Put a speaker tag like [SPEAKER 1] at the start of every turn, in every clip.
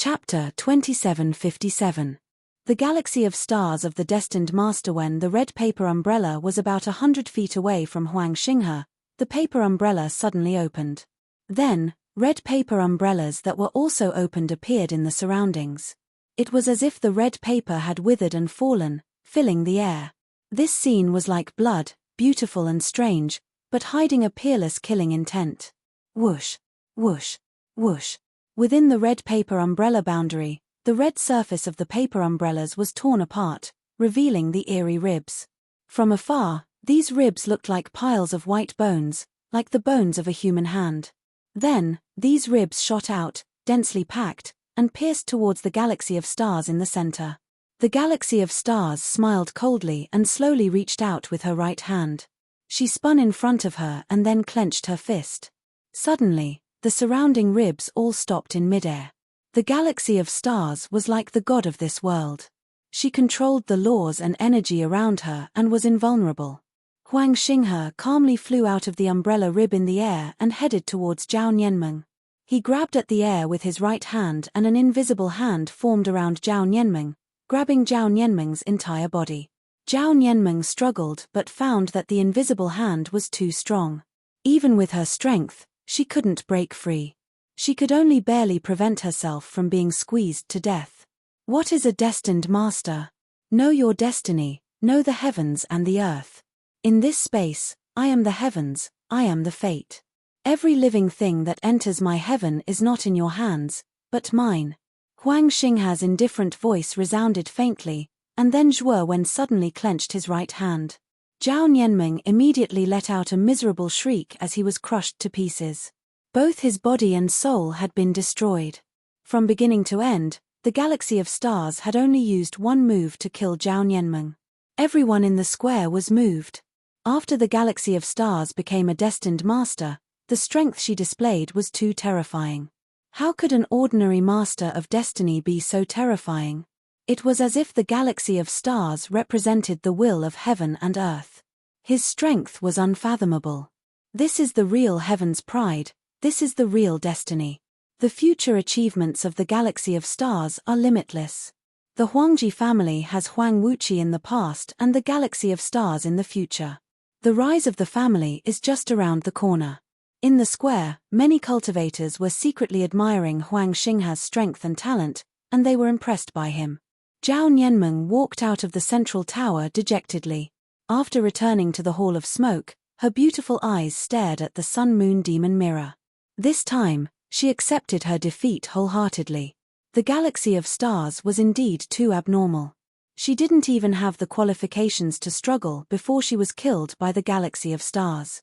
[SPEAKER 1] Chapter 2757. The Galaxy of Stars of the Destined Master. When the red paper umbrella was about 100 feet away from Huang Xinghe, the paper umbrella suddenly opened. Then, red paper umbrellas that were also opened appeared in the surroundings. It was as if the red paper had withered and fallen, filling the air. This scene was like blood, beautiful and strange, but hiding a peerless killing intent. Whoosh, whoosh, whoosh. Within the red paper umbrella boundary, the red surface of the paper umbrellas was torn apart, revealing the eerie ribs. From afar, these ribs looked like piles of white bones, like the bones of a human hand. Then, these ribs shot out, densely packed, and pierced towards the galaxy of stars in the center. The galaxy of stars smiled coldly and slowly reached out with her right hand. She spun in front of her and then clenched her fist. Suddenly, the surrounding ribs all stopped in midair. The galaxy of stars was like the god of this world. She controlled the laws and energy around her and was invulnerable. Huang Xinghe calmly flew out of the umbrella rib in the air and headed towards Zhao Nianmeng. He grabbed at the air with his right hand and an invisible hand formed around Zhao Nianmeng, grabbing Zhao Nianmeng's entire body. Zhao Nianmeng struggled but found that the invisible hand was too strong. Even with her strength, she couldn't break free. She could only barely prevent herself from being squeezed to death. What is a destined master? Know your destiny, know the heavens and the earth. In this space, I am the heavens, I am the fate. Every living thing that enters my heaven is not in your hands, but mine. Huang Xinghe's indifferent voice resounded faintly, and then Zhuo Wen suddenly clenched his right hand. Zhao Nianmeng immediately let out a miserable shriek as he was crushed to pieces. Both his body and soul had been destroyed. From beginning to end, the galaxy of stars had only used one move to kill Zhao Nianmeng. Everyone in the square was moved. After the galaxy of stars became a destined master, the strength she displayed was too terrifying. How could an ordinary master of destiny be so terrifying? It was as if the galaxy of stars represented the will of heaven and earth. His strength was unfathomable. This is the real heaven's pride, this is the real destiny. The future achievements of the galaxy of stars are limitless. The Huangji family has Huang Wuqi in the past and the galaxy of stars in the future. The rise of the family is just around the corner. In the square, many cultivators were secretly admiring Huang Xinghe's strength and talent, and they were impressed by him. Zhao Nianmeng walked out of the central tower dejectedly. After returning to the Hall of Smoke, her beautiful eyes stared at the sun-moon demon mirror. This time, she accepted her defeat wholeheartedly. The galaxy of stars was indeed too abnormal. She didn't even have the qualifications to struggle before she was killed by the galaxy of stars.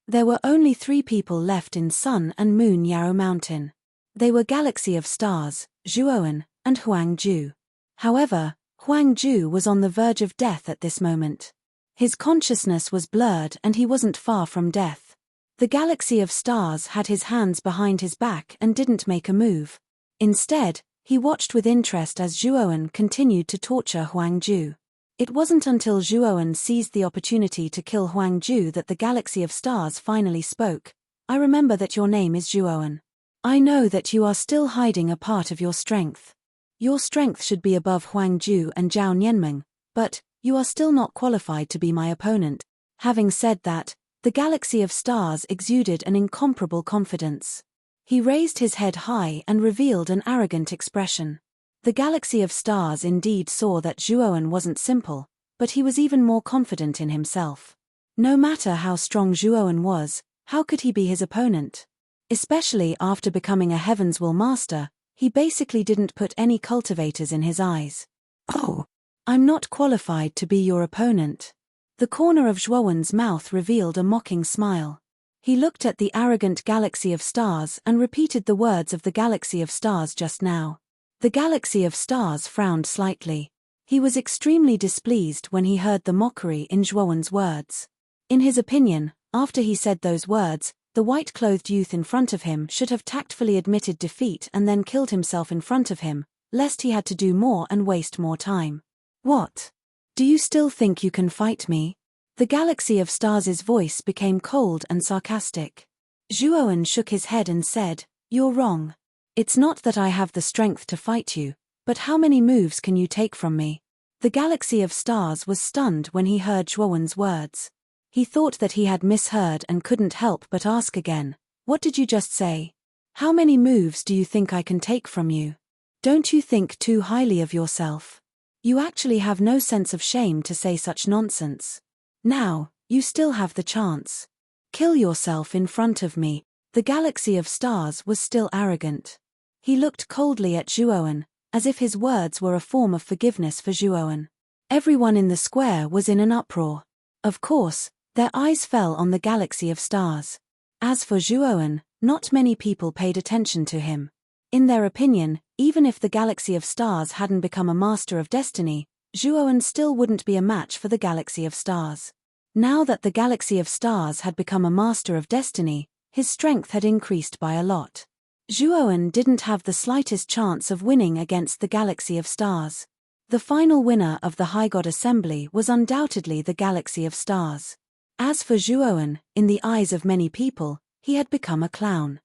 [SPEAKER 1] There were only 3 people left in Sun and Moon Yarrow Mountain. They were Galaxy of Stars, Zhuowen, and Huang Ju. However, Huang Ju was on the verge of death at this moment. His consciousness was blurred and he wasn't far from death. The galaxy of stars had his hands behind his back and didn't make a move. Instead, he watched with interest as Zhuowen continued to torture Huang Ju. It wasn't until Zhuowen seized the opportunity to kill Huang Ju that the galaxy of stars finally spoke. I remember that your name is Zhuowen. I know that you are still hiding a part of your strength. Your strength should be above Huang Ju and Zhao Nianmeng, but you are still not qualified to be my opponent. Having said that, the galaxy of stars exuded an incomparable confidence. He raised his head high and revealed an arrogant expression. The galaxy of stars indeed saw that Zhuowen wasn't simple, but he was even more confident in himself. No matter how strong Zhuowen was, how could he be his opponent? Especially after becoming a Heaven's Will Master, he basically didn't put any cultivators in his eyes. Oh, I'm not qualified to be your opponent. The corner of Zhuowen's mouth revealed a mocking smile. He looked at the arrogant galaxy of stars and repeated the words of the galaxy of stars just now. The galaxy of stars frowned slightly. He was extremely displeased when he heard the mockery in Zhuowen's words. In his opinion, after he said those words, the white-clothed youth in front of him should have tactfully admitted defeat and then killed himself in front of him, lest he had to do more and waste more time. What? Do you still think you can fight me? The galaxy of stars' voice became cold and sarcastic. Zhuowen shook his head and said, You're wrong. It's not that I have the strength to fight you, but how many moves can you take from me? The galaxy of stars was stunned when he heard Zhuowen's words. He thought that he had misheard and couldn't help but ask again, "What did you just say? How many moves do you think I can take from you? Don't you think too highly of yourself? You actually have no sense of shame to say such nonsense. Now, you still have the chance. Kill yourself in front of me." The galaxy of stars was still arrogant. He looked coldly at Zhuowen, as if his words were a form of forgiveness for Zhuowen. Everyone in the square was in an uproar. Of course, their eyes fell on the galaxy of stars. As for Zhuowen, not many people paid attention to him. In their opinion, even if the galaxy of stars hadn't become a master of destiny, Zhuowen still wouldn't be a match for the galaxy of stars. Now that the galaxy of stars had become a master of destiny, his strength had increased by a lot. Zhuowen didn't have the slightest chance of winning against the galaxy of stars. The final winner of the High God Assembly was undoubtedly the galaxy of stars. As for Zhuowen, in the eyes of many people, he had become a clown.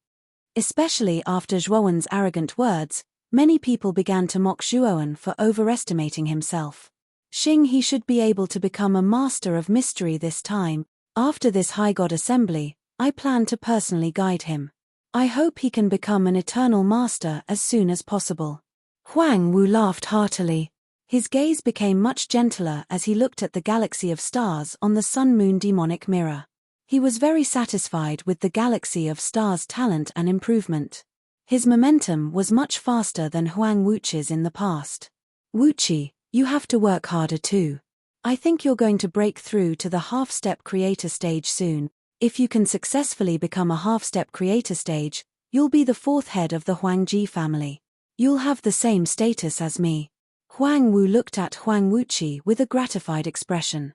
[SPEAKER 1] Especially after Zhuowen's arrogant words, many people began to mock Zhuowen for overestimating himself. He should be able to become a master of mystery this time. After this High God Assembly, I plan to personally guide him. I hope he can become an eternal master as soon as possible. Huang Wu laughed heartily. His gaze became much gentler as he looked at the galaxy of stars on the sun-moon demonic mirror. He was very satisfied with the galaxy of stars' talent and improvement. His momentum was much faster than Huang Wuqi's in the past. Wuqi, you have to work harder too. I think you're going to break through to the half-step creator stage soon. If you can successfully become a half-step creator stage, you'll be the fourth head of the Huangji family. You'll have the same status as me. Huang Wu looked at Huang Wuqi with a gratified expression.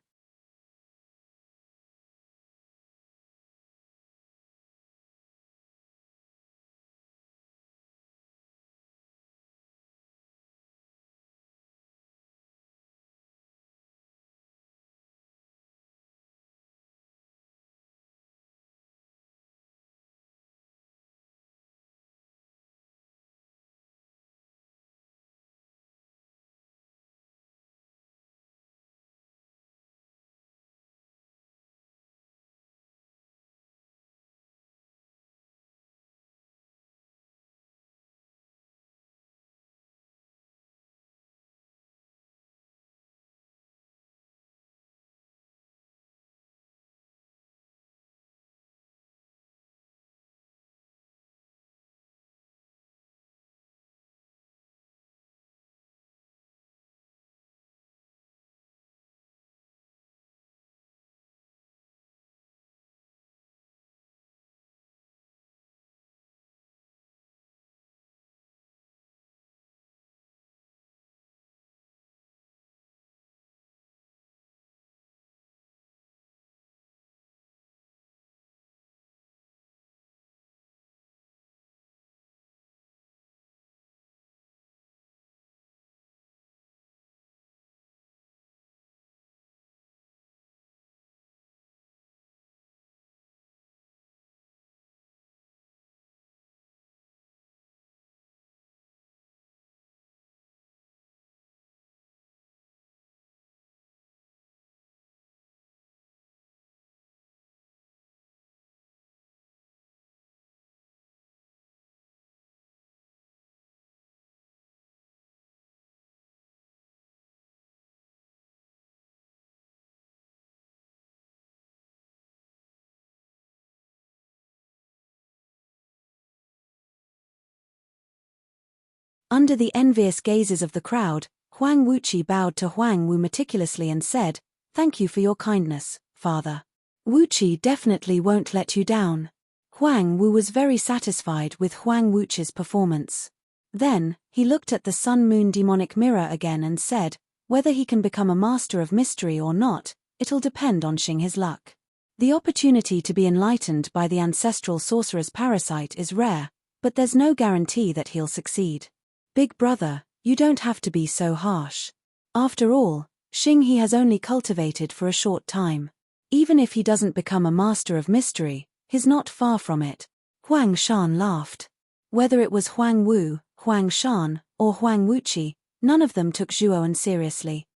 [SPEAKER 1] Under the envious gazes of the crowd, Huang Wuqi bowed to Huang Wu meticulously and said, "Thank you for your kindness, father. Wuqi definitely won't let you down." Huang Wu was very satisfied with Huang Wuqi's performance. Then, he looked at the sun-moon demonic mirror again and said, "Whether he can become a master of mystery or not, it'll depend on his luck. The opportunity to be enlightened by the ancestral sorcerer's parasite is rare, but there's no guarantee that he'll succeed. Big brother, you don't have to be so harsh. After all, he has only cultivated for a short time. Even if he doesn't become a master of mystery, he's not far from it." Huang Shan laughed. Whether it was Huang Wu, Huang Shan, or Huang Wuqi, none of them took Zhuowen seriously.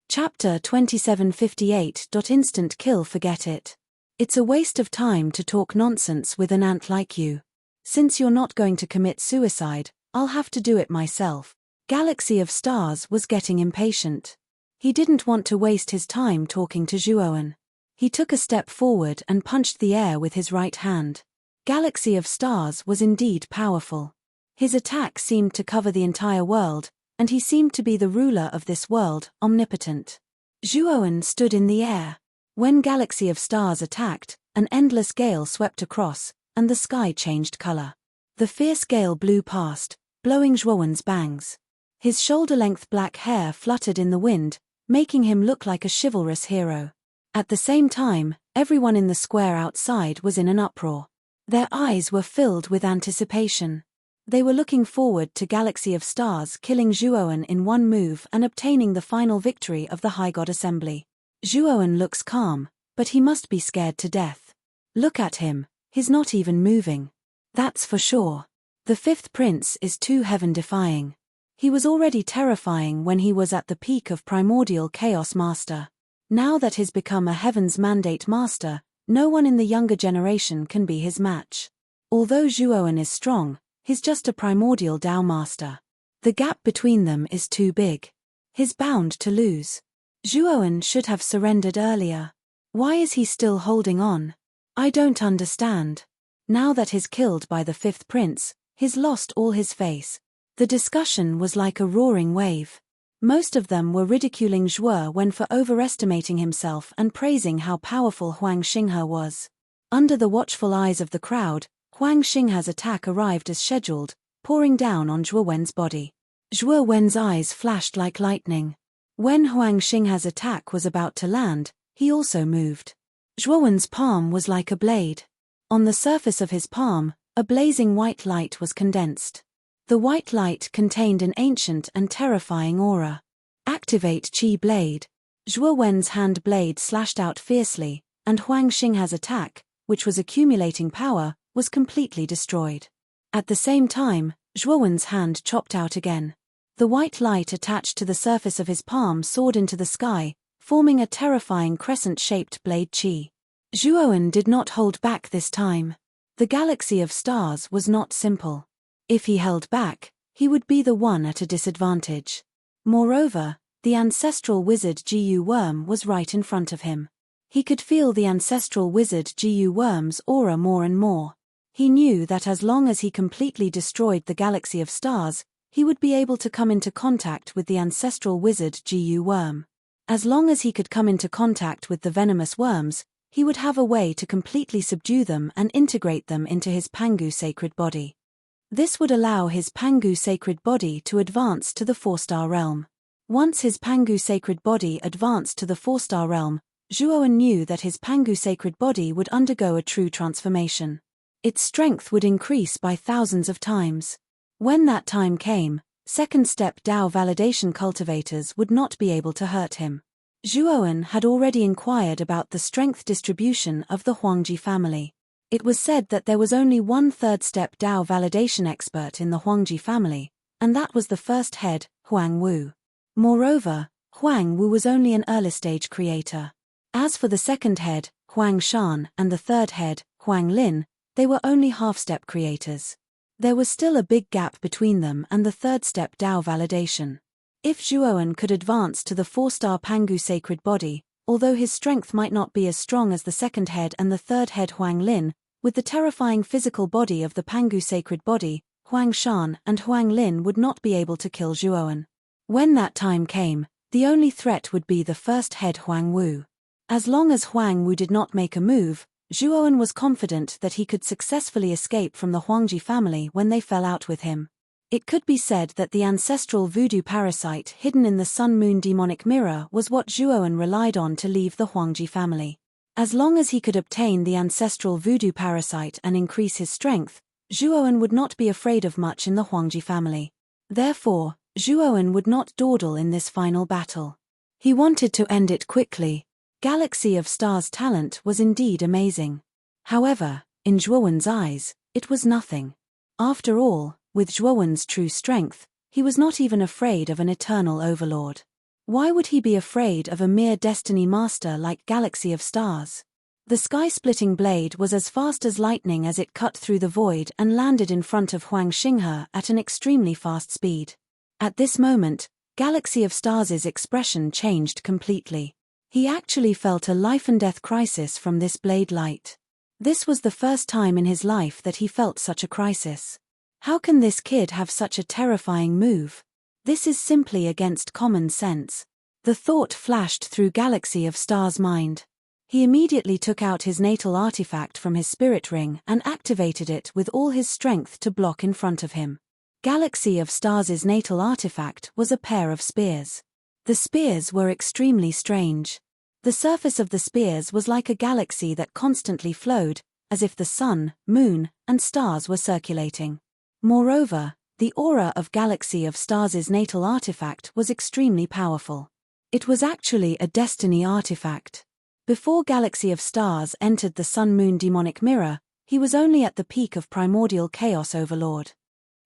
[SPEAKER 1] Chapter 2758. Instant kill. Forget it. It's a waste of time to talk nonsense with an ant like you. Since you're not going to commit suicide, I'll have to do it myself. Galaxy of Stars was getting impatient. He didn't want to waste his time talking to Zhuowen. He took a step forward and punched the air with his right hand. Galaxy of Stars was indeed powerful. His attack seemed to cover the entire world, and he seemed to be the ruler of this world, omnipotent. Zhuowen stood in the air. When Galaxy of Stars attacked, an endless gale swept across, and the sky changed color. The fierce gale blew past, blowing Zhuowen's bangs. His shoulder-length black hair fluttered in the wind, making him look like a chivalrous hero. At the same time, everyone in the square outside was in an uproar. Their eyes were filled with anticipation. They were looking forward to Galaxy of Stars killing Zhuowen in one move and obtaining the final victory of the High God Assembly. Zhuowen looks calm, but he must be scared to death. Look at him, he's not even moving. That's for sure. The fifth prince is too heaven-defying. He was already terrifying when he was at the peak of primordial chaos master. Now that he's become a heaven's mandate master, no one in the younger generation can be his match. Although Zhuowen is strong, he's just a primordial Tao master. The gap between them is too big. He's bound to lose. Zhuowen should have surrendered earlier. Why is he still holding on? I don't understand. Now that he's killed by the fifth prince, he's lost all his face. The discussion was like a roaring wave. Most of them were ridiculing Zhuowen for overestimating himself and praising how powerful Huang Xinghe was. Under the watchful eyes of the crowd, Huang Xinghe's attack arrived as scheduled, pouring down on Zhuowen's body. Zhuowen's eyes flashed like lightning. When Huang Xinghe's attack was about to land, he also moved. Zhuowen's palm was like a blade. On the surface of his palm, a blazing white light was condensed. The white light contained an ancient and terrifying aura. Activate Qi Blade. Zhuowen's hand blade slashed out fiercely, and Huang Xinghe's attack, which was accumulating power, was completely destroyed. At the same time, Zhuowen's hand chopped out again. The white light attached to the surface of his palm soared into the sky, forming a terrifying crescent-shaped blade Qi. Zhuowen did not hold back this time. The Galaxy of Stars was not simple. If he held back, he would be the one at a disadvantage. Moreover, the ancestral wizard Jiyu Worm was right in front of him. He could feel the ancestral wizard Jiyu Worm's aura more and more. He knew that as long as he completely destroyed the Galaxy of Stars, he would be able to come into contact with the ancestral wizard Jiyu Worm. As long as he could come into contact with the venomous worms, he would have a way to completely subdue them and integrate them into his Pangu sacred body. This would allow his Pangu sacred body to advance to the 4-star realm. Once his Pangu sacred body advanced to the 4-star realm, Zhuowen knew that his Pangu sacred body would undergo a true transformation. Its strength would increase by thousands of times. When that time came, second-step Dao validation cultivators would not be able to hurt him. Zhuowen had already inquired about the strength distribution of the Huangji family. It was said that there was only one third-step Dao validation expert in the Huangji family, and that was the first head, Huang Wu. Moreover, Huang Wu was only an early-stage creator. As for the second head, Huang Shan, and the third head, Huang Lin, they were only half-step creators. There was still a big gap between them and the third-step Dao validation. If Zhuowen could advance to the 4-star Pangu sacred body, although his strength might not be as strong as the second head and the third head Huang Lin, with the terrifying physical body of the Pangu sacred body, Huang Shan and Huang Lin would not be able to kill Zhuowen. When that time came, the only threat would be the first head Huang Wu. As long as Huang Wu did not make a move, Zhuowen was confident that he could successfully escape from the Huangji family when they fell out with him. It could be said that the ancestral voodoo parasite hidden in the sun-moon demonic mirror was what Zhuowen relied on to leave the Huangji family. As long as he could obtain the ancestral voodoo parasite and increase his strength, Zhuowen would not be afraid of much in the Huangji family. Therefore, Zhuowen would not dawdle in this final battle. He wanted to end it quickly. Galaxy of Stars' talent was indeed amazing. However, in Zhuowen's eyes, it was nothing. After all, with Zhuowen's true strength, he was not even afraid of an eternal overlord. Why would he be afraid of a mere destiny master like Galaxy of Stars? The sky-splitting blade was as fast as lightning as it cut through the void and landed in front of Huang Xinghe at an extremely fast speed. At this moment, Galaxy of Stars' expression changed completely. He actually felt a life-and-death crisis from this blade light. This was the first time in his life that he felt such a crisis. How can this kid have such a terrifying move? This is simply against common sense. The thought flashed through Galaxy of Stars' mind. He immediately took out his natal artifact from his spirit ring and activated it with all his strength to block in front of him. Galaxy of Stars' natal artifact was a pair of spears. The spears were extremely strange. The surface of the spears was like a galaxy that constantly flowed, as if the sun, moon, and stars were circulating. Moreover, the aura of Galaxy of Stars' natal artifact was extremely powerful. It was actually a destiny artifact. Before Galaxy of Stars entered the Sun-Moon demonic mirror, he was only at the peak of primordial chaos overlord.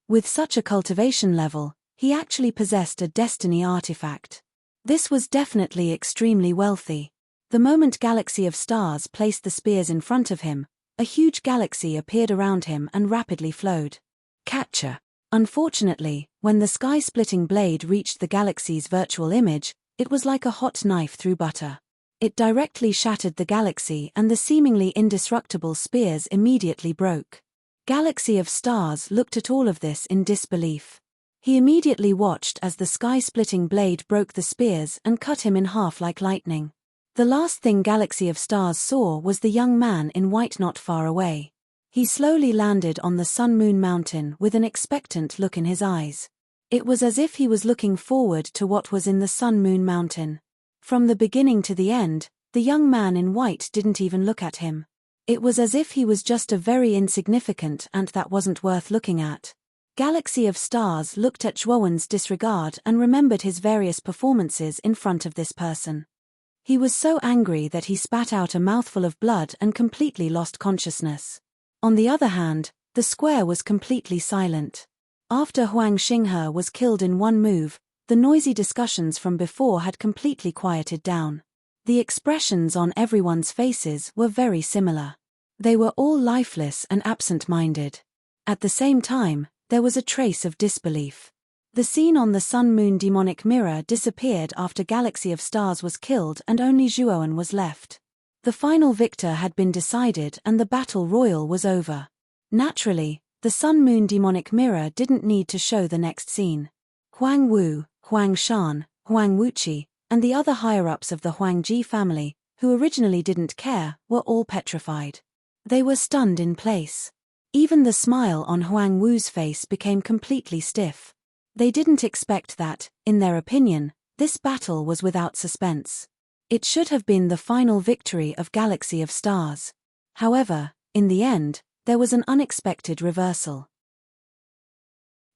[SPEAKER 1] With such a cultivation level, he actually possessed a destiny artifact. This was definitely extremely wealthy. The moment Galaxy of Stars placed the spears in front of him, a huge galaxy appeared around him and rapidly flowed. Catcher. Unfortunately, when the sky-splitting blade reached the galaxy's virtual image, it was like a hot knife through butter. It directly shattered the galaxy and the seemingly indestructible spears immediately broke. Galaxy of Stars looked at all of this in disbelief. He immediately watched as the sky-splitting blade broke the spears and cut him in half like lightning. The last thing Galaxy of Stars saw was the young man in white not far away. He slowly landed on the Sun-Moon Mountain with an expectant look in his eyes. It was as if he was looking forward to what was in the Sun-Moon Mountain. From the beginning to the end, the young man in white didn't even look at him. It was as if he was just a very insignificant ant that wasn't worth looking at. Galaxy of Stars looked at Zhuowen's disregard and remembered his various performances in front of this person. He was so angry that he spat out a mouthful of blood and completely lost consciousness. On the other hand, the square was completely silent. After Huang Xinghe was killed in one move, the noisy discussions from before had completely quieted down. The expressions on everyone's faces were very similar. They were all lifeless and absent-minded. At the same time, there was a trace of disbelief. The scene on the Sun-Moon demonic mirror disappeared after Galaxy of Stars was killed and only Zhuowen was left. The final victor had been decided and the battle royal was over. Naturally, the Sun-Moon demonic mirror didn't need to show the next scene. Huang Wu, Huang Shan, Huang Wuqi, and the other higher-ups of the Huang Ji family, who originally didn't care, were all petrified. They were stunned in place. Even the smile on Huang Wu's face became completely stiff. They didn't expect that, in their opinion, this battle was without suspense. It should have been the final victory of Galaxy of Stars. However, in the end, there was an unexpected reversal.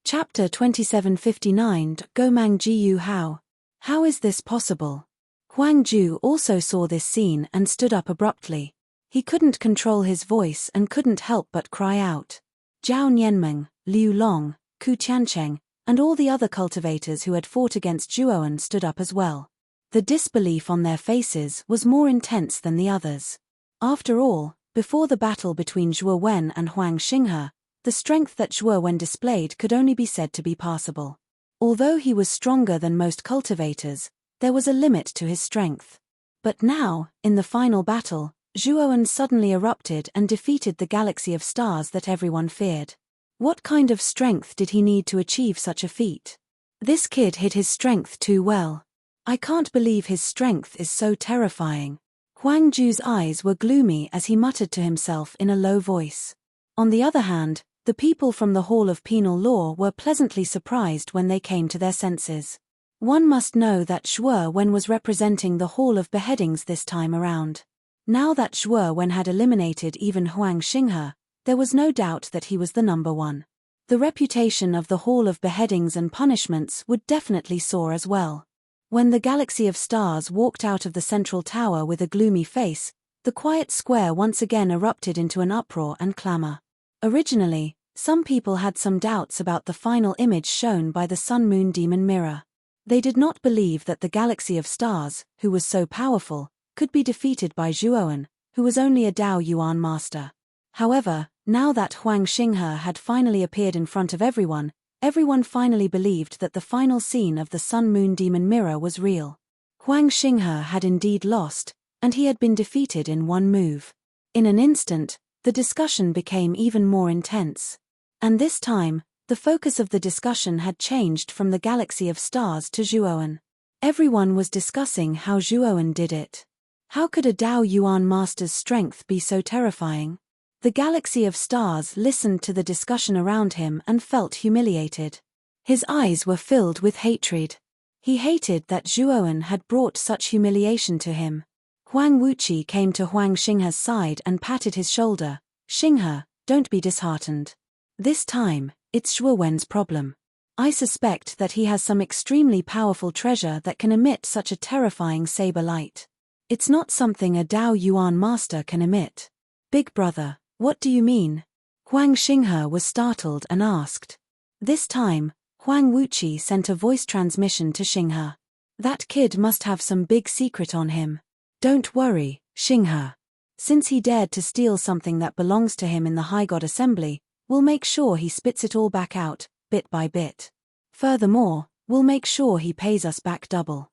[SPEAKER 1] Chapter 2759 Gomang Jiyu How? How is this possible? Huang Ju also saw this scene and stood up abruptly. He couldn't control his voice and couldn't help but cry out. Zhao Nianmeng, Liu Long, Ku Tiancheng, and all the other cultivators who had fought against Zhuowen stood up as well. The disbelief on their faces was more intense than the others. After all, before the battle between Zhuowen and Huang Xinghe, the strength that Zhuowen displayed could only be said to be passable. Although he was stronger than most cultivators, there was a limit to his strength. But now, in the final battle, Zhuowen suddenly erupted and defeated the Galaxy of Stars that everyone feared. What kind of strength did he need to achieve such a feat? This kid hid his strength too well. I can't believe his strength is so terrifying. Huang Ju's eyes were gloomy as he muttered to himself in a low voice. On the other hand, the people from the Hall of Penal Law were pleasantly surprised when they came to their senses. One must know that Zhuowen was representing the Hall of Beheadings this time around. Now that Zhuowen had eliminated even Huang Xinghe, there was no doubt that he was the number one. The reputation of the Hall of Beheadings and Punishments would definitely soar as well. When the Galaxy of Stars walked out of the central tower with a gloomy face, the quiet square once again erupted into an uproar and clamor. Originally, Some people had some doubts about the final image shown by the sun-moon demon mirror. They did not believe that the galaxy of stars, who was so powerful, could be defeated by Zhuowen, who was only a Dao Yuan master. However, now that Huang Xinghe had finally appeared in front of everyone finally believed that the final scene of the sun-moon demon mirror was real. Huang Xinghe had indeed lost, and he had been defeated in one move. In an instant, the discussion became even more intense. And this time, the focus of the discussion had changed from the galaxy of stars to Zhuowen. Everyone was discussing how Zhuowen did it. How could a Dao Yuan master's strength be so terrifying? The galaxy of stars listened to the discussion around him and felt humiliated. His eyes were filled with hatred. He hated that Zhuowen had brought such humiliation to him. Huang Wuqi came to Huang Xinghe's side and patted his shoulder. "Xinghe, don't be disheartened. This time, it's Zhuowen's problem. I suspect that he has some extremely powerful treasure that can emit such a terrifying saber light. It's not something a Dao Yuan master can emit." "Big brother, what do you mean?" Huang Xinghe was startled and asked. This time, Huang Wuqi sent a voice transmission to Xinghe. "That kid must have some big secret on him. Don't worry, Xinghe. Since he dared to steal something that belongs to him in the High God Assembly, we'll make sure he spits it all back out, bit by bit. Furthermore, we'll make sure he pays us back double."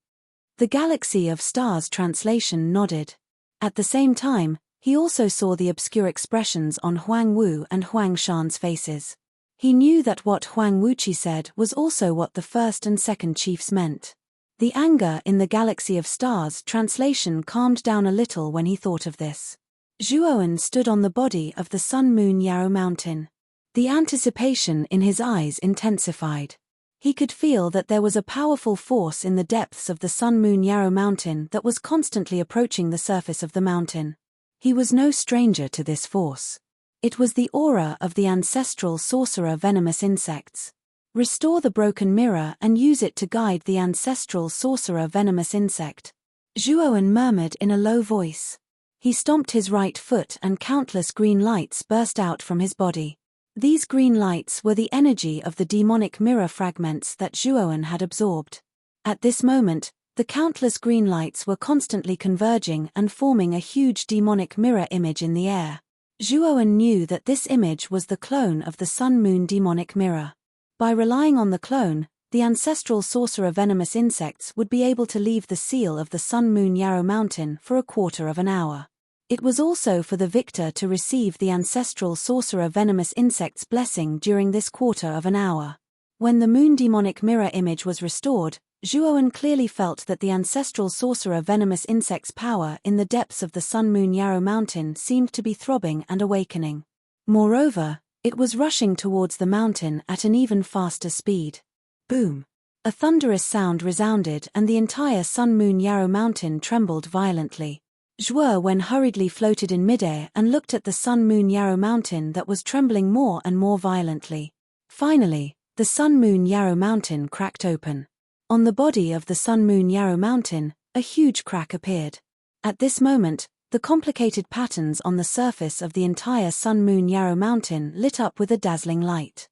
[SPEAKER 1] The Galaxy of Stars translation nodded. At the same time, he also saw the obscure expressions on Huang Wu and Huang Shan's faces. He knew that what Huang Wuqi said was also what the first and second chiefs meant. The anger in the Galaxy of Stars translation calmed down a little when he thought of this. Zhuowen stood on the body of the Sun-Moon Yarrow Mountain. The anticipation in his eyes intensified. He could feel that there was a powerful force in the depths of the Sun-Moon Yarrow Mountain that was constantly approaching the surface of the mountain. He was no stranger to this force. It was the aura of the ancestral sorcerer venomous insects. Restore the broken mirror and use it to guide the ancestral sorcerer venomous insect. Zhuowen murmured in a low voice. He stomped his right foot and countless green lights burst out from his body. These green lights were the energy of the demonic mirror fragments that Zhuowen had absorbed. At this moment, the countless green lights were constantly converging and forming a huge demonic mirror image in the air. Zhuowen knew that this image was the clone of the Sun-Moon demonic mirror. By relying on the clone, the ancestral sorcerer venomous insects would be able to leave the seal of the Sun-Moon Yarrow Mountain for a quarter of an hour. It was also for the victor to receive the ancestral sorcerer venomous insect's blessing during this quarter of an hour. When the moon demonic mirror image was restored, Zhuowen clearly felt that the ancestral sorcerer venomous insect's power in the depths of the Sun-Moon Yarrow Mountain seemed to be throbbing and awakening. Moreover, it was rushing towards the mountain at an even faster speed. Boom! A thunderous sound resounded and the entire Sun-Moon Yarrow Mountain trembled violently. Zhuowen hurriedly floated in midair and looked at the Sun-Moon Yarrow Mountain that was trembling more and more violently. Finally, the Sun-Moon Yarrow Mountain cracked open. On the body of the Sun-Moon Yarrow Mountain, a huge crack appeared. At this moment, the complicated patterns on the surface of the entire Sun-Moon Yarrow Mountain lit up with a dazzling light.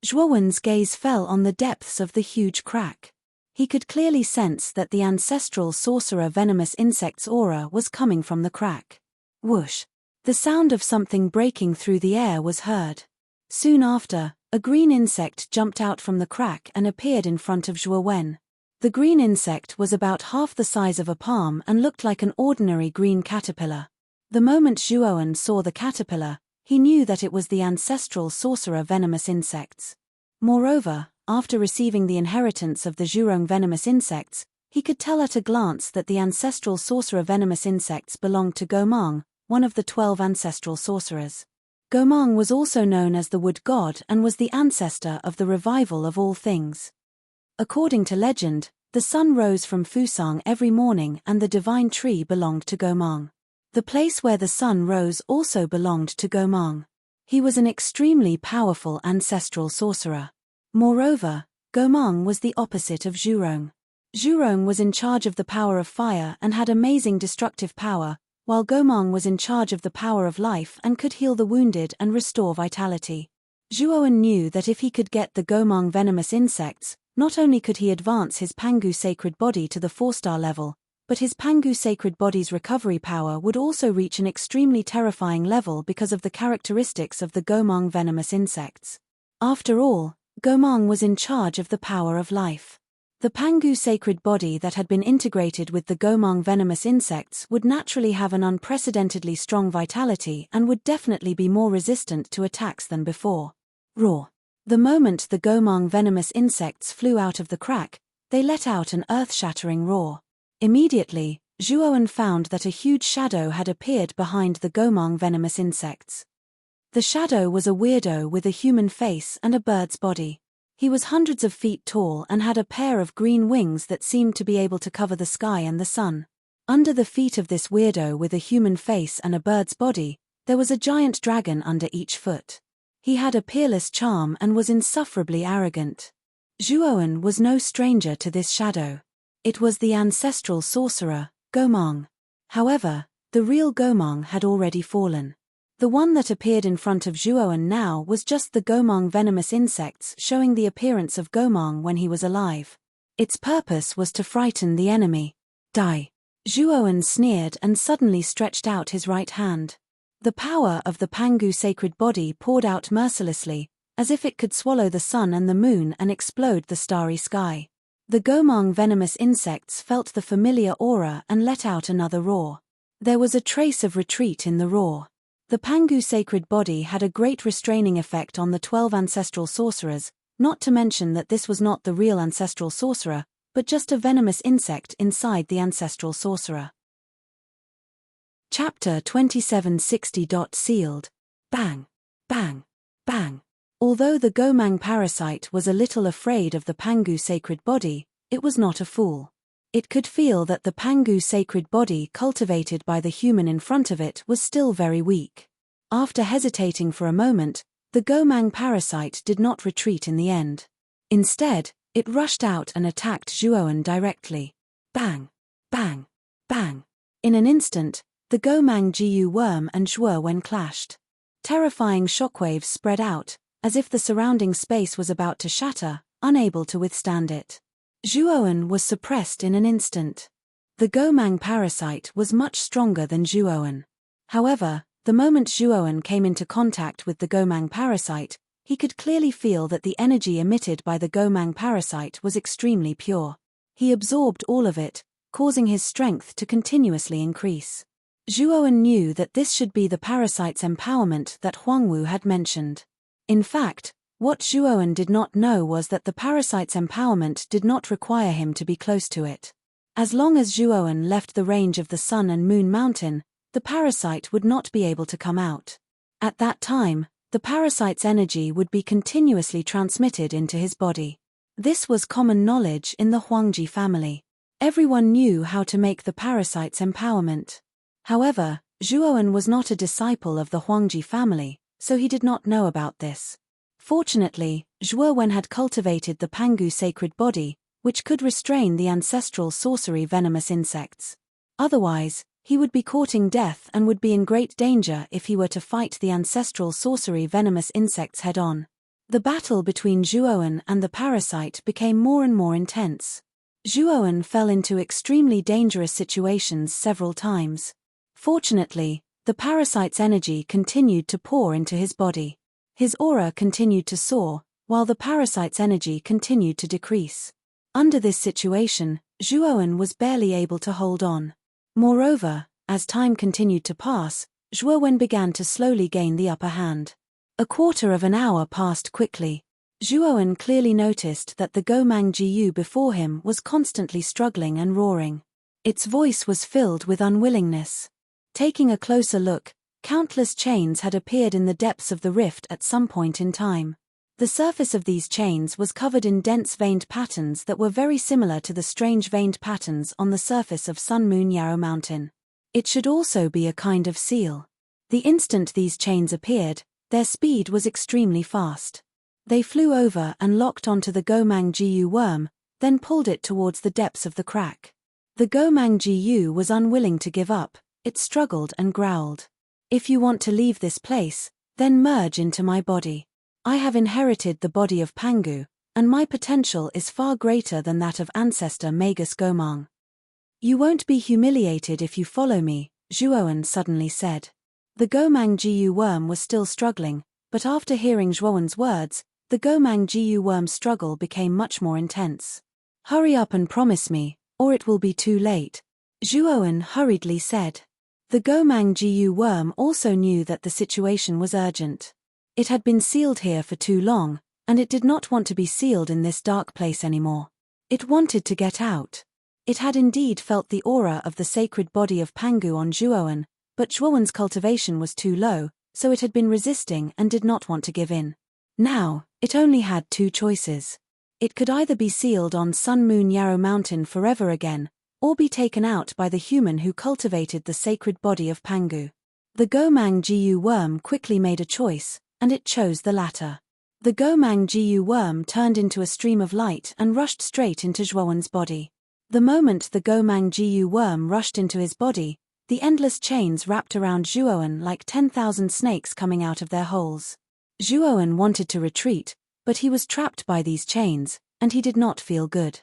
[SPEAKER 1] Zhuowen's gaze fell on the depths of the huge crack. He could clearly sense that the ancestral sorcerer venomous insect's aura was coming from the crack. Whoosh! The sound of something breaking through the air was heard. Soon after, a green insect jumped out from the crack and appeared in front of Zhuowen. The green insect was about half the size of a palm and looked like an ordinary green caterpillar. The moment Zhuowen saw the caterpillar, he knew that it was the ancestral sorcerer venomous insects. Moreover, after receiving the inheritance of the Zhurong venomous insects, he could tell at a glance that the ancestral sorcerer venomous insects belonged to Gomang, one of the 12 ancestral sorcerers. Gomang was also known as the wood god and was the ancestor of the revival of all things. According to legend, the sun rose from Fusang every morning and the divine tree belonged to Gomang. The place where the sun rose also belonged to Gomang. He was an extremely powerful ancestral sorcerer. Moreover, Gomang was the opposite of Zhurong. Zhurong was in charge of the power of fire and had amazing destructive power, while Gomang was in charge of the power of life and could heal the wounded and restore vitality. Zhuoan knew that if he could get the Gomang venomous insects, not only could he advance his Pangu sacred body to the 4-star level, but his Pangu sacred body's recovery power would also reach an extremely terrifying level because of the characteristics of the Gomang venomous insects. After all, Gomang was in charge of the power of life. The Pangu sacred body that had been integrated with the Gomang venomous insects would naturally have an unprecedentedly strong vitality and would definitely be more resistant to attacks than before. Roar. The moment the Gomang venomous insects flew out of the crack, they let out an earth-shattering roar. Immediately, Zhuoan found that a huge shadow had appeared behind the Gomang venomous insects. The shadow was a weirdo with a human face and a bird's body. He was hundreds of feet tall and had a pair of green wings that seemed to be able to cover the sky and the sun. Under the feet of this weirdo with a human face and a bird's body, there was a giant dragon under each foot. He had a peerless charm and was insufferably arrogant. Zhuoan was no stranger to this shadow. It was the ancestral sorcerer, Gomang. However, the real Gomang had already fallen. The one that appeared in front of Zhuoan now was just the Gomang venomous insects showing the appearance of Gomang when he was alive. Its purpose was to frighten the enemy. Die. Zhuoan sneered and suddenly stretched out his right hand. The power of the Pangu sacred body poured out mercilessly, as if it could swallow the sun and the moon and explode the starry sky. The Gomang venomous insects felt the familiar aura and let out another roar. There was a trace of retreat in the roar. The Pangu sacred body had a great restraining effect on the 12 ancestral sorcerers, not to mention that this was not the real ancestral sorcerer, but just a venomous insect inside the ancestral sorcerer. Chapter 2760. Sealed. Bang. Bang. Bang. Although the Gomang parasite was a little afraid of the Pangu sacred body, it was not a fool. It could feel that the Pangu sacred body cultivated by the human in front of it was still very weak. After hesitating for a moment, the Gomang parasite did not retreat in the end. Instead, it rushed out and attacked Zhuoan directly. Bang! Bang! Bang! In an instant, the Gomang Jiu worm and Zhuoan clashed. Terrifying shockwaves spread out, as if the surrounding space was about to shatter, unable to withstand it. Zhuoan was suppressed in an instant. The Gomang parasite was much stronger than Zhuoan. However, the moment Zhuoan came into contact with the Gomang parasite, he could clearly feel that the energy emitted by the Gomang parasite was extremely pure. He absorbed all of it, causing his strength to continuously increase. Zhuoan knew that this should be the parasite's empowerment that Huangwu had mentioned. In fact, what Zhuoan did not know was that the parasite's empowerment did not require him to be close to it. As long as Zhuoan left the range of the Sun and Moon Mountain, the parasite would not be able to come out. At that time, the parasite's energy would be continuously transmitted into his body. This was common knowledge in the Huangji family. Everyone knew how to make the parasite's empowerment. However, Zhuoan was not a disciple of the Huangji family, so he did not know about this. Fortunately, Zhuoan had cultivated the Pangu sacred body, which could restrain the ancestral sorcery venomous insects. Otherwise, he would be courting death and would be in great danger if he were to fight the ancestral sorcery venomous insects head-on. The battle between Zhuoan and the parasite became more and more intense. Zhuoan fell into extremely dangerous situations several times. Fortunately, the parasite's energy continued to pour into his body. His aura continued to soar, while the parasite's energy continued to decrease. Under this situation, Zhuoan was barely able to hold on. Moreover, as time continued to pass, Zhuoan began to slowly gain the upper hand. A quarter of an hour passed quickly. Zhuoan clearly noticed that the Gomang Jiu before him was constantly struggling and roaring. Its voice was filled with unwillingness. Taking a closer look, countless chains had appeared in the depths of the rift at some point in time. The surface of these chains was covered in dense veined patterns that were very similar to the strange veined patterns on the surface of Sun Moon Yarrow Mountain. It should also be a kind of seal. The instant these chains appeared, their speed was extremely fast. They flew over and locked onto the Gomang Jiu worm, then pulled it towards the depths of the crack. The Gomang Jiu was unwilling to give up. It struggled and growled. "If you want to leave this place, then merge into my body." I have inherited the body of Pangu, and my potential is far greater than that of ancestor Magus Gomang. You won't be humiliated if you follow me, Zhuowen suddenly said. The Gomang Jiu worm was still struggling, but after hearing Zhuowen's words, the Gomang Jiu worm's struggle became much more intense. Hurry up and promise me, or it will be too late, Zhuowen hurriedly said. The Gomang Jiu worm also knew that the situation was urgent. It had been sealed here for too long, and it did not want to be sealed in this dark place anymore. It wanted to get out. It had indeed felt the aura of the sacred body of Pangu on Zhuowen, but Zhuowen's cultivation was too low, so it had been resisting and did not want to give in. Now, it only had two choices. It could either be sealed on Sun Moon Yarrow Mountain forever again, or be taken out by the human who cultivated the sacred body of Pangu. The Gomang Jiu worm quickly made a choice, and it chose the latter. The Gomang Jiu worm turned into a stream of light and rushed straight into Zhuowen's body. The moment the Gomang Jiu worm rushed into his body, the endless chains wrapped around Zhuowen like 10,000 snakes coming out of their holes. Zhuowen wanted to retreat, but he was trapped by these chains, and he did not feel good.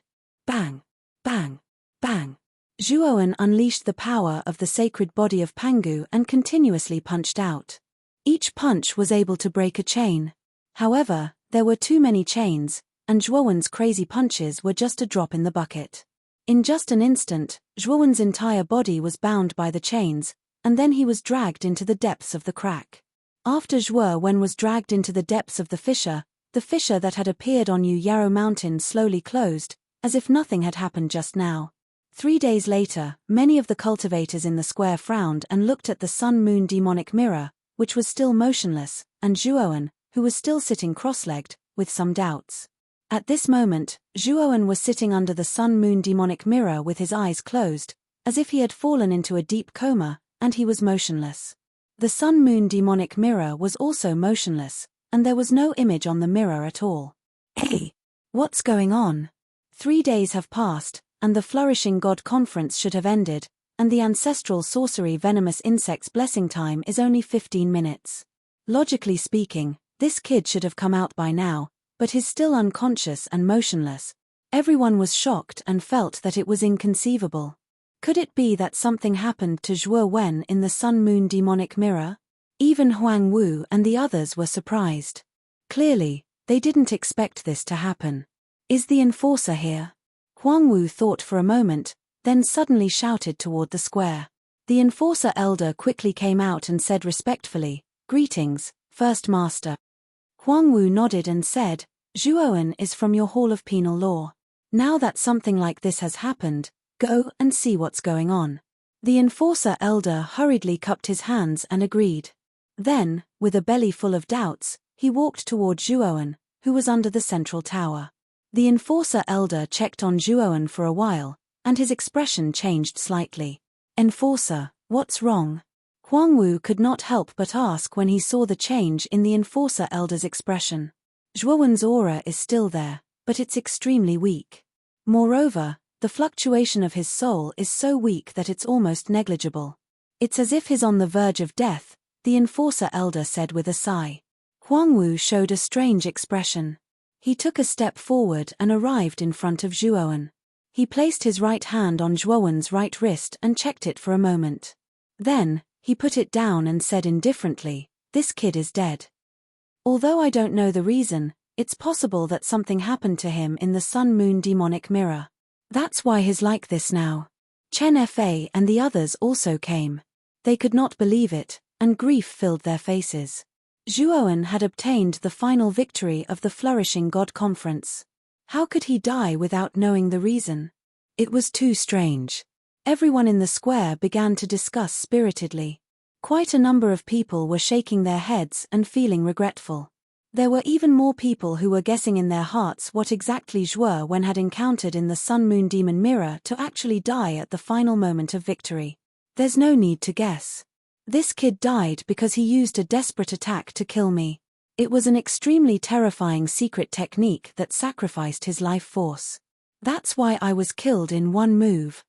[SPEAKER 1] Bang! Bang! Bang! Zhuowen unleashed the power of the sacred body of Pangu and continuously punched out. Each punch was able to break a chain. However, there were too many chains, and Zhuowen's crazy punches were just a drop in the bucket. In just an instant, Zhuowen's entire body was bound by the chains, and then he was dragged into the depths of the crack. After Zhuowen was dragged into the depths of the fissure that had appeared on Yarrow Mountain slowly closed, as if nothing had happened just now. 3 days later, many of the cultivators in the square frowned and looked at the sun-moon demonic mirror, which was still motionless, and Zhuowen, who was still sitting cross-legged, with some doubts. At this moment, Zhuowen was sitting under the sun-moon demonic mirror with his eyes closed, as if he had fallen into a deep coma, and he was motionless. The sun-moon demonic mirror was also motionless, and there was no image on the mirror at all. Hey! What's going on? 3 days have passed, and the Flourishing God Conference should have ended, and the ancestral sorcery venomous insect's blessing time is only 15 minutes. Logically speaking, this kid should have come out by now, but he's still unconscious and motionless. Everyone was shocked and felt that it was inconceivable. Could it be that something happened to Zhuowen in the sun-moon demonic mirror? Even Huang Wu and the others were surprised. Clearly, they didn't expect this to happen. Is the enforcer here? Huang Wu thought for a moment, then suddenly shouted toward the square. The enforcer elder quickly came out and said respectfully, "Greetings, First Master." Huang Wu nodded and said, "Zhuowen is from your Hall of Penal Law. Now that something like this has happened, go and see what's going on." The enforcer elder hurriedly cupped his hands and agreed. Then, with a belly full of doubts, he walked toward Zhuowen, who was under the central tower. The enforcer elder checked on Zhuowen for a while, and his expression changed slightly. "Enforcer, what's wrong?" Huang Wu could not help but ask when he saw the change in the enforcer elder's expression. Zhuowen's aura is still there, but it's extremely weak. Moreover, the fluctuation of his soul is so weak that it's almost negligible. It's as if he's on the verge of death, the enforcer elder said with a sigh. Huang Wu showed a strange expression. He took a step forward and arrived in front of Zhuowen. He placed his right hand on Zhuowen's right wrist and checked it for a moment. Then, he put it down and said indifferently, "This kid is dead. Although I don't know the reason, it's possible that something happened to him in the sun-moon demonic mirror. That's why he's like this now." Chen Fa and the others also came. They could not believe it, and grief filled their faces. Zhuowen had obtained the final victory of the Flourishing God Conference. How could he die without knowing the reason? It was too strange. Everyone in the square began to discuss spiritedly. Quite a number of people were shaking their heads and feeling regretful. There were even more people who were guessing in their hearts what exactly Zhuowen had encountered in the sun-moon demon mirror to actually die at the final moment of victory. There's no need to guess. This kid died because he used a desperate attack to kill me. It was an extremely terrifying secret technique that sacrificed his life force. That's why I was killed in one move.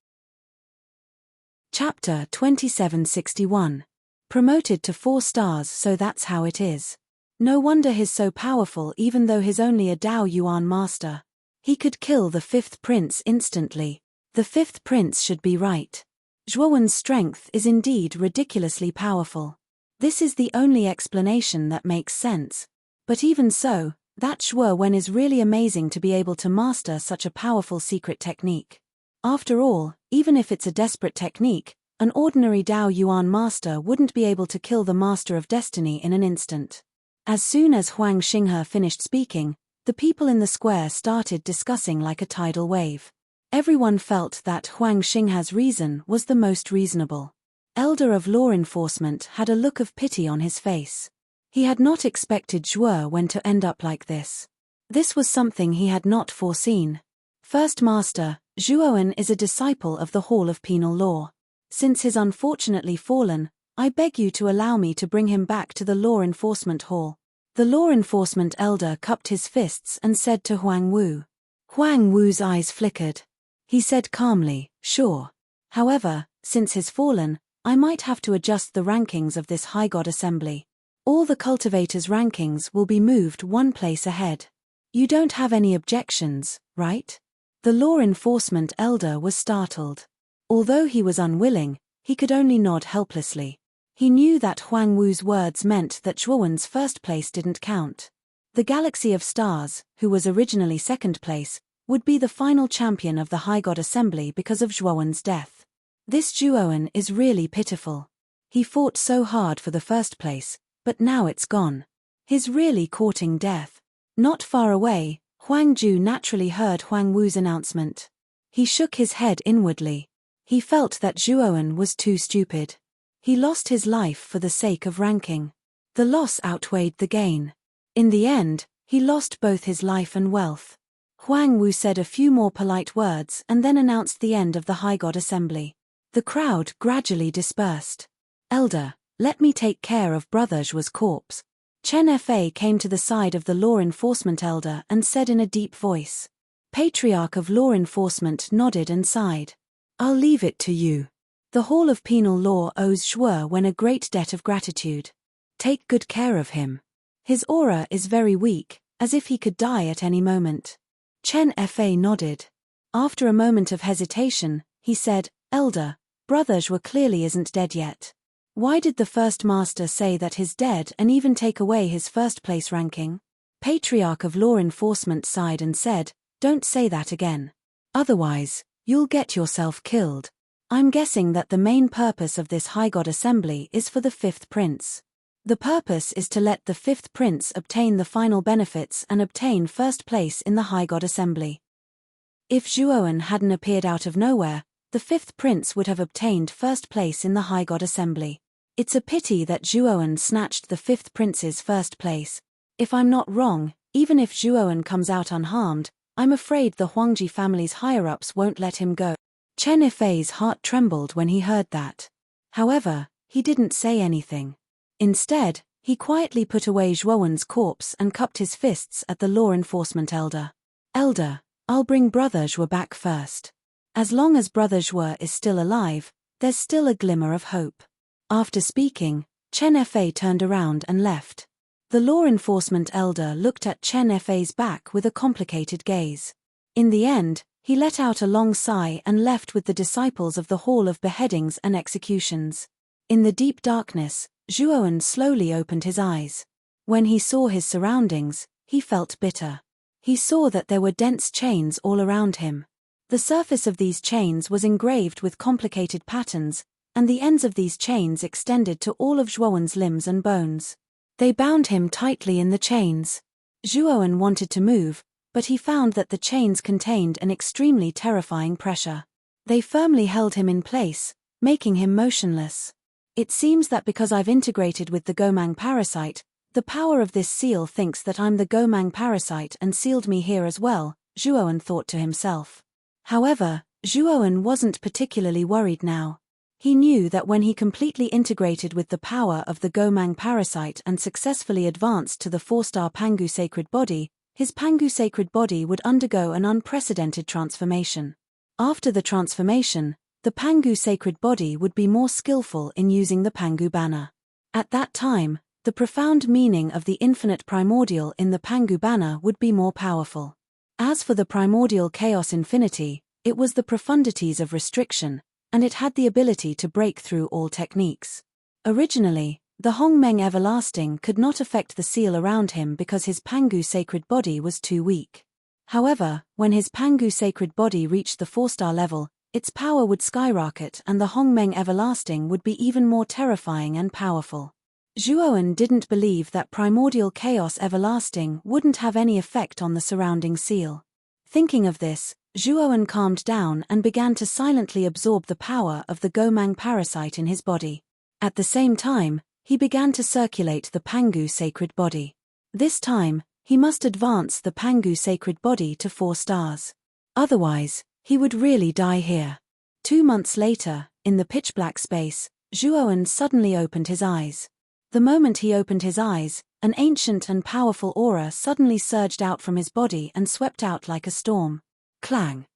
[SPEAKER 1] Chapter 2761. Promoted to 4 stars, so that's how it is. No wonder he's so powerful even though he's only a Dao Yuan master. He could kill the fifth prince instantly. The fifth prince should be right. Zhuowen's strength is indeed ridiculously powerful. This is the only explanation that makes sense. But even so, that Zhuowen is really amazing to be able to master such a powerful secret technique. After all, even if it's a desperate technique, an ordinary Dao Yuan master wouldn't be able to kill the Master of Destiny in an instant. As soon as Huang Xinghe finished speaking, the people in the square started discussing like a tidal wave. Everyone felt that Huang Xinghe's reason was the most reasonable. Elder of Law Enforcement had a look of pity on his face. He had not expected Zhuowen to end up like this. This was something he had not foreseen. First Master, Zhuowen is a disciple of the Hall of Penal Law. Since he's unfortunately fallen, I beg you to allow me to bring him back to the Law Enforcement Hall. The Law Enforcement Elder cupped his fists and said to Huang Wu. Huang Wu's eyes flickered. He said calmly, sure. However, since he's fallen, I might have to adjust the rankings of this High God Assembly. All the cultivators' rankings will be moved one place ahead. You don't have any objections, right? The Law Enforcement Elder was startled. Although he was unwilling, he could only nod helplessly. He knew that Huang Wu's words meant that Zhuowen's first place didn't count. The Galaxy of Stars, who was originally second place, would be the final champion of the High God Assembly because of Zhuowen's death. This Zhuowen is really pitiful. He fought so hard for the first place, but now it's gone. He's really courting death. Not far away, Huang Ju naturally heard Huang Wu's announcement. He shook his head inwardly. He felt that Zhuowen was too stupid. He lost his life for the sake of ranking. The loss outweighed the gain. In the end, he lost both his life and wealth. Huang Wu said a few more polite words and then announced the end of the High God Assembly. The crowd gradually dispersed. Elder, let me take care of Brother Zhuo's corpse. Chen Fa came to the side of the Law Enforcement Elder and said in a deep voice. Patriarch of Law Enforcement nodded and sighed. I'll leave it to you. The Hall of Penal Law owes Zhuowen a great debt of gratitude. Take good care of him. His aura is very weak, as if he could die at any moment. Chen Fa nodded. After a moment of hesitation, he said, Elder, Brother Zhuo clearly isn't dead yet. Why did the First Master say that he's dead and even take away his first place ranking? Patriarch of Law Enforcement sighed and said, don't say that again. Otherwise, you'll get yourself killed. I'm guessing that the main purpose of this High God Assembly is for the fifth prince. The purpose is to let the fifth prince obtain the final benefits and obtain first place in the High God Assembly. If Zhuowen hadn't appeared out of nowhere, the fifth prince would have obtained first place in the High God Assembly. It's a pity that Zhuowen snatched the fifth prince's first place. If I'm not wrong, even if Zhuowen comes out unharmed, I'm afraid the Huangji family's higher-ups won't let him go. Chen Fei's heart trembled when he heard that. However, he didn't say anything. Instead, he quietly put away Zhuowen's corpse and cupped his fists at the Law Enforcement Elder. Elder, I'll bring Brother Zhuo back first. As long as Brother Zhuo is still alive, there's still a glimmer of hope. After speaking, Chen Fei turned around and left. The Law Enforcement Elder looked at Chen Fei's back with a complicated gaze. In the end, he let out a long sigh and left with the disciples of the Hall of Beheadings and Executions. In the deep darkness, Zhuowen slowly opened his eyes. When he saw his surroundings, he felt bitter. He saw that there were dense chains all around him. The surface of these chains was engraved with complicated patterns, and the ends of these chains extended to all of Zhuowen's limbs and bones. They bound him tightly in the chains. Zhuowen wanted to move, but he found that the chains contained an extremely terrifying pressure. They firmly held him in place, making him motionless. It seems that because I've integrated with the Gomang parasite, the power of this seal thinks that I'm the Gomang parasite and sealed me here as well, Zhuowen thought to himself. However, Zhuowen wasn't particularly worried now. He knew that when he completely integrated with the power of the Gomang parasite and successfully advanced to the 4-star Pangu sacred body, his Pangu sacred body would undergo an unprecedented transformation. After the transformation, the Pangu sacred body would be more skillful in using the Pangu banner. At that time, the the profound meaning of the infinite primordial in the Pangu banner would be more powerful. As for the primordial chaos infinity, it was the profundities of restriction, and it had the ability to break through all techniques. Originally, the Hongmeng everlasting could not affect the seal around him because his Pangu sacred body was too weak. However, when his Pangu sacred body reached the 4-star level, its power would skyrocket and the Hongmeng everlasting would be even more terrifying and powerful. Zhuowen didn't believe that primordial chaos everlasting wouldn't have any effect on the surrounding seal. Thinking of this, Zhuowen calmed down and began to silently absorb the power of the Gomang parasite in his body. At the same time, he began to circulate the Pangu sacred body. This time, he must advance the Pangu sacred body to 4 stars. Otherwise, he would really die here. 2 months later, in the pitch-black space, Zhuowen suddenly opened his eyes. The moment he opened his eyes, an ancient and powerful aura suddenly surged out from his body and swept out like a storm. Clang!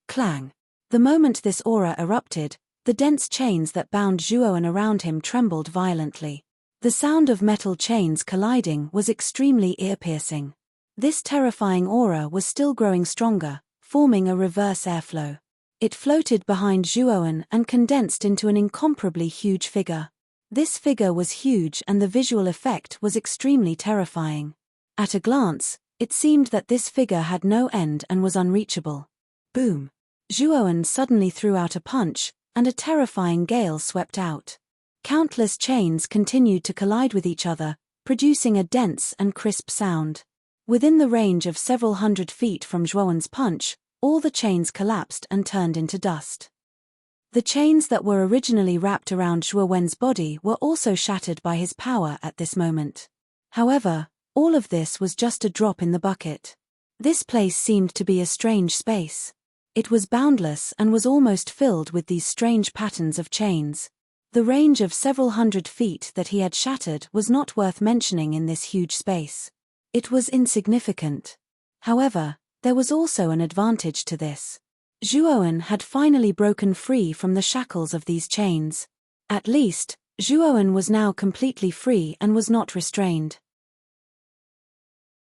[SPEAKER 1] Clang! The moment this aura erupted, the dense chains that bound Zhuowen around him trembled violently. The sound of metal chains colliding was extremely ear-piercing. This terrifying aura was still growing stronger, forming a reverse airflow. It floated behind Zhuowen and condensed into an incomparably huge figure. This figure was huge and the visual effect was extremely terrifying. At a glance, it seemed that this figure had no end and was unreachable. Boom! Zhuowen suddenly threw out a punch, and a terrifying gale swept out. Countless chains continued to collide with each other, producing a dense and crisp sound. Within the range of several hundred feet from Zhuowen's punch, all the chains collapsed and turned into dust. The chains that were originally wrapped around Zhuowen's body were also shattered by his power at this moment. However, all of this was just a drop in the bucket. This place seemed to be a strange space. It was boundless and was almost filled with these strange patterns of chains. The range of several hundred feet that he had shattered was not worth mentioning in this huge space. It was insignificant. However, there was also an advantage to this. Zhuowen had finally broken free from the shackles of these chains. At least, Zhuowen was now completely free and was not restrained.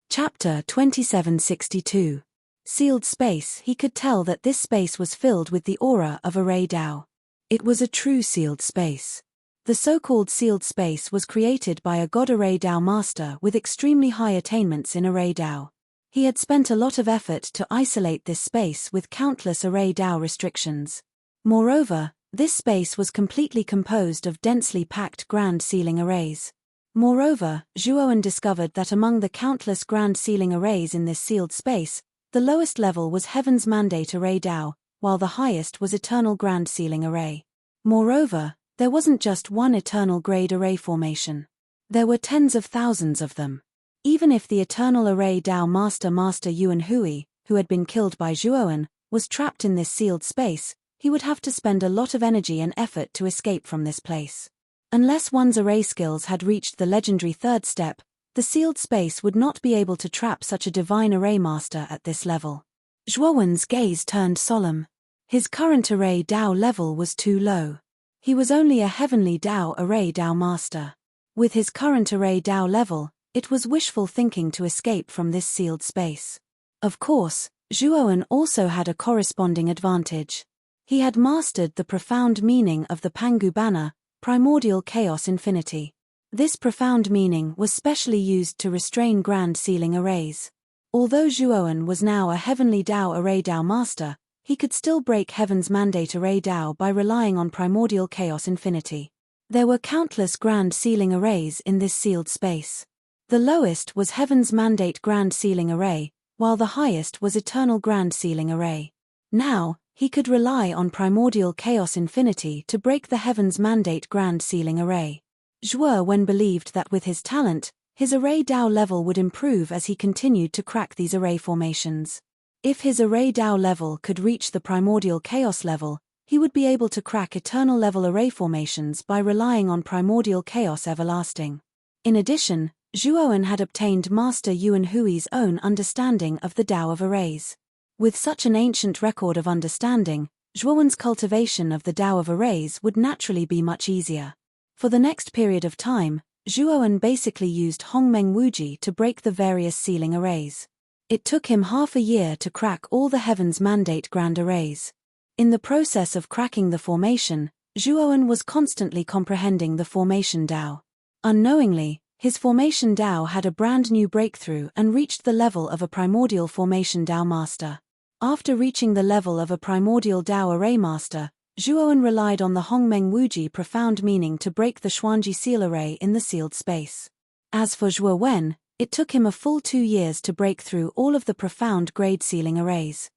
[SPEAKER 1] Chapter 2762. Sealed space. He could tell that this space was filled with the aura of Array Dao. It was a true sealed space. The so-called sealed space was created by a god Array Dao master with extremely high attainments in Array Dao. He had spent a lot of effort to isolate this space with countless Array Dao restrictions. Moreover, this space was completely composed of densely packed grand sealing arrays. Moreover, Zhuowen discovered that among the countless grand sealing arrays in this sealed space, the lowest level was Heaven's Mandate Array Dao, while the highest was Eternal Grand Sealing Array. Moreover, there wasn't just one Eternal Grade Array formation. There were tens of thousands of them. Even if the Eternal Array Dao Master Yuan Hui, who had been killed by Zhuowen, was trapped in this sealed space, he would have to spend a lot of energy and effort to escape from this place. Unless one's array skills had reached the legendary 3rd step, the sealed space would not be able to trap such a divine array master at this level. Zhuowen's gaze turned solemn. His current Array Dao level was too low. He was only a Heavenly Dao Array Dao master. With his current Array Dao level, it was wishful thinking to escape from this sealed space. Of course, Zhuowen also had a corresponding advantage. He had mastered the profound meaning of the Pangu banner, Primordial Chaos Infinity. This profound meaning was specially used to restrain grand sealing arrays. Although Zhuowen was now a Heavenly Dao Array Dao master, he could still break Heaven's Mandate Array Dao by relying on Primordial Chaos Infinity. There were countless grand sealing arrays in this sealed space. The lowest was Heaven's Mandate Grand Sealing Array, while the highest was Eternal Grand Sealing Array. Now, he could rely on Primordial Chaos Infinity to break the Heaven's Mandate Grand Sealing Array. Zhuowen believed that with his talent, his Array Dao level would improve as he continued to crack these array formations. If his Array Dao level could reach the Primordial Chaos level, he would be able to crack Eternal level array formations by relying on Primordial Chaos Everlasting. In addition, Zhuowen had obtained Master Yuan Hui's own understanding of the Dao of arrays. With such an ancient record of understanding, Zhuowen's cultivation of the Dao of arrays would naturally be much easier. For the next period of time, Zhuowen basically used Hongmeng Wuji to break the various sealing arrays. It took him half a year to crack all the Heaven's Mandate Grand Arrays. In the process of cracking the formation, Zhuowen was constantly comprehending the formation Dao. Unknowingly, his formation Dao had a brand new breakthrough and reached the level of a primordial formation Dao master. After reaching the level of a primordial Dao array master, Zhuowen relied on the Hongmeng Wuji profound meaning to break the Xuanji seal array in the sealed space. As for Zhuowen, it took him a full 2 years to break through all of the profound grade sealing arrays.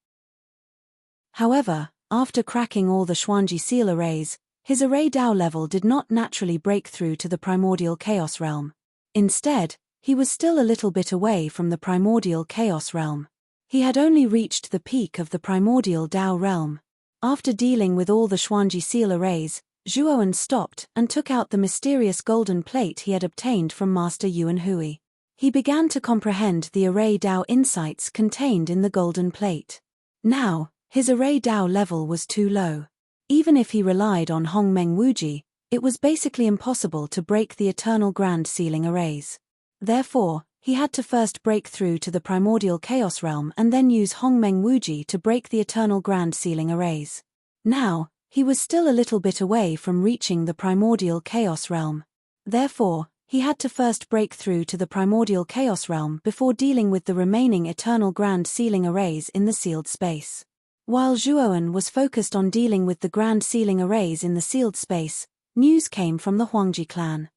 [SPEAKER 1] However, after cracking all the Xuanji seal arrays, his array Dao level did not naturally break through to the primordial chaos realm. Instead, he was still a little bit away from the primordial chaos realm. He had only reached the peak of the primordial Dao realm. After dealing with all the Xuanji seal arrays, Zhuowen stopped and took out the mysterious golden plate he had obtained from Master Yuan Hui. He began to comprehend the array Dao insights contained in the golden plate. Now, his array Dao level was too low. Even if he relied on Hongmeng Wuji, it was basically impossible to break the eternal grand sealing arrays. Therefore, he had to first break through to the primordial chaos realm and then use Hongmeng Wuji to break the eternal grand sealing arrays. Now, he was still a little bit away from reaching the primordial chaos realm. Therefore, he had to first break through to the primordial chaos realm before dealing with the remaining eternal grand sealing arrays in the sealed space. While Zhuowen was focused on dealing with the grand sealing arrays in the sealed space, news came from the Huangji clan.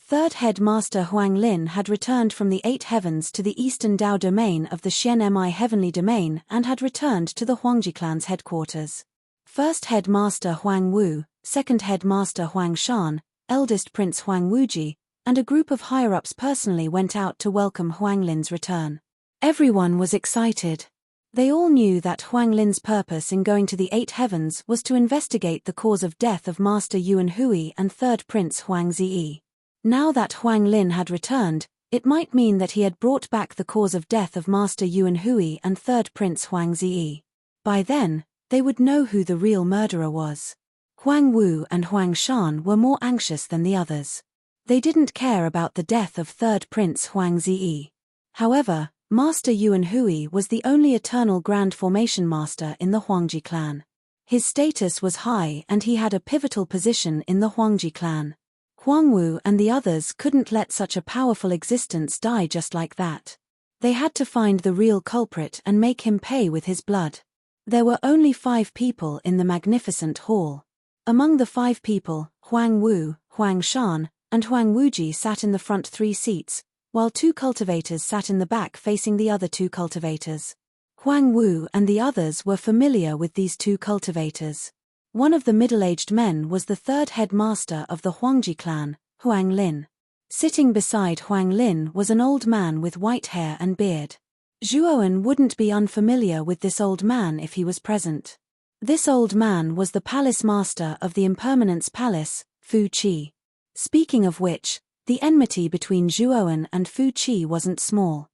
[SPEAKER 1] Third head master Huang Lin had returned from the 8 heavens to the eastern Dao domain of the Xianmi heavenly domain and had returned to the Huangji clan's headquarters. First head master Huang Wu, second head master Huang Shan, eldest prince Huang Wuji, and a group of higher-ups personally went out to welcome Huang Lin's return. Everyone was excited. They all knew that Huang Lin's purpose in going to the 8 heavens was to investigate the cause of death of Master Yuan Hui and third prince Huang Ziyi. Now that Huang Lin had returned, it might mean that he had brought back the cause of death of Master Yuan Hui and third prince Huang Ziyi. By then, they would know who the real murderer was. Huang Wu and Huang Shan were more anxious than the others. They didn't care about the death of third prince Huang Ziyi. However, Master Yuan Hui was the only eternal grand formation master in the Huangji clan. His status was high and he had a pivotal position in the Huangji clan. Huang Wu and the others couldn't let such a powerful existence die just like that. They had to find the real culprit and make him pay with his blood. There were only 5 people in the magnificent hall. Among the 5 people, Huang Wu, Huang Shan, and Huang Wuji sat in the front 3 seats, while 2 cultivators sat in the back facing the other 2 cultivators. Huang Wu and the others were familiar with these 2 cultivators. One of the middle-aged men was the third head master of the Huangji clan, Huang Lin. Sitting beside Huang Lin was an old man with white hair and beard. Zhuowen wouldn't be unfamiliar with this old man if he was present. This old man was the palace master of the Impermanence Palace, Fu Qi. Speaking of which, the enmity between Zhuowen and Fu Qi wasn't small.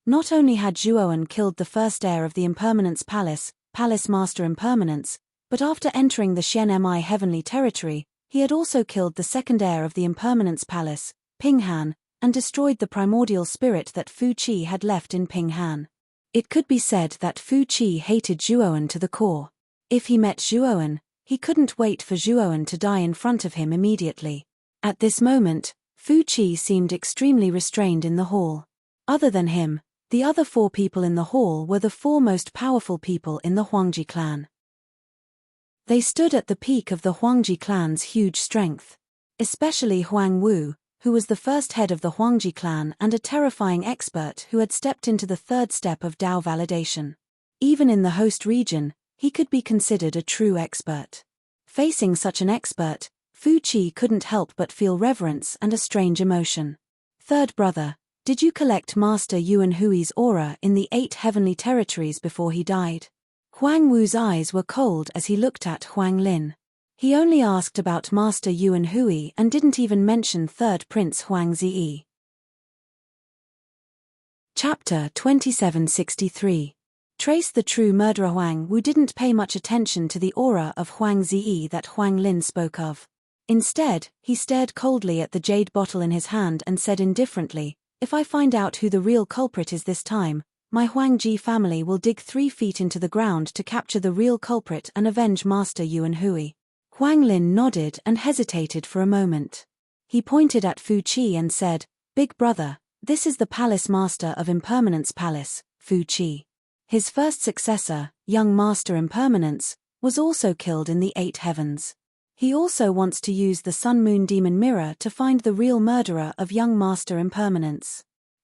[SPEAKER 1] Not only had Zhuowen killed the first heir of the Impermanence Palace, Palace Master Impermanence, but after entering the Xianmi heavenly territory, he had also killed the second heir of the Impermanence Palace, Pinghan, and destroyed the primordial spirit that Fu Qi had left in Pinghan. It could be said that Fu Qi hated Zhuowen to the core. If he met Zhuowen, he couldn't wait for Zhuowen to die in front of him immediately. At this moment, Fu Qi seemed extremely restrained in the hall. Other than him, the other 4 people in the hall were the 4 most powerful people in the Huangji clan. They stood at the peak of the Huangji clan's huge strength. Especially Huang Wu, who was the first head of the Huangji clan and a terrifying expert who had stepped into the 3rd step of Dao validation. Even in the host region, he could be considered a true expert. Facing such an expert, Fu Qi couldn't help but feel reverence and a strange emotion. Third brother, did you collect Master Yuan Hui's aura in the 8 heavenly territories before he died? Huang Wu's eyes were cold as he looked at Huang Lin. He only asked about Master Yuan Hui and didn't even mention third Prince Huang Ziyi. Chapter 2763. Trace the true murderer. Huang Wu didn't pay much attention to the aura of Huang Ziyi that Huang Lin spoke of. Instead, he stared coldly at the jade bottle in his hand and said indifferently, "If I find out who the real culprit is this time, my Huangji family will dig 3 feet into the ground to capture the real culprit and avenge Master Yuan Hui." Huang Lin nodded and hesitated for a moment. He pointed at Fu Qi and said, "Big brother, this is the palace master of Impermanence Palace, Fu Qi. His first successor, young Master Impermanence, was also killed in the 8 heavens. He also wants to use the Sun Moon Demon Mirror to find the real murderer of young Master Impermanence."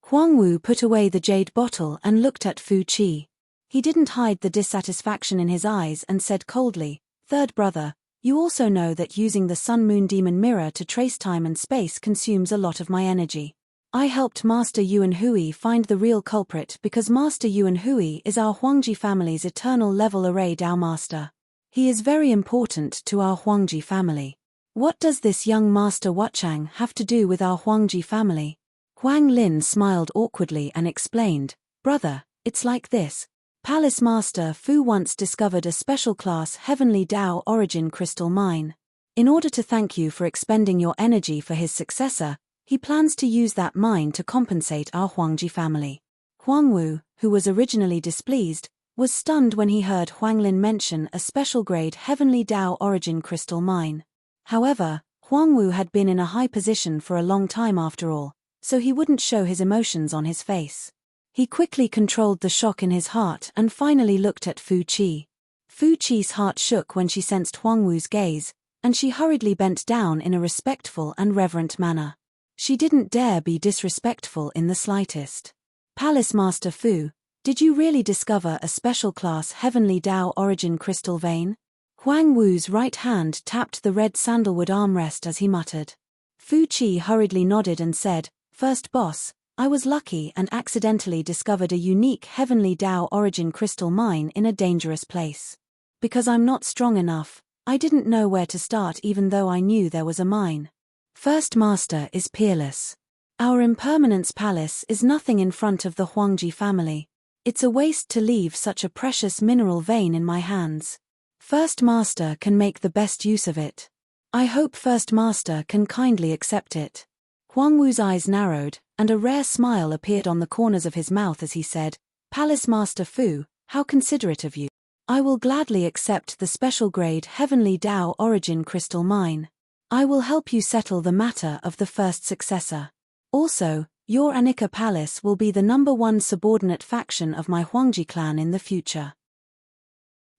[SPEAKER 1] Huang Wu put away the jade bottle and looked at Fu Qi. He didn't hide the dissatisfaction in his eyes and said coldly, "Third brother, you also know that using the Sun Moon Demon Mirror to trace time and space consumes a lot of my energy. I helped Master Yuan Hui find the real culprit because Master Yuan Hui is our Huangji family's eternal level array Dao Master. He is very important to our Huangji family. What does this young Master Wuchang have to do with our Huangji family?" Huang Lin smiled awkwardly and explained, "Brother, it's like this. Palace Master Fu once discovered a special class Heavenly Dao Origin Crystal Mine. In order to thank you for expending your energy for his successor, he plans to use that mine to compensate our Huangji family." Huang Wu, who was originally displeased, was stunned when he heard Huang Lin mention a special-grade Heavenly Dao Origin Crystal Mine. However, Huang Wu had been in a high position for a long time after all, so he wouldn't show his emotions on his face. He quickly controlled the shock in his heart and finally looked at Fu Qi. Fu Qi's heart shook when she sensed Huang Wu's gaze, and she hurriedly bent down in a respectful and reverent manner. She didn't dare be disrespectful in the slightest. "Palace Master Fu, did you really discover a special class Heavenly Dao Origin Crystal Vein?" Huang Wu's right hand tapped the red sandalwood armrest as he muttered. Fu Qi hurriedly nodded and said, "First boss, I was lucky and accidentally discovered a unique Heavenly Dao Origin Crystal Mine in a dangerous place. Because I'm not strong enough, I didn't know where to start even though I knew there was a mine. First Master is peerless. Our Impermanence Palace is nothing in front of the Huangji family. It's a waste to leave such a precious mineral vein in my hands. First Master can make the best use of it. I hope First Master can kindly accept it." Huang Wu's eyes narrowed, and a rare smile appeared on the corners of his mouth as he said, "Palace Master Fu, how considerate of you. I will gladly accept the special-grade Heavenly Dao Origin Crystal Mine. I will help you settle the matter of the first successor. Also, your Anika Palace will be the #1 subordinate faction of my Huangji clan in the future.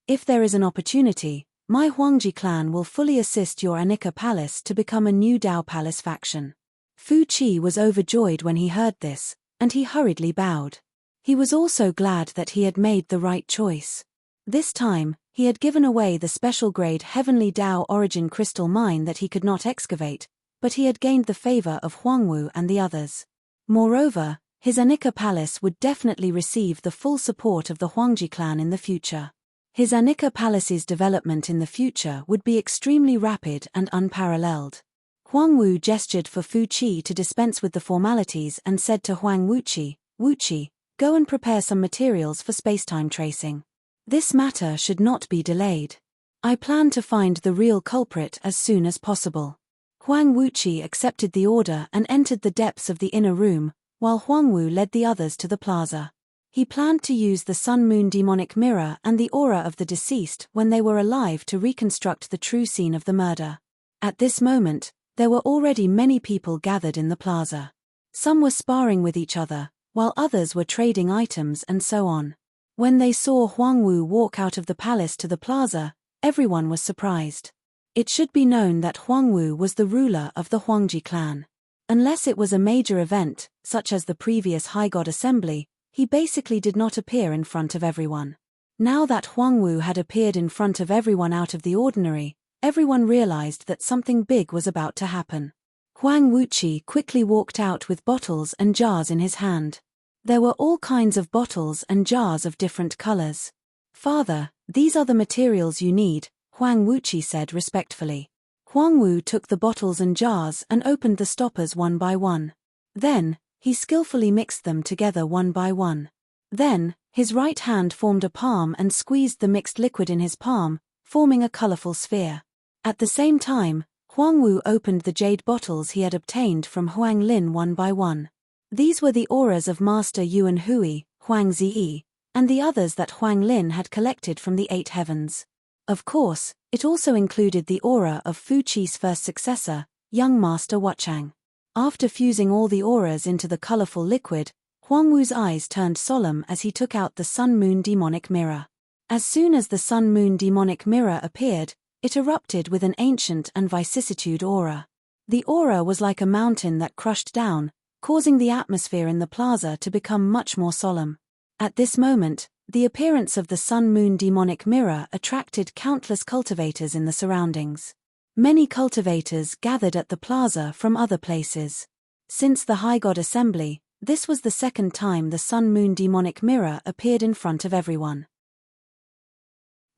[SPEAKER 1] If there is an opportunity, my Huangji clan will fully assist your Anika Palace to become a new Dao Palace faction." Fu Qi was overjoyed when he heard this, and he hurriedly bowed. He was also glad that he had made the right choice. This time, he had given away the special-grade Heavenly Dao Origin Crystal Mine that he could not excavate, but he had gained the favor of Huang Wu and the others. Moreover, his Anika Palace would definitely receive the full support of the Huangji clan in the future. His Anika Palace's development in the future would be extremely rapid and unparalleled. Huang Wu gestured for Fu Qi to dispense with the formalities and said to Huang Wuqi, "Wuqi, go and prepare some materials for spacetime tracing. This matter should not be delayed. I plan to find the real culprit as soon as possible." Huang Wuqi accepted the order and entered the depths of the inner room, while Huang Wu led the others to the plaza. He planned to use the Sun Moon Demonic Mirror and the aura of the deceased when they were alive to reconstruct the true scene of the murder. At this moment, there were already many people gathered in the plaza. Some were sparring with each other, while others were trading items and so on. When they saw Huang Wu walk out of the palace to the plaza, everyone was surprised. It should be known that Huang Wu was the ruler of the Huangji clan. Unless it was a major event, such as the previous High God Assembly, he basically did not appear in front of everyone. Now that Huang Wu had appeared in front of everyone out of the ordinary, everyone realized that something big was about to happen. Huang Wuqi quickly walked out with bottles and jars in his hand. There were all kinds of bottles and jars of different colors. "Father, these are the materials you need," Huang Wuqi said respectfully. Huang Wu took the bottles and jars and opened the stoppers one by one. Then, he skillfully mixed them together one by one. Then, his right hand formed a palm and squeezed the mixed liquid in his palm, forming a colorful sphere. At the same time, Huang Wu opened the jade bottles he had obtained from Huang Lin one by one. These were the auras of Master Yuan Hui, Huang Ziyi, and the others that Huang Lin had collected from the 8 heavens. Of course, it also included the aura of Fu Qi's first successor, young Master Wuchang. After fusing all the auras into the colorful liquid, Huang Wu's eyes turned solemn as he took out the Sun-Moon demonic mirror. As soon as the Sun-Moon demonic mirror appeared, it erupted with an ancient and vicissitude aura. The aura was like a mountain that crushed down, causing the atmosphere in the plaza to become much more solemn. At this moment, the appearance of the Sun-Moon demonic mirror attracted countless cultivators in the surroundings. Many cultivators gathered at the plaza from other places. Since the High God Assembly, this was the second time the Sun-Moon demonic mirror appeared in front of everyone.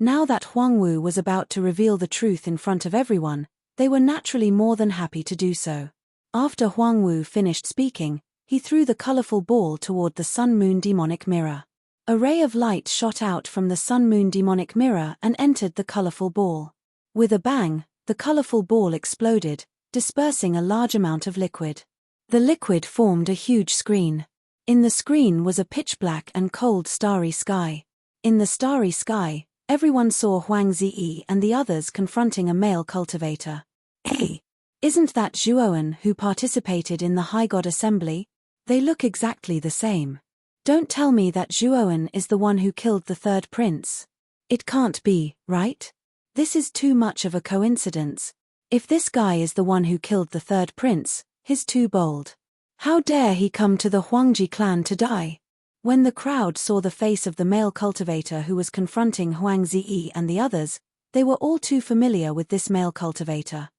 [SPEAKER 1] Now that Huang Wu was about to reveal the truth in front of everyone, they were naturally more than happy to do so. After Huang Wu finished speaking, he threw the colorful ball toward the Sun-Moon demonic mirror. A ray of light shot out from the Sun-Moon demonic mirror and entered the colorful ball. With a bang, the colorful ball exploded, dispersing a large amount of liquid. The liquid formed a huge screen. In the screen was a pitch-black and cold starry sky. In the starry sky, everyone saw Huang Ziyi and the others confronting a male cultivator. Hey! Isn't that Zhuowen who participated in the High God Assembly? They look exactly the same. Don't tell me that Zhuowen is the one who killed the third prince. It can't be, right? This is too much of a coincidence. If this guy is the one who killed the third prince, he's too bold. How dare he come to the Huangji clan to die? When the crowd saw the face of the male cultivator who was confronting Huang Ziyi and the others, they were all too familiar with this male cultivator.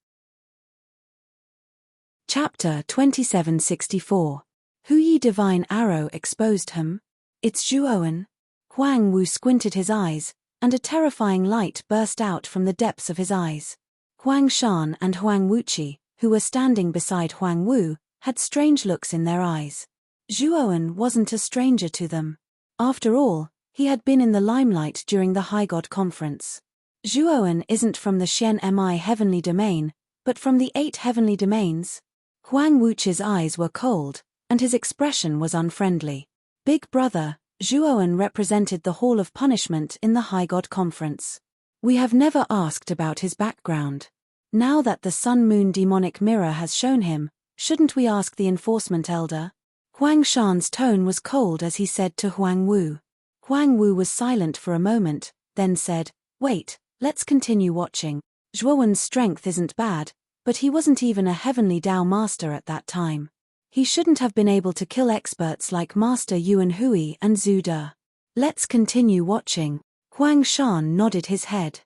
[SPEAKER 1] Chapter 2764. Huyi Divine Arrow Exposed Him? It's Zhuowen. Huang Wu squinted his eyes, and a terrifying light burst out from the depths of his eyes. Huang Shan and Huang Wuqi, who were standing beside Huang Wu, had strange looks in their eyes. Zhuowen wasn't a stranger to them. After all, he had been in the limelight during the High God Conference. Zhuowen isn't from the Xian Mi heavenly domain, but from the 8 heavenly domains. Huang Wuqi's eyes were cold, and his expression was unfriendly. Big brother, Zhuowen represented the Hall of Punishment in the High God Conference. We have never asked about his background. Now that the Sun-Moon demonic mirror has shown him, shouldn't we ask the enforcement elder? Huang Shan's tone was cold as he said to Huang Wu. Huang Wu was silent for a moment, then said, "Wait, let's continue watching. Zhuowen's strength isn't bad, but he wasn't even a heavenly Dao master at that time. He shouldn't have been able to kill experts like Master Yuan Hui and Zhu De. Let's continue watching." Huang Shan nodded his head.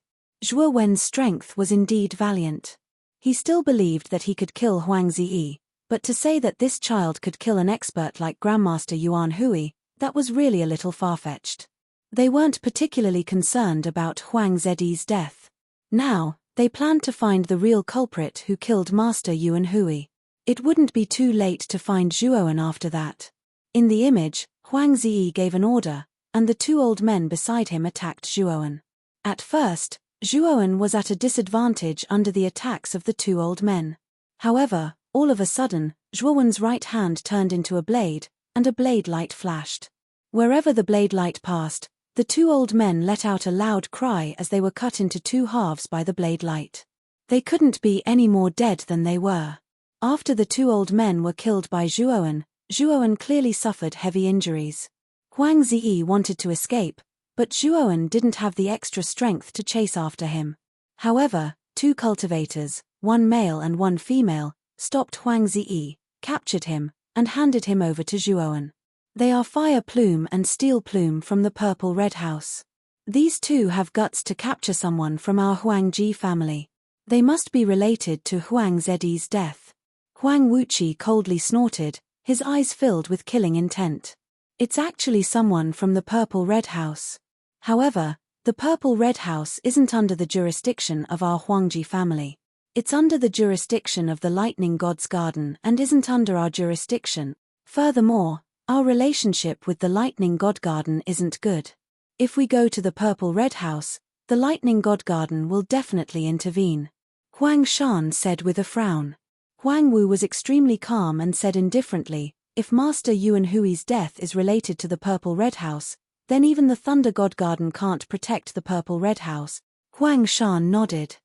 [SPEAKER 1] Zhuowen's strength was indeed valiant. He still believed that he could kill Huang Ziyi, but to say that this child could kill an expert like Grandmaster Yuan Hui, that was really a little far-fetched. They weren't particularly concerned about Huang Ziyi's death. Now, they planned to find the real culprit who killed Master Yuan Hui. It wouldn't be too late to find Zhuowen after that. In the image, Huang Ziyi gave an order, and the 2 old men beside him attacked Zhuowen. At first, Zhuowen was at a disadvantage under the attacks of the 2 old men. However, all of a sudden, Zhuowen's right hand turned into a blade, and a blade light flashed. Wherever the blade light passed, the 2 old men let out a loud cry as they were cut into 2 halves by the blade light. They couldn't be any more dead than they were. After the 2 old men were killed by Zhuowen, Zhuowen clearly suffered heavy injuries. Huang Ziyi wanted to escape, but Zhuowen didn't have the extra strength to chase after him. However, 2 cultivators, 1 male and 1 female, stopped Huang Ziyi, captured him, and handed him over to Zhuowen. They are Fire Plume and Steel Plume from the Purple Red House. These 2 have guts to capture someone from our Huangji family. They must be related to Huang Ziyi's death. Huang Wuqi coldly snorted, his eyes filled with killing intent. It's actually someone from the Purple Red House. However, the Purple Red House isn't under the jurisdiction of our Huangji family. It's under the jurisdiction of the Lightning God's Garden and isn't under our jurisdiction. Furthermore, our relationship with the Lightning God Garden isn't good. If we go to the Purple Red House, the Lightning God Garden will definitely intervene. Huang Shan said with a frown. Huang Wu was extremely calm and said indifferently, if Master Yuan Hui's death is related to the Purple Red House, then even the Thunder God Garden can't protect the Purple Red House. Huang Shan nodded.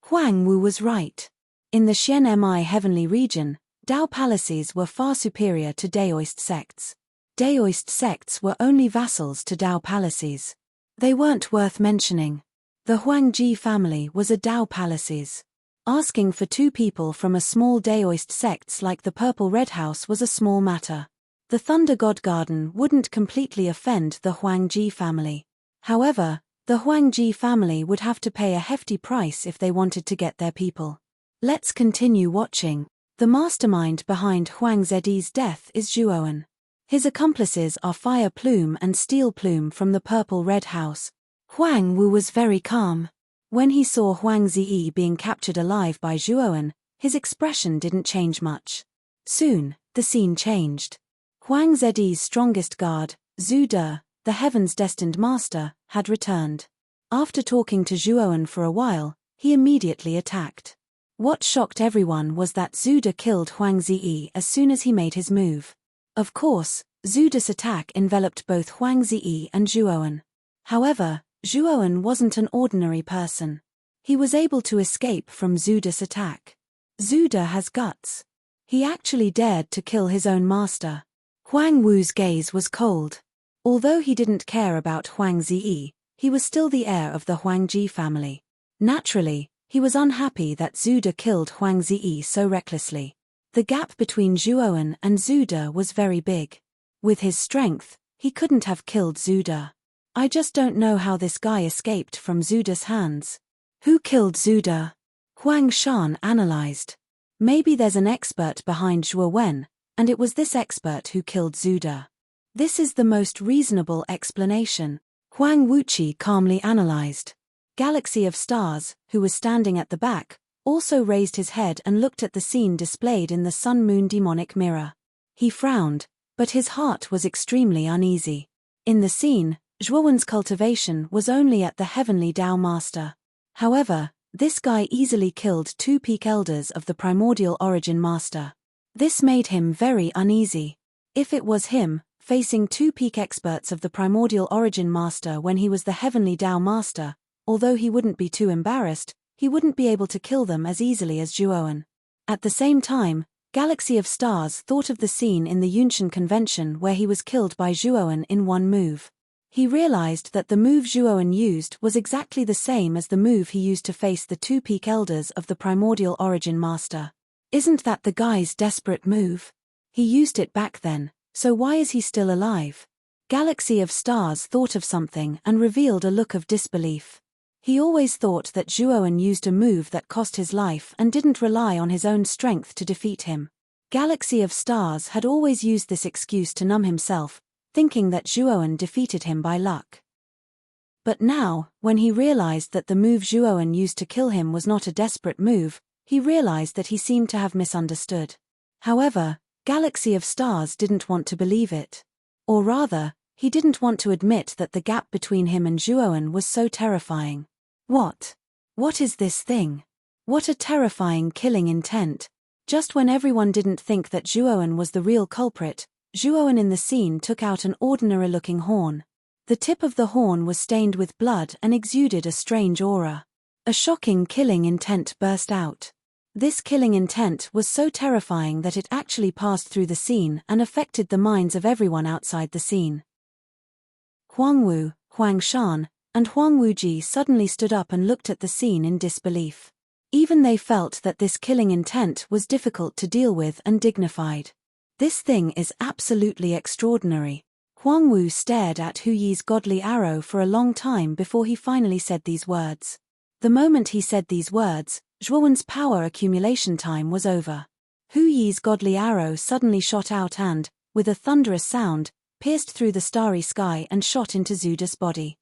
[SPEAKER 1] Huang Wu was right. In the Xian Mi heavenly region, Dao palaces were far superior to Daoist sects. Daoist sects were only vassals to Dao palaces. They weren't worth mentioning. The Huangji family was a Dao palaces. Asking for 2 people from a small Daoist sects like the Purple Red House was a small matter. The Thunder God Garden wouldn't completely offend the Huangji family. However, the Huangji family would have to pay a hefty price if they wanted to get their people. Let's continue watching. The mastermind behind Huang Zi's death is Zhuowen. His accomplices are Fire Plume and Steel Plume from the Purple Red House. Huang Wu was very calm. When he saw Huang Zi being captured alive by Zhuowen, his expression didn't change much. Soon, the scene changed. Huang Zi's strongest guard, Zhu De, the Heaven's destined master, had returned. After talking to Zhuowen for a while, he immediately attacked. What shocked everyone was that Zhu De killed Huang Zi as soon as he made his move. Of course, Zhu De's attack enveloped both Huang Zi and Zhuowen. However, Zhuowen wasn't an ordinary person. He was able to escape from Zhu De's attack. Zhu De has guts. He actually dared to kill his own master. Huang Wu's gaze was cold. Although he didn't care about Huang Zi, he was still the heir of the Huangji family. Naturally, he was unhappy that Zhu De killed Huang Zi so recklessly. The gap between Zhuowen and Zhu De was very big. With his strength, he couldn't have killed Zhu De. I just don't know how this guy escaped from Zhu De's hands. Who killed Zhu De? Huang Shan analyzed. Maybe there's an expert behind Zhuowen, and it was this expert who killed Zhu De. This is the most reasonable explanation. Huang Wuqi calmly analyzed. Galaxy of Stars, who was standing at the back, also raised his head and looked at the scene displayed in the sun-moon demonic mirror. He frowned, but his heart was extremely uneasy. In the scene, Zhuowen's cultivation was only at the heavenly Dao Master. However, this guy easily killed 2 peak elders of the primordial origin master. This made him very uneasy. If it was him, facing 2 peak experts of the primordial origin master when he was the heavenly Dao Master, although he wouldn't be too embarrassed, he wouldn't be able to kill them as easily as Zhuowen. At the same time, Galaxy of Stars thought of the scene in the Yunshan Convention where he was killed by Zhuowen in one move. He realized that the move Zhuowen used was exactly the same as the move he used to face the 2 peak elders of the primordial origin master. Isn't that the guy's desperate move? He used it back then, so why is he still alive? Galaxy of Stars thought of something and revealed a look of disbelief. He always thought that Zhuowen used a move that cost his life and didn't rely on his own strength to defeat him. Galaxy of Stars had always used this excuse to numb himself, thinking that Zhuowen defeated him by luck. But now, when he realized that the move Zhuowen used to kill him was not a desperate move, he realized that he seemed to have misunderstood. However, Galaxy of Stars didn't want to believe it. Or rather, he didn't want to admit that the gap between him and Zhuowen was so terrifying. What? What is this thing? What a terrifying killing intent. Just when everyone didn't think that Zhuowen was the real culprit, Zhuowen in the scene took out an ordinary-looking horn. The tip of the horn was stained with blood and exuded a strange aura. A shocking killing intent burst out. This killing intent was so terrifying that it actually passed through the scene and affected the minds of everyone outside the scene. Huang Wu, Huang Shan, and Huang Wuji suddenly stood up and looked at the scene in disbelief. Even they felt that this killing intent was difficult to deal with and dignified. This thing is absolutely extraordinary. Huang Wu stared at Hu Yi's godly arrow for a long time before he finally said these words. The moment he said these words, Zhuowen's power accumulation time was over. Hu Yi's godly arrow suddenly shot out and, with a thunderous sound, pierced through the starry sky and shot into Zhu De's body.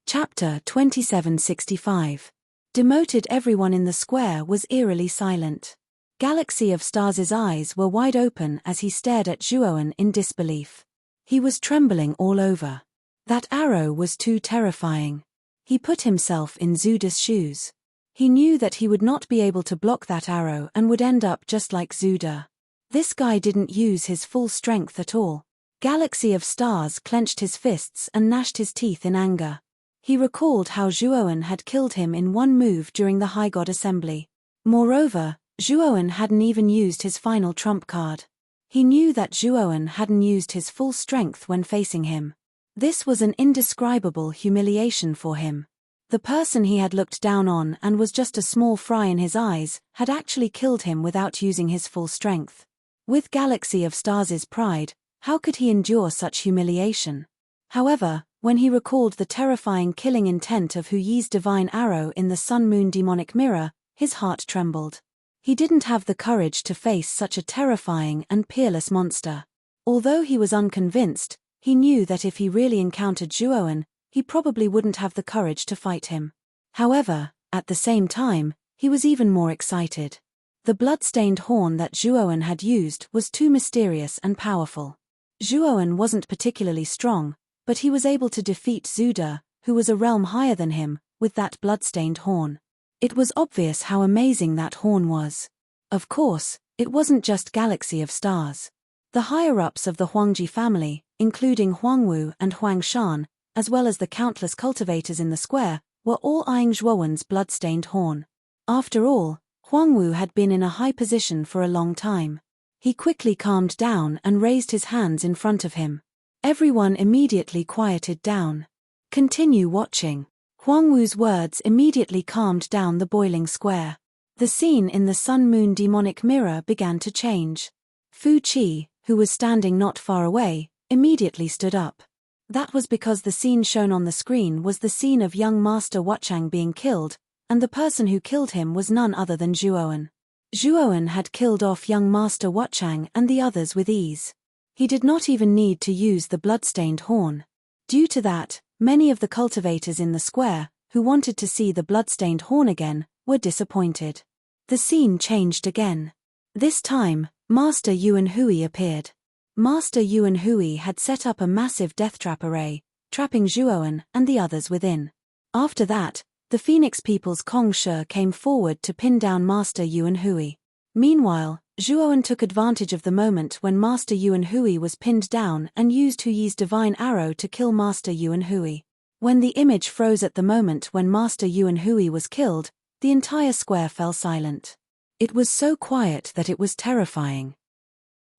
[SPEAKER 1] Chapter 2765. Demoted. Everyone in the square was eerily silent. Galaxy of Stars' eyes were wide open as he stared at Zhuowen in disbelief. He was trembling all over. That arrow was too terrifying. He put himself in Zuda's shoes. He knew that he would not be able to block that arrow and would end up just like Zuda. This guy didn't use his full strength at all. Galaxy of Stars clenched his fists and gnashed his teeth in anger. He recalled how Zhuowen had killed him in one move during the High God Assembly. Moreover, Zhuowen hadn't even used his final trump card. He knew that Zhuowen hadn't used his full strength when facing him. This was an indescribable humiliation for him. The person he had looked down on and was just a small fry in his eyes had actually killed him without using his full strength. With Galaxy of Stars' pride, how could he endure such humiliation? However, when he recalled the terrifying killing intent of Hu Yi's divine arrow in the Sun-Moon demonic mirror, his heart trembled. He didn't have the courage to face such a terrifying and peerless monster. Although he was unconvinced, he knew that if he really encountered Zhuowen, he probably wouldn't have the courage to fight him. However, at the same time, he was even more excited. The blood-stained horn that Zhuowen had used was too mysterious and powerful. Zhuowen wasn't particularly strong, but he was able to defeat Zuda, who was a realm higher than him, with that blood-stained horn. It was obvious how amazing that horn was. Of course, it wasn't just Galaxy of Stars. The higher-ups of the Huangji family, including Huangwu and Huangshan, as well as the countless cultivators in the square, were all eyeing Zhuowen's blood-stained horn. After all, Huangwu had been in a high position for a long time. He quickly calmed down and raised his hands in front of him. Everyone immediately quieted down. Continue watching. Huangwu's words immediately calmed down the boiling square. The scene in the Sun-Moon demonic mirror began to change. Fu Qi, who was standing not far away, immediately stood up. That was because the scene shown on the screen was the scene of young Master Wuchang being killed, and the person who killed him was none other than Zhuowen. Zhuowen had killed off young Master Wuchang and the others with ease. He did not even need to use the blood-stained horn. Due to that, many of the cultivators in the square, who wanted to see the blood-stained horn again, were disappointed. The scene changed again. This time, Master Yuan Hui appeared. Master Yuan Hui had set up a massive death trap array, trapping Zhuowen and the others within. After that, the Phoenix People's Kong Shi came forward to pin down Master Yuan Hui. Meanwhile, Zhuowen took advantage of the moment when Master Yuan Hui was pinned down and used Hu Yi's divine arrow to kill Master Yuan Hui. When the image froze at the moment when Master Yuan Hui was killed, the entire square fell silent. It was so quiet that it was terrifying.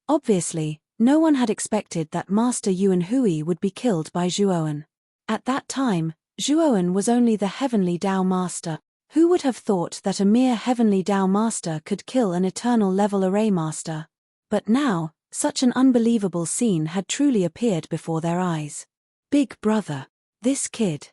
[SPEAKER 1] Obviously, no one had expected that Master Yuan Hui would be killed by Zhuowen. At that time, Zhuowen was only the Heavenly Dao Master. Who would have thought that a mere Heavenly Dao Master could kill an Eternal Level Array Master? But now, such an unbelievable scene had truly appeared before their eyes. Big brother. This kid.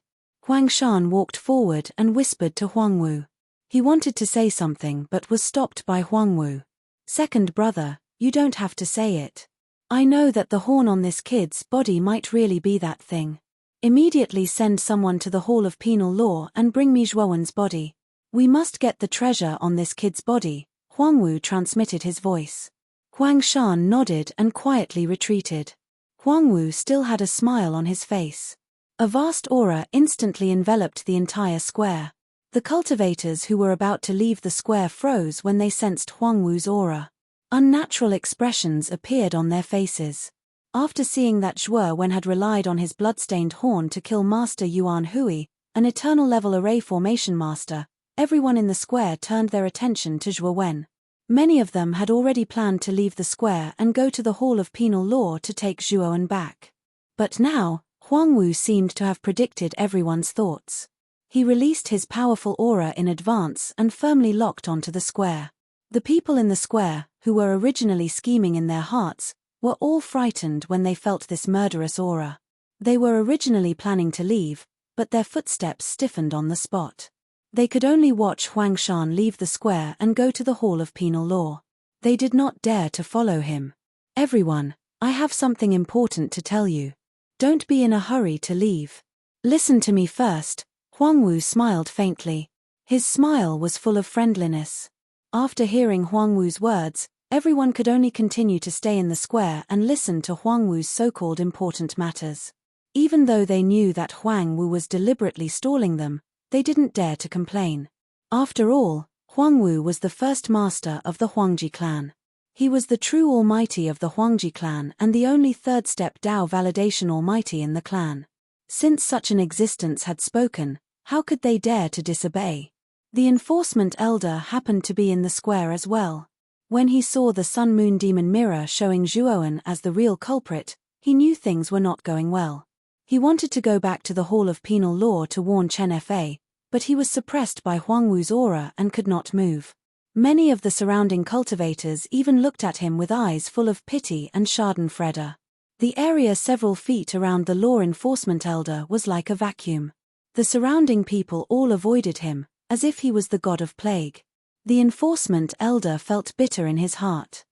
[SPEAKER 1] Huangshan walked forward and whispered to Huangwu. He wanted to say something but was stopped by Huangwu. Second brother, you don't have to say it. I know that the horn on this kid's body might really be that thing. Immediately send someone to the Hall of Penal Law and bring me Zhuowen's body. We must get the treasure on this kid's body, Huangwu transmitted his voice. Huangshan nodded and quietly retreated. Huangwu still had a smile on his face. A vast aura instantly enveloped the entire square. The cultivators who were about to leave the square froze when they sensed Huangwu's aura. Unnatural expressions appeared on their faces. After seeing that Zhuowen had relied on his blood-stained horn to kill Master Yuan Hui, an Eternal Level Array Formation Master, everyone in the square turned their attention to Zhuowen. Many of them had already planned to leave the square and go to the Hall of Penal Law to take Zhuowen back. But now, Huangwu seemed to have predicted everyone's thoughts. He released his powerful aura in advance and firmly locked onto the square. The people in the square, who were originally scheming in their hearts, were all frightened when they felt this murderous aura. They were originally planning to leave, but their footsteps stiffened on the spot. They could only watch Huangshan leave the square and go to the Hall of Penal Law. They did not dare to follow him. Everyone, I have something important to tell you. Don't be in a hurry to leave. Listen to me first. Huangwu smiled faintly. His smile was full of friendliness. After hearing Huangwu's words, everyone could only continue to stay in the square and listen to Huangwu's so-called important matters. Even though they knew that Huang Wu was deliberately stalling them, they didn't dare to complain. After all, Huang Wu was the first master of the Huangji clan. He was the true almighty of the Huangji clan and the only third-step Dao validation almighty in the clan. Since such an existence had spoken, how could they dare to disobey? The enforcement elder happened to be in the square as well. When he saw the sun-moon demon mirror showing Zhuowen as the real culprit, he knew things were not going well. He wanted to go back to the Hall of Penal Law to warn Chen Fa, but he was suppressed by Huang Wu's aura and could not move. Many of the surrounding cultivators even looked at him with eyes full of pity and schadenfreude. The area several feet around the law enforcement elder was like a vacuum. The surrounding people all avoided him, as if he was the god of plague. The enforcement elder felt bitter in his heart.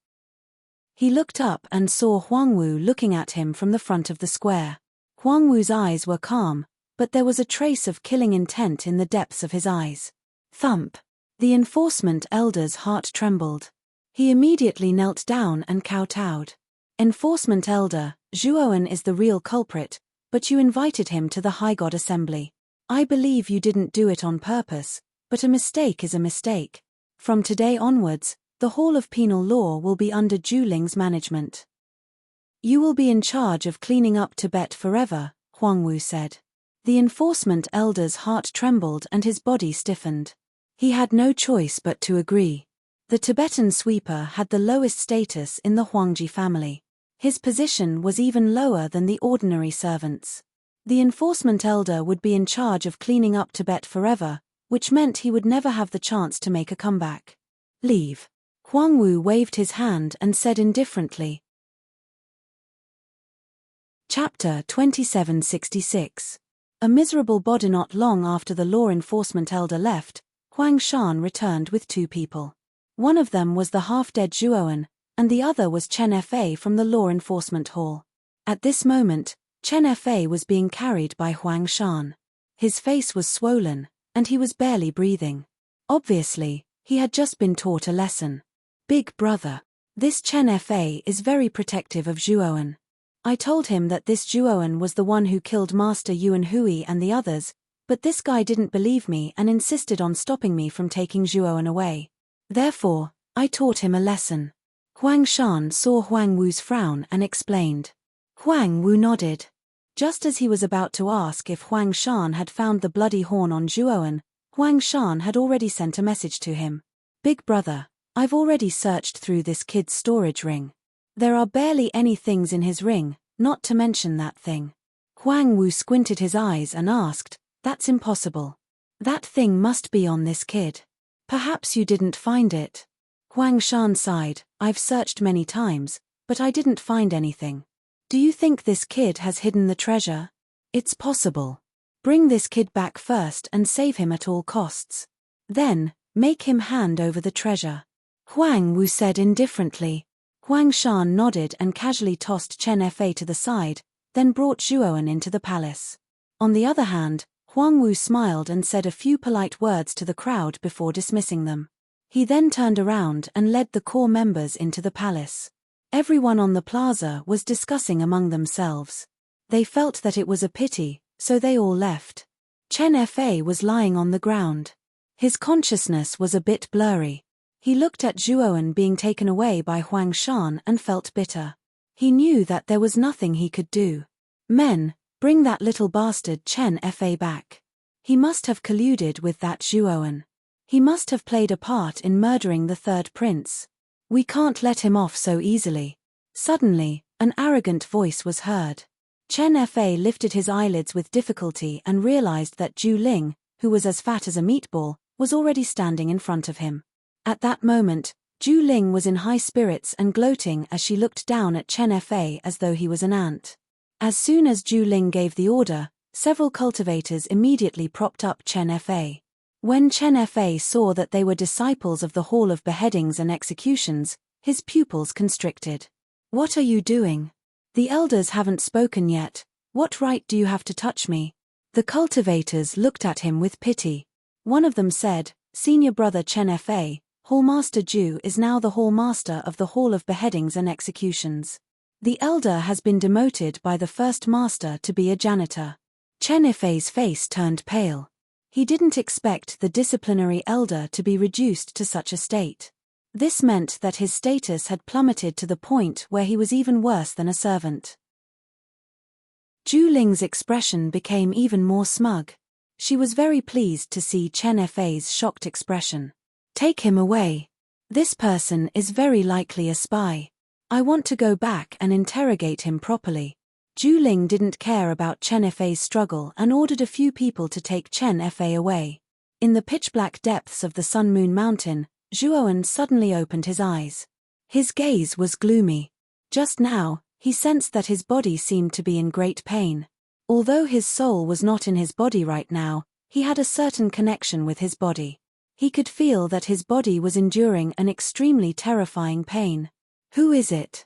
[SPEAKER 1] He looked up and saw Huang Wu looking at him from the front of the square. Huang Wu's eyes were calm, but there was a trace of killing intent in the depths of his eyes. Thump! The enforcement elder's heart trembled. He immediately knelt down and kowtowed. Enforcement elder, Zhuowen is the real culprit, but you invited him to the High God Assembly. I believe you didn't do it on purpose, but a mistake is a mistake. From today onwards, the Hall of Penal Law will be under Zhu Ling's management. You will be in charge of cleaning up Tibet forever, Huang Wu said. The enforcement elder's heart trembled and his body stiffened. He had no choice but to agree. The Tibetan sweeper had the lowest status in the Huangji family. His position was even lower than the ordinary servants. The enforcement elder would be in charge of cleaning up Tibet forever, which meant he would never have the chance to make a comeback. Leave. Huang Wu waved his hand and said indifferently. Chapter 2766. A miserable body. Not long after the law enforcement elder left, Huang Shan returned with two people. One of them was the half-dead Zhuowen, and the other was Chen Fa from the law enforcement hall. At this moment, Chen Fa was being carried by Huang Shan. His face was swollen, and he was barely breathing. Obviously, he had just been taught a lesson. Big brother. This Chen Fa is very protective of Zhuowen. I told him that this Zhuowen was the one who killed Master Yuan Hui and the others, but this guy didn't believe me and insisted on stopping me from taking Zhuowen away. Therefore, I taught him a lesson. Huang Shan saw Huang Wu's frown and explained. Huang Wu nodded. Just as he was about to ask if Huang Shan had found the bloody horn on Zhuowen, Huang Shan had already sent a message to him. Big brother, I've already searched through this kid's storage ring. There are barely any things in his ring, not to mention that thing. Huang Wu squinted his eyes and asked, That's impossible. That thing must be on this kid. Perhaps you didn't find it. Huang Shan sighed, I've searched many times, but I didn't find anything. Do you think this kid has hidden the treasure? It's possible. Bring this kid back first and save him at all costs. Then, make him hand over the treasure. Huang Wu said indifferently. Huang Shan nodded and casually tossed Chen Fa to the side, then brought Zhuowen into the palace. On the other hand, Huang Wu smiled and said a few polite words to the crowd before dismissing them. He then turned around and led the core members into the palace. Everyone on the plaza was discussing among themselves. They felt that it was a pity, so they all left. Chen Fa was lying on the ground. His consciousness was a bit blurry. He looked at Zhuowen being taken away by Huang Shan and felt bitter. He knew that there was nothing he could do. Men, bring that little bastard Chen Fa back. He must have colluded with that Zhuowen. He must have played a part in murdering the third prince. We can't let him off so easily. Suddenly, an arrogant voice was heard. Chen Fa lifted his eyelids with difficulty and realized that Zhu Ling, who was as fat as a meatball, was already standing in front of him. At that moment, Zhu Ling was in high spirits and gloating as she looked down at Chen Fa as though he was an ant. As soon as Zhu Ling gave the order, several cultivators immediately propped up Chen Fa. When Chen Fa saw that they were disciples of the Hall of Beheadings and Executions, his pupils constricted. What are you doing? The elders haven't spoken yet. What right do you have to touch me? The cultivators looked at him with pity. One of them said, Senior brother Chen Fa, Hallmaster Zhu is now the Hallmaster of the Hall of Beheadings and Executions. The elder has been demoted by the first master to be a janitor. Chen Yifei's face turned pale. He didn't expect the disciplinary elder to be reduced to such a state. This meant that his status had plummeted to the point where he was even worse than a servant. Zhu Ling's expression became even more smug. She was very pleased to see Chen Yifei's shocked expression. Take him away. This person is very likely a spy. I want to go back and interrogate him properly. Zhu Ling didn't care about Chen Yifei's struggle and ordered a few people to take Chen Yifei away. In the pitch-black depths of the Sun Moon Mountain, Zhuowen suddenly opened his eyes. His gaze was gloomy. Just now, he sensed that his body seemed to be in great pain. Although his soul was not in his body right now, he had a certain connection with his body. He could feel that his body was enduring an extremely terrifying pain. Who is it?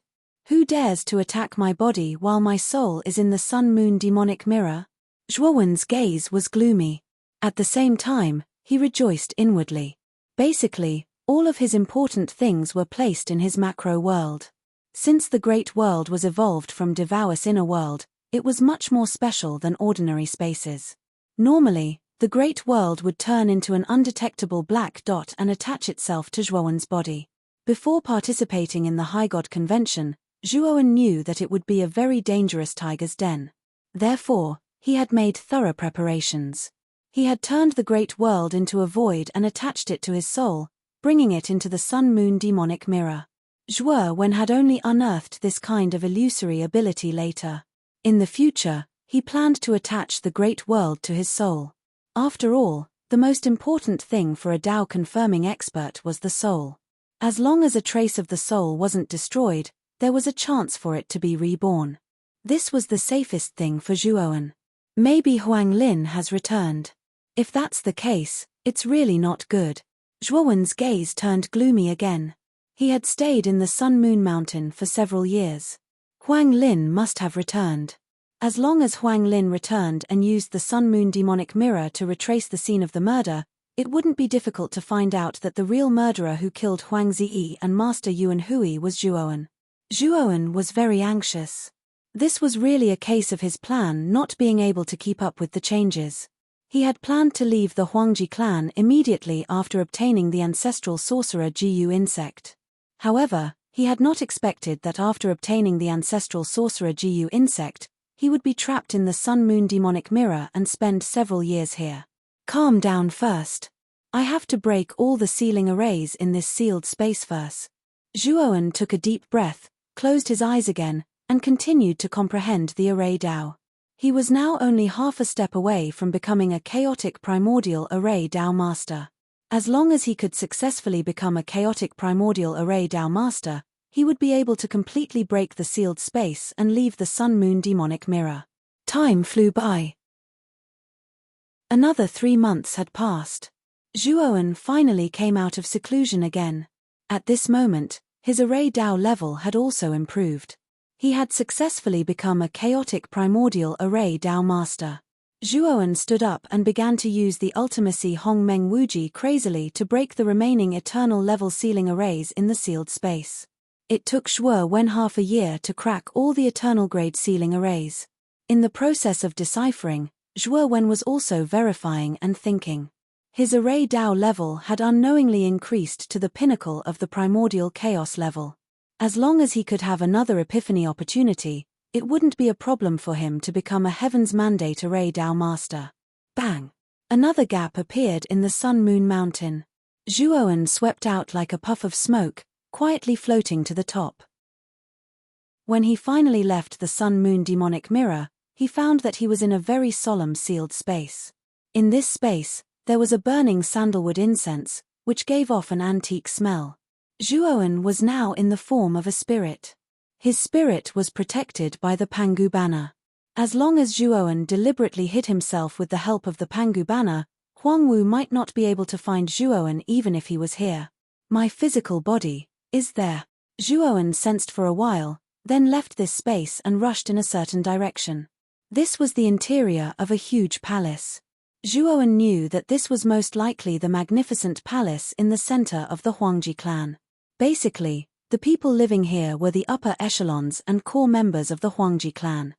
[SPEAKER 1] Who dares to attack my body while my soul is in the Sun-Moon demonic mirror? Zhuowen's gaze was gloomy. At the same time, he rejoiced inwardly. Basically, all of his important things were placed in his macro world. Since the Great World was evolved from Devour's inner world, it was much more special than ordinary spaces. Normally, the Great World would turn into an undetectable black dot and attach itself to Zhuowen's body. Before participating in the High God Convention, Zhuowen knew that it would be a very dangerous tiger's den. Therefore, he had made thorough preparations. He had turned the Great World into a void and attached it to his soul, bringing it into the Sun-Moon demonic mirror. Zhuowen had only unearthed this kind of illusory ability later. In the future, he planned to attach the Great World to his soul. After all, the most important thing for a Dao-confirming expert was the soul. As long as a trace of the soul wasn't destroyed, there was a chance for it to be reborn. This was the safest thing for Zhuowen. Maybe Huang Lin has returned. If that's the case, it's really not good. Zhuowen's gaze turned gloomy again. He had stayed in the Sun-Moon Mountain for several years. Huang Lin must have returned. As long as Huang Lin returned and used the Sun-Moon demonic mirror to retrace the scene of the murder, it wouldn't be difficult to find out that the real murderer who killed Huang Ziyi and Master Yuan Hui was Zhuowen. Zhuowen was very anxious. This was really a case of his plan not being able to keep up with the changes. He had planned to leave the Huangji clan immediately after obtaining the ancestral sorcerer Jiyu insect. However, he had not expected that after obtaining the ancestral sorcerer Jiyu insect, he would be trapped in the Sun-Moon demonic mirror and spend several years here. Calm down first. I have to break all the sealing arrays in this sealed space first. Zhuowen took a deep breath, closed his eyes again, and continued to comprehend the array Dao. He was now only half a step away from becoming a chaotic primordial array Dao master. As long as he could successfully become a chaotic primordial array Dao master, he would be able to completely break the sealed space and leave the Sun-Moon demonic mirror. Time flew by. Another 3 months had passed. Zhuowen finally came out of seclusion again. At this moment, his array Dao level had also improved. He had successfully become a chaotic primordial array Dao master. Zhuowen stood up and began to use the ultimacy Hong Meng Wuji crazily to break the remaining eternal level sealing arrays in the sealed space. It took Zhuowen half a year to crack all the eternal grade sealing arrays. In the process of deciphering, Zhuowen was also verifying and thinking. His array Dao level had unknowingly increased to the pinnacle of the primordial chaos level. As long as he could have another epiphany opportunity, it wouldn't be a problem for him to become a Heaven's Mandate array Dao master. Bang! Another gap appeared in the Sun-Moon Mountain. Zhuowen swept out like a puff of smoke, quietly floating to the top. When he finally left the Sun-Moon demonic mirror, he found that he was in a very solemn sealed space. In this space, there was a burning sandalwood incense, which gave off an antique smell. Zhuowen was now in the form of a spirit. His spirit was protected by the Pangu banner. As long as Zhuowen deliberately hid himself with the help of the Pangu banner, Huangwu might not be able to find Zhuowen even if he was here. My physical body is there. Zhuowen sensed for a while, then left this space and rushed in a certain direction. This was the interior of a huge palace. Zhuowen knew that this was most likely the magnificent palace in the center of the Huangji clan. Basically, The people living here were the upper echelons and core members of the Huangji clan.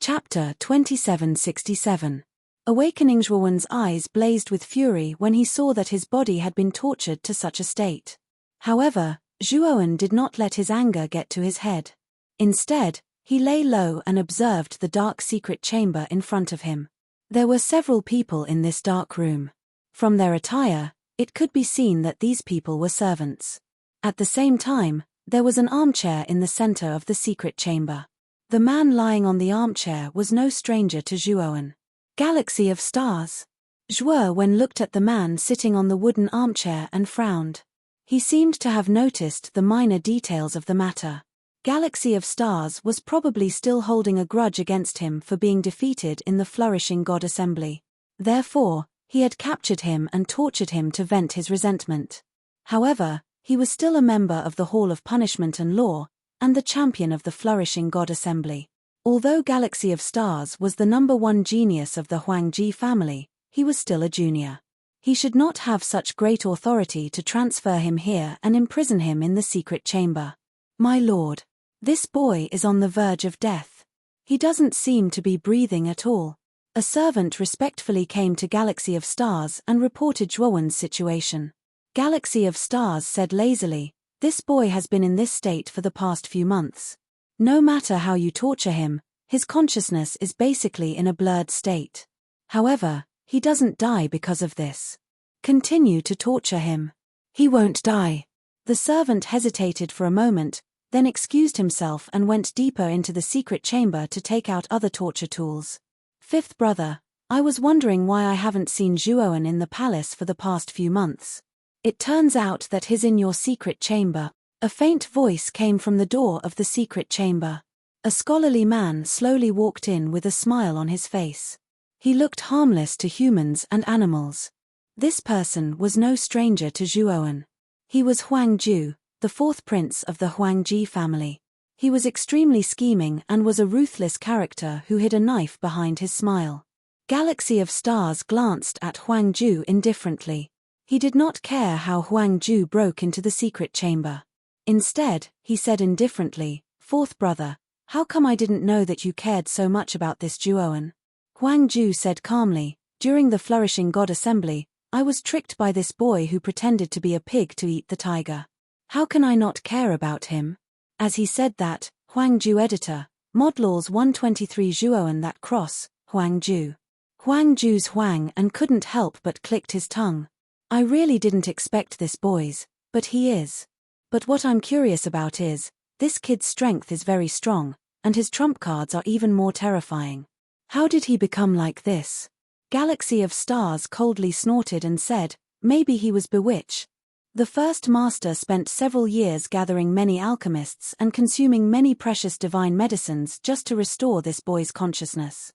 [SPEAKER 1] Chapter 2767. Awakening. Zhuowen's eyes blazed with fury when he saw that his body had been tortured to such a state. However, Zhuowen did not let his anger get to his head. Instead, he lay low and observed the dark secret chamber in front of him. There were several people in this dark room. From their attire, it could be seen that these people were servants. At the same time, there was an armchair in the center of the secret chamber. The man lying on the armchair was no stranger to Zhuowen. Galaxy of stars. Zhuowen looked at the man sitting on the wooden armchair and frowned. He seemed to have noticed the minor details of the matter. Galaxy of Stars was probably still holding a grudge against him for being defeated in the Flourishing God Assembly. Therefore, he had captured him and tortured him to vent his resentment. However, he was still a member of the Hall of Punishment and Law, and the champion of the Flourishing God Assembly. Although Galaxy of Stars was the #1 genius of the Huangji family, he was still a junior. He should not have such great authority to transfer him here and imprison him in the secret chamber. My lord, this boy is on the verge of death. He doesn't seem to be breathing at all. A servant respectfully came to Galaxy of Stars and reported Zhuowen's situation. Galaxy of Stars said lazily, "This boy has been in this state for the past few months. No matter how you torture him, his consciousness is basically in a blurred state. However, he doesn't die because of this. Continue to torture him. He won't die." The servant hesitated for a moment, then excused himself and went deeper into the secret chamber to take out other torture tools. "Fifth brother, I was wondering why I haven't seen Zhuowen in the palace for the past few months. It turns out that he's in your secret chamber." A faint voice came from the door of the secret chamber. A scholarly man slowly walked in with a smile on his face. He looked harmless to humans and animals. This person was no stranger to Zhuowen. He was Huang Ju, the fourth prince of the Huangji family. He was extremely scheming and was a ruthless character who hid a knife behind his smile. Galaxy of Stars glanced at Huang Ju indifferently. He did not care how Huang Ju broke into the secret chamber. Instead, he said indifferently, "Fourth brother, how come I didn't know that you cared so much about this Zhuowen?" Huang Ju said calmly, "During the Flourishing God Assembly, I was tricked by this boy who pretended to be a pig to eat the tiger. How can I not care about him?" As he said that, Huang Ju editor, Modlaws 123 Zhuowen that cross, Huang Ju. Huang Ju's Huang and couldn't help but clicked his tongue. "I really didn't expect this boys, but he is. But what I'm curious about is, this kid's strength is very strong, and his trump cards are even more terrifying. How did he become like this?" Galaxy of Stars coldly snorted and said, "Maybe he was bewitched." The first master spent several years gathering many alchemists and consuming many precious divine medicines just to restore this boy's consciousness.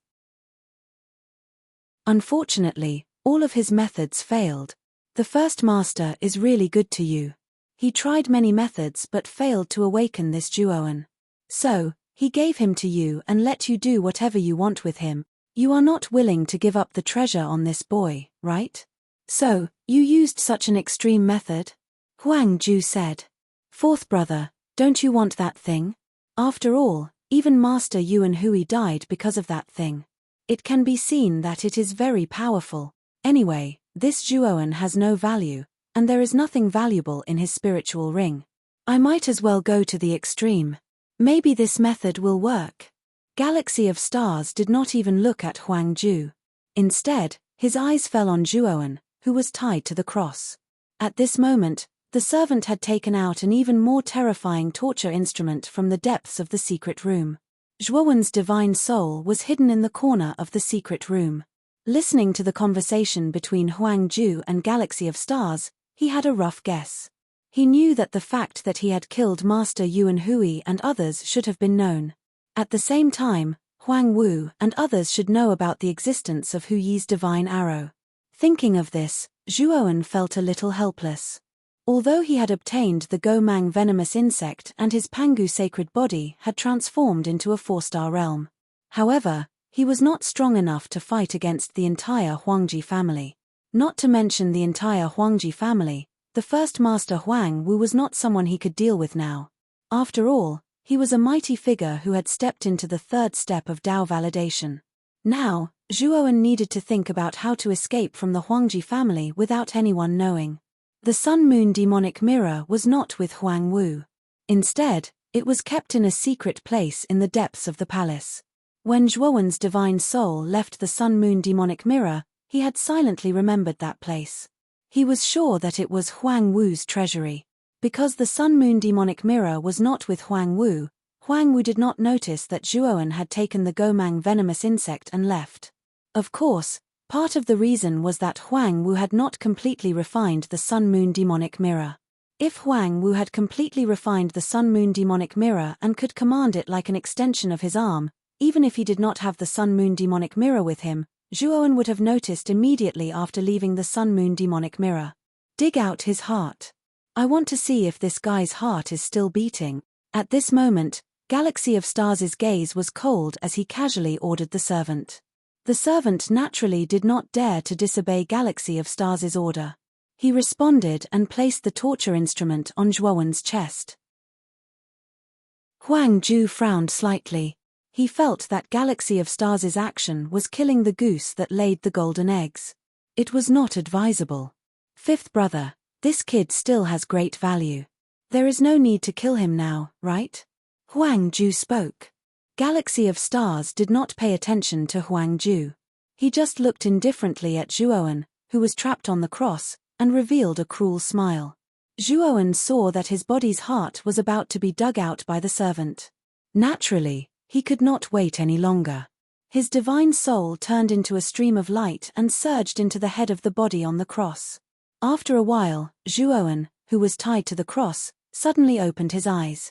[SPEAKER 1] Unfortunately, all of his methods failed. The first master is really good to you. He tried many methods but failed to awaken this Zhuowen. So, he gave him to you and let you do whatever you want with him. You are not willing to give up the treasure on this boy, right? So, you used such an extreme method? Huang Ju said. "Fourth brother, don't you want that thing? After all, even Master Yuan Hui died because of that thing. It can be seen that it is very powerful. Anyway, this Zhuowen has no value, and there is nothing valuable in his spiritual ring. I might as well go to the extreme. Maybe this method will work." Galaxy of Stars did not even look at Huang Ju. Instead, his eyes fell on Zhuowen, who was tied to the cross. At this moment, the servant had taken out an even more terrifying torture instrument from the depths of the secret room. Zhuowen's divine soul was hidden in the corner of the secret room. Listening to the conversation between Huang Ju and Galaxy of Stars, he had a rough guess. He knew that the fact that he had killed Master Yuan Hui and others should have been known. At the same time, Huang Wu and others should know about the existence of Hu Yi's divine arrow. Thinking of this, Zhuowen felt a little helpless. Although he had obtained the Gomang venomous insect and his Pangu sacred body had transformed into a 4-star realm. However, he was not strong enough to fight against the entire Huangji family. Not to mention the entire Huangji family, the first master Huang Wu was not someone he could deal with now. After all, he was a mighty figure who had stepped into the third step of Dao validation. Now, Zhuowen needed to think about how to escape from the Huangji family without anyone knowing. The sun-moon demonic mirror was not with Huang Wu. Instead, it was kept in a secret place in the depths of the palace. When Zhuowen's divine soul left the sun-moon demonic mirror, he had silently remembered that place. He was sure that it was Huang Wu's treasury. Because the sun-moon demonic mirror was not with Huang Wu did not notice that Zhuowen had taken the gomang venomous insect and left. Of course, part of the reason was that Huang Wu had not completely refined the sun-moon demonic mirror. If Huang Wu had completely refined the sun-moon demonic mirror and could command it like an extension of his arm, even if he did not have the sun-moon demonic mirror with him, Zhuowen would have noticed immediately after leaving the sun-moon demonic mirror. Dig out his heart. I want to see if this guy's heart is still beating. At this moment, Galaxy of Stars' gaze was cold as he casually ordered the servant. The servant naturally did not dare to disobey Galaxy of Stars' order. He responded and placed the torture instrument on Zhuowen's chest. Huang Ju frowned slightly. He felt that Galaxy of Stars' action was killing the goose that laid the golden eggs. It was not advisable. Fifth brother, this kid still has great value. There is no need to kill him now, right? Huang Ju spoke. Galaxy of Stars did not pay attention to Huang Ju. He just looked indifferently at Zhuowen, who was trapped on the cross, and revealed a cruel smile. Zhuowen saw that his body's heart was about to be dug out by the servant. Naturally, he could not wait any longer. His divine soul turned into a stream of light and surged into the head of the body on the cross. After a while, Zhuowen, who was tied to the cross, suddenly opened his eyes.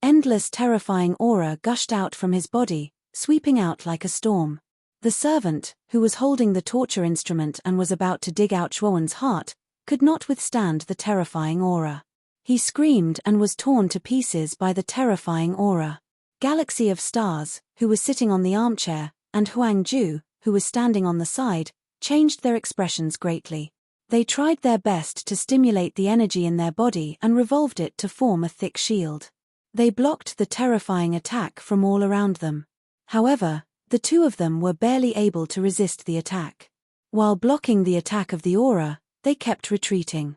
[SPEAKER 1] Endless terrifying aura gushed out from his body, sweeping out like a storm. The servant, who was holding the torture instrument and was about to dig out Zhuowen's heart, could not withstand the terrifying aura. He screamed and was torn to pieces by the terrifying aura. Galaxy of Stars, who was sitting on the armchair, and Huang Ju, who was standing on the side, changed their expressions greatly. They tried their best to stimulate the energy in their body and revolved it to form a thick shield. They blocked the terrifying attack from all around them. However, the two of them were barely able to resist the attack. While blocking the attack of the aura, they kept retreating.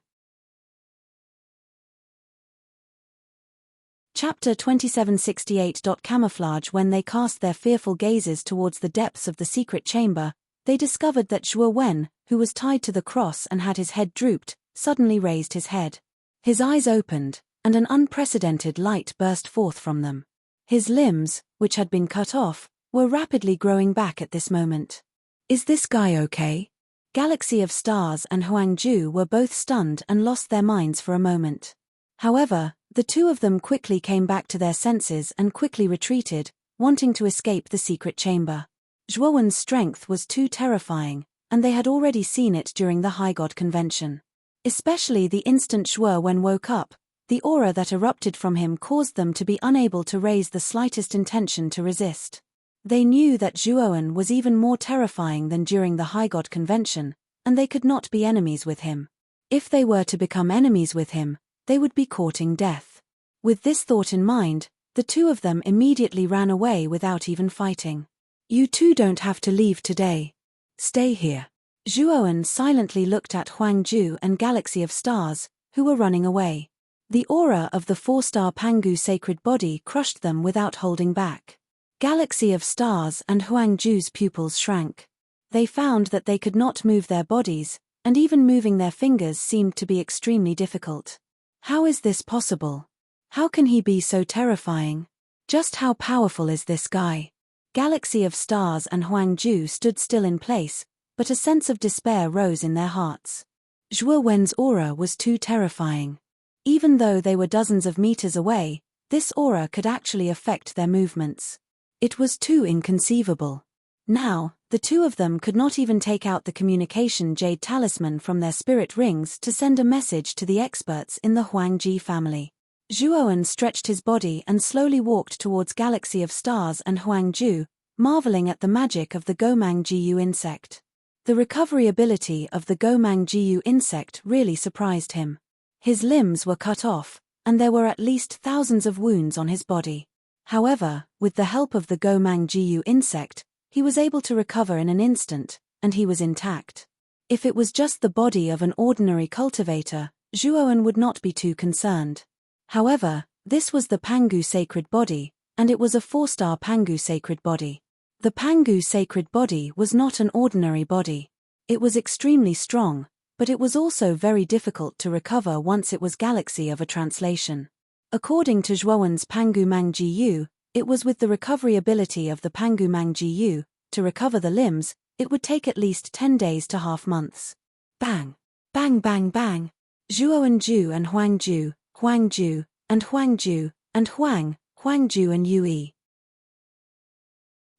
[SPEAKER 1] Chapter 2768. Camouflage. When they cast their fearful gazes towards the depths of the secret chamber, they discovered that Zhuowen, who was tied to the cross and had his head drooped, suddenly raised his head. His eyes opened, and an unprecedented light burst forth from them. His limbs, which had been cut off, were rapidly growing back at this moment. Is this guy okay? Galaxy of Stars and Huang Ju were both stunned and lost their minds for a moment. However, the two of them quickly came back to their senses and quickly retreated, wanting to escape the secret chamber. Zhuowen's strength was too terrifying, and they had already seen it during the High God Convention. Especially the instant Zhuowen woke up, the aura that erupted from him caused them to be unable to raise the slightest intention to resist. They knew that Zhuowen was even more terrifying than during the High God Convention, and they could not be enemies with him. If they were to become enemies with him, they would be courting death. With this thought in mind, the two of them immediately ran away without even fighting. You two don't have to leave today. Stay here. Zhuowen silently looked at Huang Ju and Galaxy of Stars, who were running away. The aura of the 4-star Pangu sacred body crushed them without holding back. Galaxy of Stars and Huang Ju's pupils shrank. They found that they could not move their bodies, and even moving their fingers seemed to be extremely difficult. How is this possible? How can he be so terrifying? Just how powerful is this guy? Galaxy of Stars and Huang Ju stood still in place, but a sense of despair rose in their hearts. Zhuowen's aura was too terrifying. Even though they were dozens of meters away, this aura could actually affect their movements. It was too inconceivable. Now, the two of them could not even take out the communication jade talisman from their spirit rings to send a message to the experts in the Huangji family. Zhuowen stretched his body and slowly walked towards Galaxy of Stars and Huang Ju, marveling at the magic of the Gomang Jiu insect. The recovery ability of the Gomang-jiu insect really surprised him. His limbs were cut off, and there were at least thousands of wounds on his body. However, with the help of the Gomang-jiu insect, he was able to recover in an instant, and he was intact. If it was just the body of an ordinary cultivator, Zhuowen would not be too concerned. However, this was the Pangu sacred body, and it was a 4-star Pangu sacred body. The Pangu sacred body was not an ordinary body. It was extremely strong, but it was also very difficult to recover once it was galaxy of a translation. According to Zhuowen's Pangu Mang-jiu, it was with the recovery ability of the Pangu Mang-jiu, to recover the limbs, it would take at least 10 days to half months. Bang! Bang bang bang! Zhuowen-ju and Huang-ju, Huang-ju, and Huang-ju, and Huang-ju and Yui.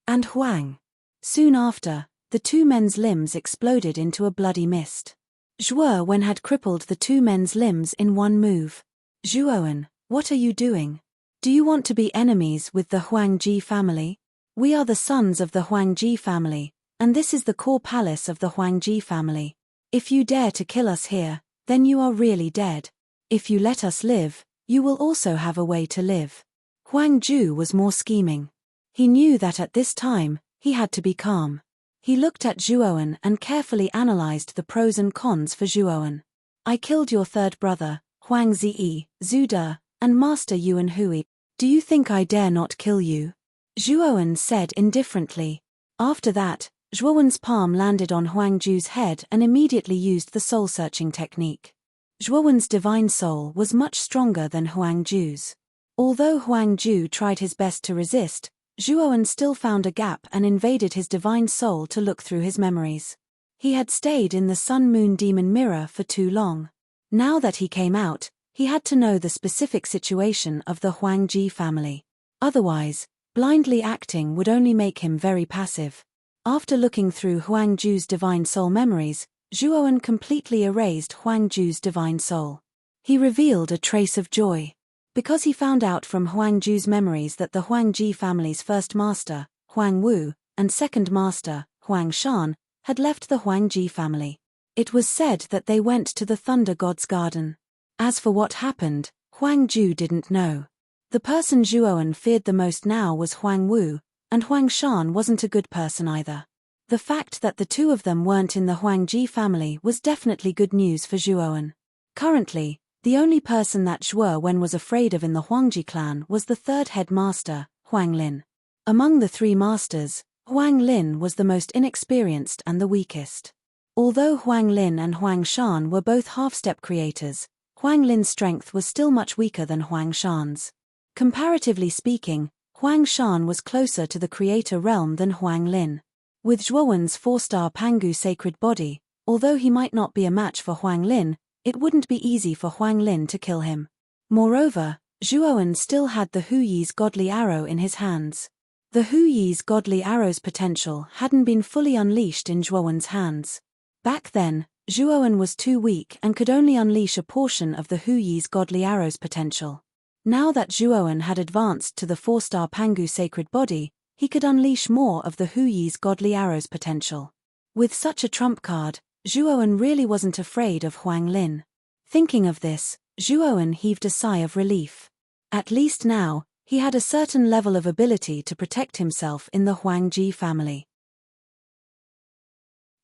[SPEAKER 1] And Huang. Soon after, the two men's limbs exploded into a bloody mist. Zhuowen had crippled the two men's limbs in one move. Zhuowen, what are you doing? Do you want to be enemies with the Huangji family? We are the sons of the Huangji family, and this is the core palace of the Huangji family. If you dare to kill us here, then you are really dead. If you let us live, you will also have a way to live. Huangju was more scheming. He knew that at this time, he had to be calm. He looked at Zhuowen and carefully analyzed the pros and cons for Zhuowen. I killed your third brother, Huang Zi, Zhu De, and Master Yuan Hui. Do you think I dare not kill you? Zhuowen said indifferently. After that, Zhuowen's palm landed on Huangju's head and immediately used the soul-searching technique. Zhuowen's divine soul was much stronger than Huangju's. Although Huangju tried his best to resist, Zhuowen still found a gap and invaded his divine soul to look through his memories. He had stayed in the Sun-Moon Demon Mirror for too long. Now that he came out, he had to know the specific situation of the Huangji family. Otherwise, blindly acting would only make him very passive. After looking through Huangju's divine soul memories, Zhuowen completely erased Huangju's divine soul. He revealed a trace of joy. Because he found out from Huangju's memories that the Huangji family's first master, Huang Wu, and second master, Huang Shan, had left the Huangji family. It was said that they went to the Thunder God's garden. As for what happened, Huangju didn't know. The person Zhuowen feared the most now was Huang Wu, and Huang Shan wasn't a good person either. The fact that the two of them weren't in the Huangji family was definitely good news for Zhuowen. Currently, the only person that Zhuowen was afraid of in the Huangji clan was the third head master, Huang Lin. Among the three masters, Huang Lin was the most inexperienced and the weakest. Although Huang Lin and Huang Shan were both half-step creators, Huang Lin's strength was still much weaker than Huang Shan's. Comparatively speaking, Huang Shan was closer to the creator realm than Huang Lin. With Zhuowen's 4-star Pangu sacred body, although he might not be a match for Huang Lin, it wouldn't be easy for Huang Lin to kill him. Moreover, Zhuowen still had the Huyi's godly arrow in his hands. The Huyi's godly arrow's potential hadn't been fully unleashed in Zhuowen's hands. Back then, Zhuowen was too weak and could only unleash a portion of the Huyi's godly arrow's potential. Now that Zhuowen had advanced to the 4-star Pangu sacred body, he could unleash more of the Huyi's godly arrow's potential. With such a trump card, Zhuowen really wasn't afraid of Huang Lin. Thinking of this, Zhuowen heaved a sigh of relief. At least now, he had a certain level of ability to protect himself in the Huangji family.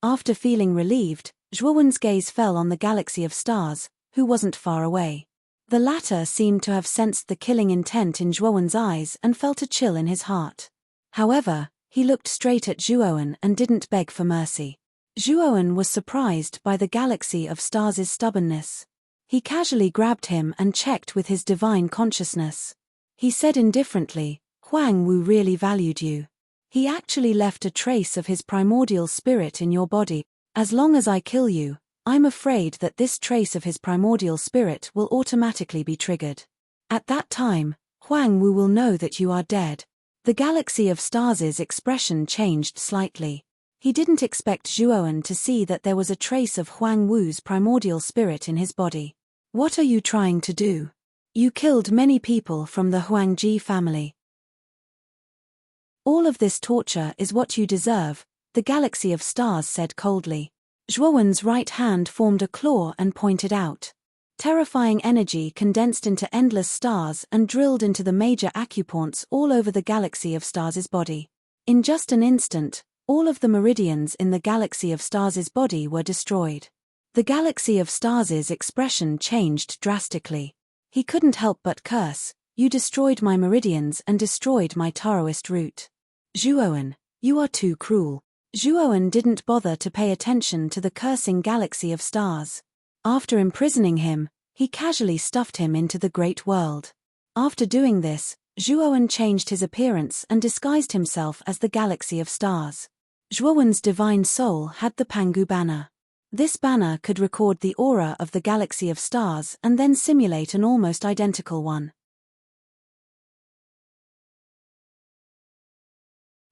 [SPEAKER 1] After feeling relieved, Zhuowen's gaze fell on the galaxy of stars, who wasn't far away. The latter seemed to have sensed the killing intent in Zhuowen's eyes and felt a chill in his heart. However, he looked straight at Zhuowen and didn't beg for mercy. Zhuowen was surprised by the galaxy of stars' stubbornness. He casually grabbed him and checked with his divine consciousness. He said indifferently, Huang Wu really valued you. He actually left a trace of his primordial spirit in your body. As long as I kill you, I'm afraid that this trace of his primordial spirit will automatically be triggered. At that time, Huang Wu will know that you are dead. The galaxy of stars' expression changed slightly. He didn't expect Zhuowen to see that there was a trace of Huang Wu's primordial spirit in his body. What are you trying to do? You killed many people from the Huangji family. All of this torture is what you deserve. the galaxy of stars said coldly. Zhuowen's right hand formed a claw and pointed out. Terrifying energy condensed into endless stars and drilled into the major acupoints all over the galaxy of stars' body. In just an instant, all of the meridians in the galaxy of stars' body were destroyed. The galaxy of stars' expression changed drastically. He couldn't help but curse, "You destroyed my meridians and destroyed my Taoist root. Zhuowen, you are too cruel." Zhuowen didn't bother to pay attention to the cursing galaxy of stars. After imprisoning him, he casually stuffed him into the great world. After doing this, Zhuowen changed his appearance and disguised himself as the galaxy of stars. Zhuowen's divine soul had the Pangu banner. This banner could record the aura of the galaxy of stars and then simulate an almost identical one.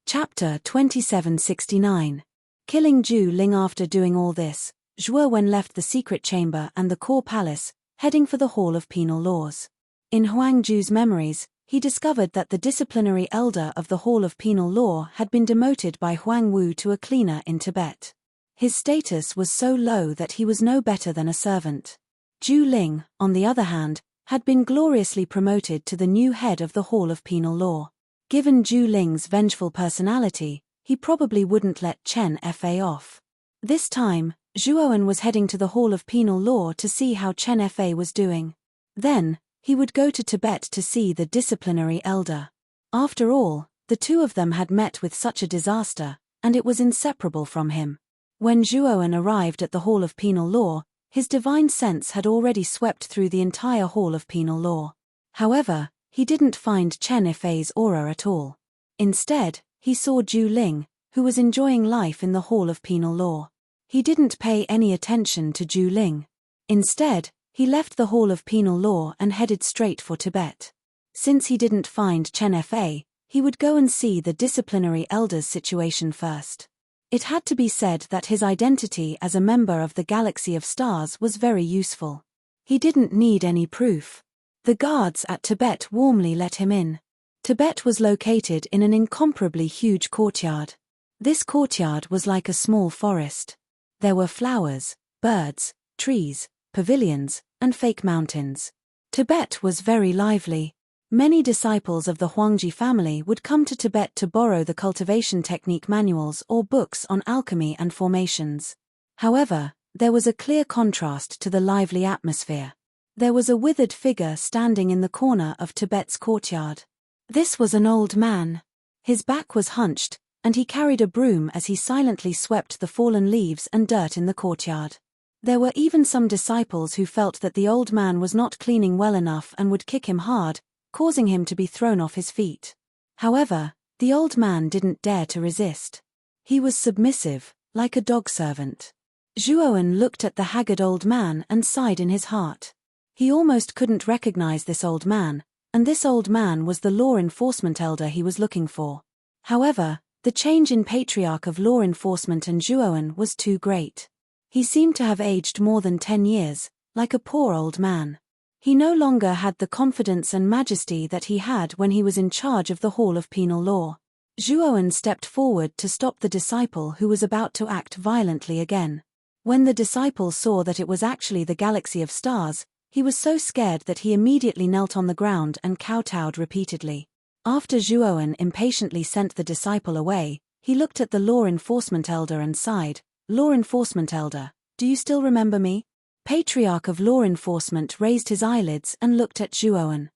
[SPEAKER 1] Chapter 2769. Killing Zhu Ling. After doing all this, Zhuowen left the secret chamber and the core palace, heading for the Hall of Penal Laws. In Huang Zhu's memories, he discovered that the disciplinary elder of the Hall of Penal Law had been demoted by Huang Wu to a cleaner in Tibet. His status was so low that he was no better than a servant. Zhu Ling, on the other hand, had been gloriously promoted to the new head of the Hall of Penal Law. Given Zhu Ling's vengeful personality, he probably wouldn't let Chen Fa off. This time, Zhuowen was heading to the Hall of Penal Law to see how Chen Fa was doing. Then, he would go to Tibet to see the disciplinary elder. After all, the two of them had met with such a disaster, and it was inseparable from him. When Zhuowen arrived at the Hall of Penal Law, his divine sense had already swept through the entire Hall of Penal Law. However, he didn't find Chen Fa's aura at all. Instead, he saw Zhu Ling, who was enjoying life in the Hall of Penal Law. He didn't pay any attention to Zhu Ling. Instead, he left the Hall of Penal Law and headed straight for Tibet. Since he didn't find Chen Fa, he would go and see the disciplinary elder's situation first. It had to be said that his identity as a member of the Galaxy of Stars was very useful. He didn't need any proof. The guards at Tibet warmly let him in. Tibet was located in an incomparably huge courtyard. This courtyard was like a small forest. There were flowers, birds, trees, pavilions, and fake mountains. Tibet was very lively. Many disciples of the Huangji family would come to Tibet to borrow the cultivation technique manuals or books on alchemy and formations. However, there was a clear contrast to the lively atmosphere. There was a withered figure standing in the corner of Tibet's courtyard. This was an old man. His back was hunched, and he carried a broom as he silently swept the fallen leaves and dirt in the courtyard. There were even some disciples who felt that the old man was not cleaning well enough and would kick him hard, causing him to be thrown off his feet. However, the old man didn't dare to resist. He was submissive, like a dog servant. Zhuowen looked at the haggard old man and sighed in his heart. He almost couldn't recognize this old man, and this old man was the law enforcement elder he was looking for. However, the change in patriarch of law enforcement and Zhuowen was too great. He seemed to have aged more than 10 years, like a poor old man. He no longer had the confidence and majesty that he had when he was in charge of the Hall of Penal Law. Zhuowen stepped forward to stop the disciple who was about to act violently again. When the disciple saw that it was actually the Galaxy of Stars, he was so scared that he immediately knelt on the ground and kowtowed repeatedly. After Zhuowen impatiently sent the disciple away, he looked at the law enforcement elder and sighed, "Law enforcement elder, do you still remember me?" Patriarch of law enforcement raised his eyelids and looked at Zhuowen.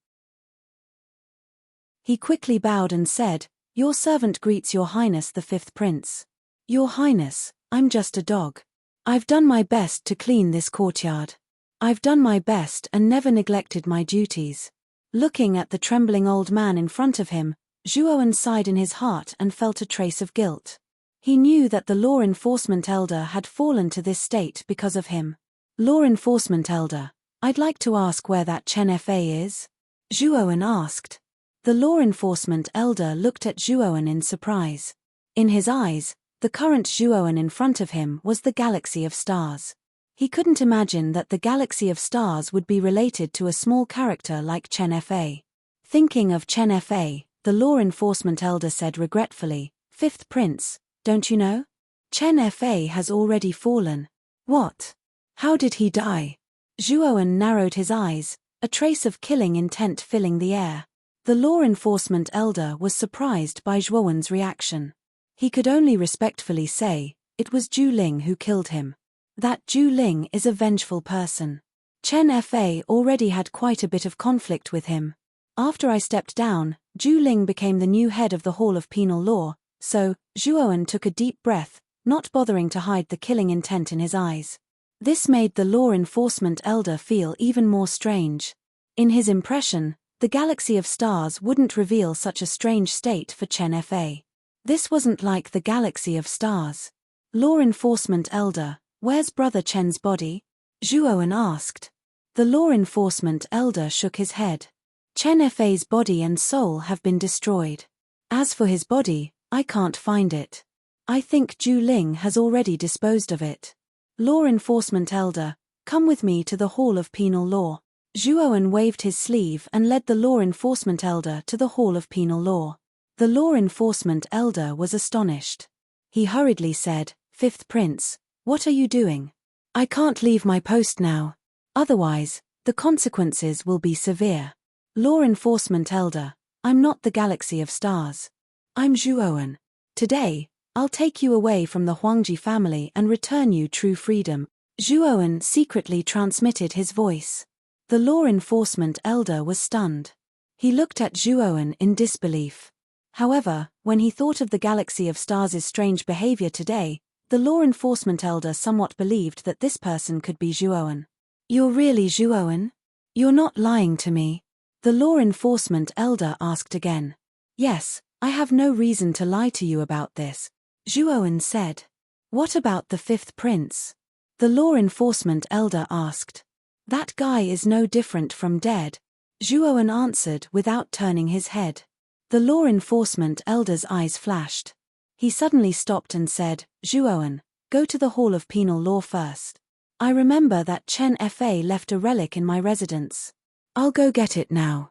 [SPEAKER 1] He quickly bowed and said, "Your servant greets Your Highness the Fifth Prince." "Your Highness, I'm just a dog. I've done my best to clean this courtyard. I've done my best and never neglected my duties." Looking at the trembling old man in front of him, Zhuowen sighed in his heart and felt a trace of guilt. He knew that the law enforcement elder had fallen to this state because of him. "Law enforcement elder, I'd like to ask where that Chen Fa is?" Zhuowen asked. The law enforcement elder looked at Zhuowen in surprise. In his eyes, the current Zhuowen in front of him was the Galaxy of Stars. He couldn't imagine that the Galaxy of Stars would be related to a small character like Chen Fa. Thinking of Chen Fa, the law enforcement elder said regretfully, "Fifth Prince, don't you know? Chen Fa has already fallen. What? How did he die? Zhuowen narrowed his eyes, a trace of killing intent filling the air. The law enforcement elder was surprised by Zhuowen's reaction. He could only respectfully say, it was Zhu Ling who killed him. That Zhu Ling is a vengeful person. Chen Fa already had quite a bit of conflict with him. After I stepped down, Zhu Ling became the new head of the Hall of Penal Law, so, Zhuowen took a deep breath, not bothering to hide the killing intent in his eyes. This made the law enforcement elder feel even more strange. In his impression, the galaxy of stars wouldn't reveal such a strange state for Chen Fa. This wasn't like the galaxy of stars. Law enforcement elder, where's brother Chen's body? Zhuowen asked. The law enforcement elder shook his head. Chen Fa's body and soul have been destroyed. As for his body, I can't find it. I think Zhu Ling has already disposed of it. Law enforcement elder, come with me to the Hall of Penal Law. Zhuowen waved his sleeve and led the law enforcement elder to the Hall of Penal Law. The law enforcement elder was astonished. He hurriedly said, Fifth Prince, what are you doing? I can't leave my post now. Otherwise, the consequences will be severe. Law enforcement elder, I'm not the galaxy of stars. I'm Zhuowen. Today, I'll take you away from the Huangji family and return you true freedom. Zhuowen secretly transmitted his voice. The law enforcement elder was stunned. He looked at Zhuowen in disbelief. However, when he thought of the galaxy of stars' strange behavior today, the law enforcement elder somewhat believed that this person could be Zhuowen. You're really Zhuowen? You're not lying to me? The law enforcement elder asked again. Yes, I have no reason to lie to you about this, Zhuowen said. What about the fifth prince? The law enforcement elder asked. That guy is no different from dead, Zhuowen answered without turning his head. The law enforcement elder's eyes flashed. He suddenly stopped and said, Zhuowen, go to the Hall of Penal Law first. I remember that Chen Fa left a relic in my residence. I'll go get it now.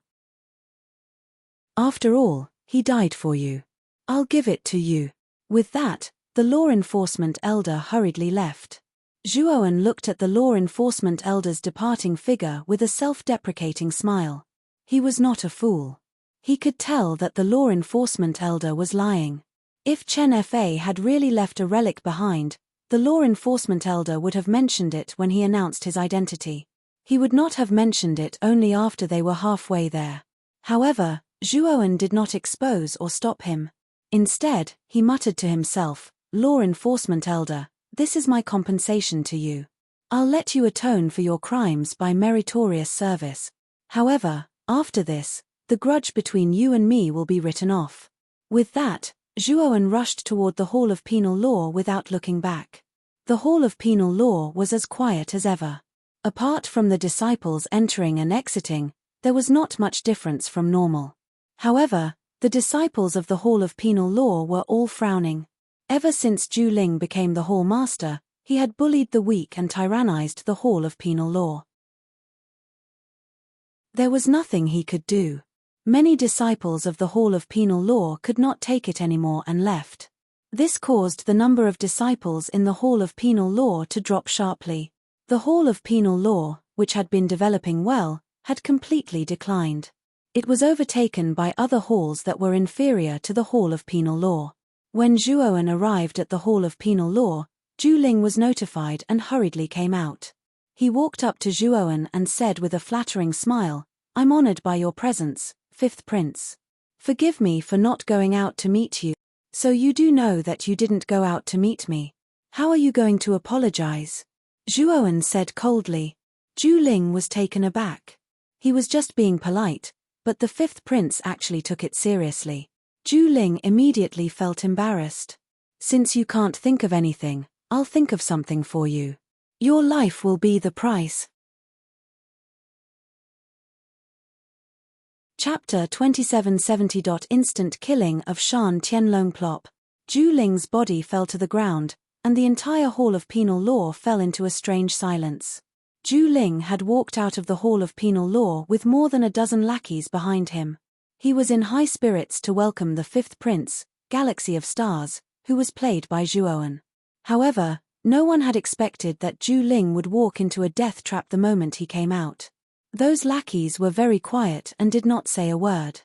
[SPEAKER 1] After all, he died for you. I'll give it to you. With that, the law enforcement elder hurriedly left. Zhuowen looked at the law enforcement elder's departing figure with a self-deprecating smile. He was not a fool. He could tell that the law enforcement elder was lying. If Chen Fa had really left a relic behind, the law enforcement elder would have mentioned it when he announced his identity. He would not have mentioned it only after they were halfway there. However, Zhuowen did not expose or stop him. Instead, he muttered to himself, Law enforcement elder, this is my compensation to you. I'll let you atone for your crimes by meritorious service. However, after this, the grudge between you and me will be written off. With that, Zhuowen rushed toward the Hall of Penal Law without looking back. The Hall of Penal Law was as quiet as ever. Apart from the disciples entering and exiting, there was not much difference from normal. However, the disciples of the Hall of Penal Law were all frowning. Ever since Zhu Ling became the Hall Master, he had bullied the weak and tyrannized the Hall of Penal Law. There was nothing he could do. Many disciples of the Hall of Penal Law could not take it anymore and left. This caused the number of disciples in the Hall of Penal Law to drop sharply. The Hall of Penal Law, which had been developing well, had completely declined. It was overtaken by other halls that were inferior to the Hall of Penal Law. When Zhuowen arrived at the Hall of Penal Law, Zhu Ling was notified and hurriedly came out. He walked up to Zhuowen and said with a flattering smile, I'm honored by your presence, Fifth Prince. Forgive me for not going out to meet you. So you do know that you didn't go out to meet me. How are you going to apologize? Zhuowen said coldly. Zhu Ling was taken aback. He was just being polite, but the fifth prince actually took it seriously. Zhu Ling immediately felt embarrassed. Since you can't think of anything, I'll think of something for you. Your life will be the price. Chapter 2770. Instant killing of Shan Tianlong Plop. Zhu Ling's body fell to the ground, and the entire Hall of Penal Law fell into a strange silence. Zhu Ling had walked out of the Hall of Penal Law with more than a dozen lackeys behind him. He was in high spirits to welcome the fifth prince, Galaxy of Stars, who was played by Zhuowen. However, no one had expected that Zhu Ling would walk into a death trap the moment he came out. Those lackeys were very quiet and did not say a word.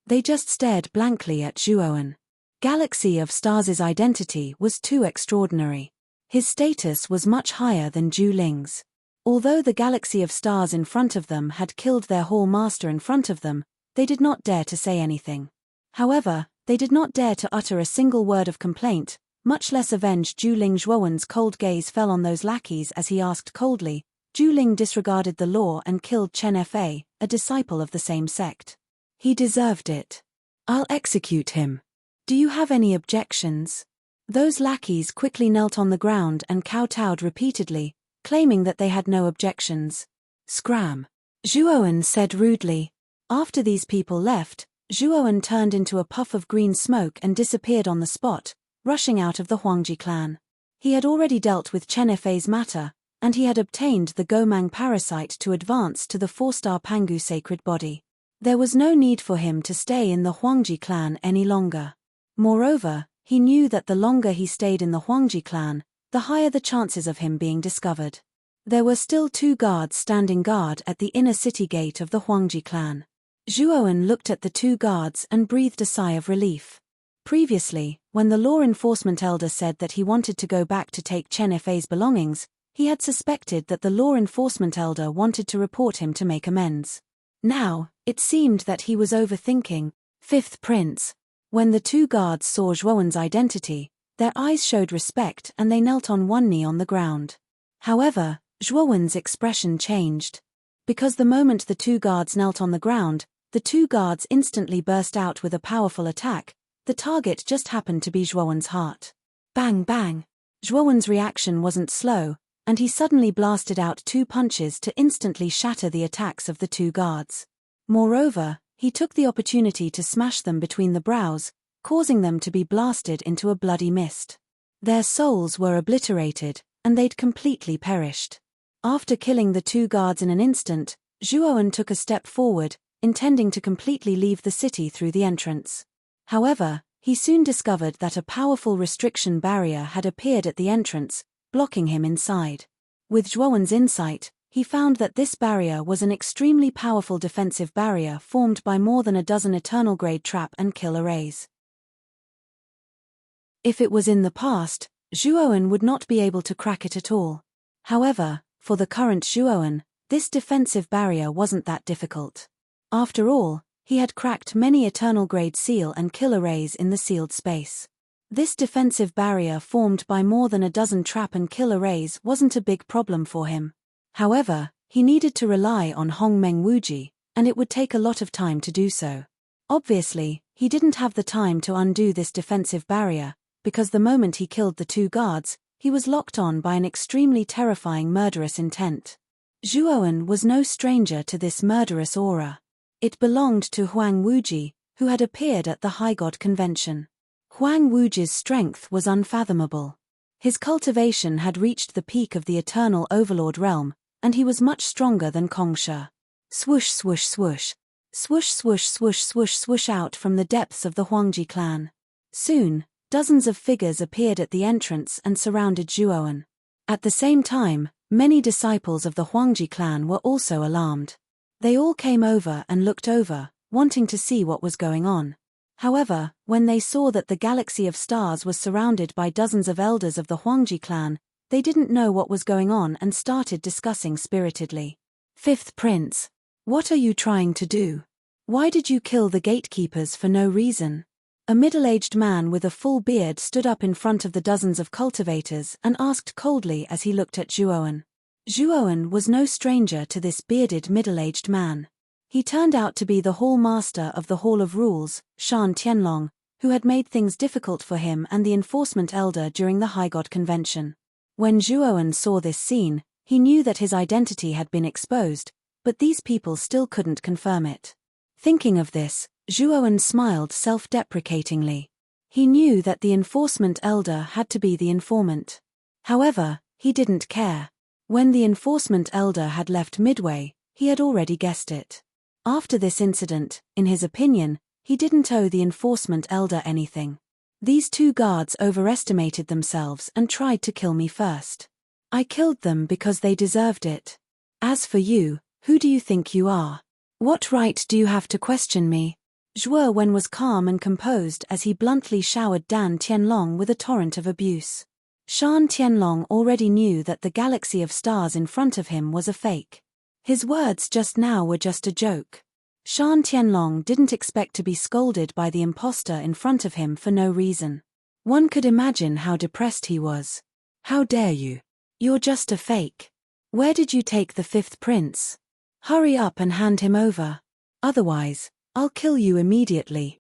[SPEAKER 1] They just stared blankly at Zhuowen. Galaxy of Stars' identity was too extraordinary. His status was much higher than Zhu Ling's. Although the Galaxy of Stars in front of them had killed their Hall Master in front of them, they did not dare to say anything. However, they did not dare to utter a single word of complaint, much less avenge Zhu Ling. Zhuowen's cold gaze fell on those lackeys as he asked coldly. Zhu Ling disregarded the law and killed Chen Fa, a disciple of the same sect. He deserved it. I'll execute him. Do you have any objections? Those lackeys quickly knelt on the ground and kowtowed repeatedly, claiming that they had no objections. Scram! Zhuowen said rudely. After these people left, Zhuowen turned into a puff of green smoke and disappeared on the spot, rushing out of the Huangji clan. He had already dealt with Chen Fei's matter, and he had obtained the Gomang parasite to advance to the 4-star Pangu sacred body. There was no need for him to stay in the Huangji clan any longer. Moreover, he knew that the longer he stayed in the Huangji clan, the higher the chances of him being discovered. There were still 2 guards standing guard at the inner city gate of the Huangji clan. Zhuowen looked at the 2 guards and breathed a sigh of relief. Previously, when the law enforcement elder said that he wanted to go back to take Chen Fei's belongings, he had suspected that the law enforcement elder wanted to report him to make amends. Now, it seemed that he was overthinking. 5th Prince. When the 2 guards saw Zhuowen's identity, their eyes showed respect and they knelt on one knee on the ground. However, Zhuowen's expression changed. Because the moment the 2 guards knelt on the ground, the 2 guards instantly burst out with a powerful attack. The target just happened to be Zhuowen's heart. Bang bang! Zhuowen's reaction wasn't slow, and he suddenly blasted out 2 punches to instantly shatter the attacks of the 2 guards. Moreover, he took the opportunity to smash them between the brows, causing them to be blasted into a bloody mist. Their souls were obliterated, and they'd completely perished. After killing the 2 guards in an instant, Zhuowen took a step forward, intending to completely leave the city through the entrance. However, he soon discovered that a powerful restriction barrier had appeared at the entrance, blocking him inside. With Zhuowen's insight, he found that this barrier was an extremely powerful defensive barrier formed by more than a dozen eternal-grade trap and kill arrays. If it was in the past, Zhuowen would not be able to crack it at all. However, for the current Zhuowen, this defensive barrier wasn't that difficult. After all, he had cracked many eternal-grade seal and kill arrays in the sealed space. This defensive barrier formed by more than a dozen trap and kill arrays wasn't a big problem for him. However, he needed to rely on Hongmeng Wuji, and it would take a lot of time to do so. Obviously, he didn't have the time to undo this defensive barrier, because the moment he killed the 2 guards, he was locked on by an extremely terrifying murderous intent. Zhuowen was no stranger to this murderous aura. It belonged to Huang Wuji, who had appeared at the High God Convention. Huang Wuji's strength was unfathomable. His cultivation had reached the peak of the Eternal Overlord realm, and he was much stronger than Kongsha. Swoosh swoosh swoosh. Swoosh swoosh swoosh swoosh swoosh out from the depths of the Huangji clan. Soon, dozens of figures appeared at the entrance and surrounded Zhuowen. At the same time, many disciples of the Huangji clan were also alarmed. They all came over and looked over, wanting to see what was going on. However, when they saw that the Galaxy of Stars was surrounded by dozens of elders of the Huangji clan, they didn't know what was going on and started discussing spiritedly. 5th Prince. What are you trying to do? Why did you kill the gatekeepers for no reason? A middle-aged man with a full beard stood up in front of the dozens of cultivators and asked coldly as he looked at Zhuowen. Zhuowen was no stranger to this bearded middle-aged man. He turned out to be the Hall Master of the Hall of Rules, Shan Tianlong, who had made things difficult for him and the Enforcement Elder during the High God Convention. When Zhuowen saw this scene, he knew that his identity had been exposed, but these people still couldn't confirm it. Thinking of this, Zhuowen smiled self-deprecatingly. He knew that the Enforcement Elder had to be the informant. However, he didn't care. When the Enforcement Elder had left midway, he had already guessed it. After this incident, in his opinion, he didn't owe the Enforcement Elder anything. These two guards overestimated themselves and tried to kill me first. I killed them because they deserved it. As for you, who do you think you are? What right do you have to question me? Zhuo Wen was calm and composed as he bluntly showered Dan Tianlong with a torrent of abuse. Shan Tianlong already knew that the galaxy of stars in front of him was a fake. His words just now were just a joke. Shan Tianlong didn't expect to be scolded by the imposter in front of him for no reason. One could imagine how depressed he was. How dare you? You're just a fake. Where did you take the fifth prince? Hurry up and hand him over. Otherwise, I'll kill you immediately.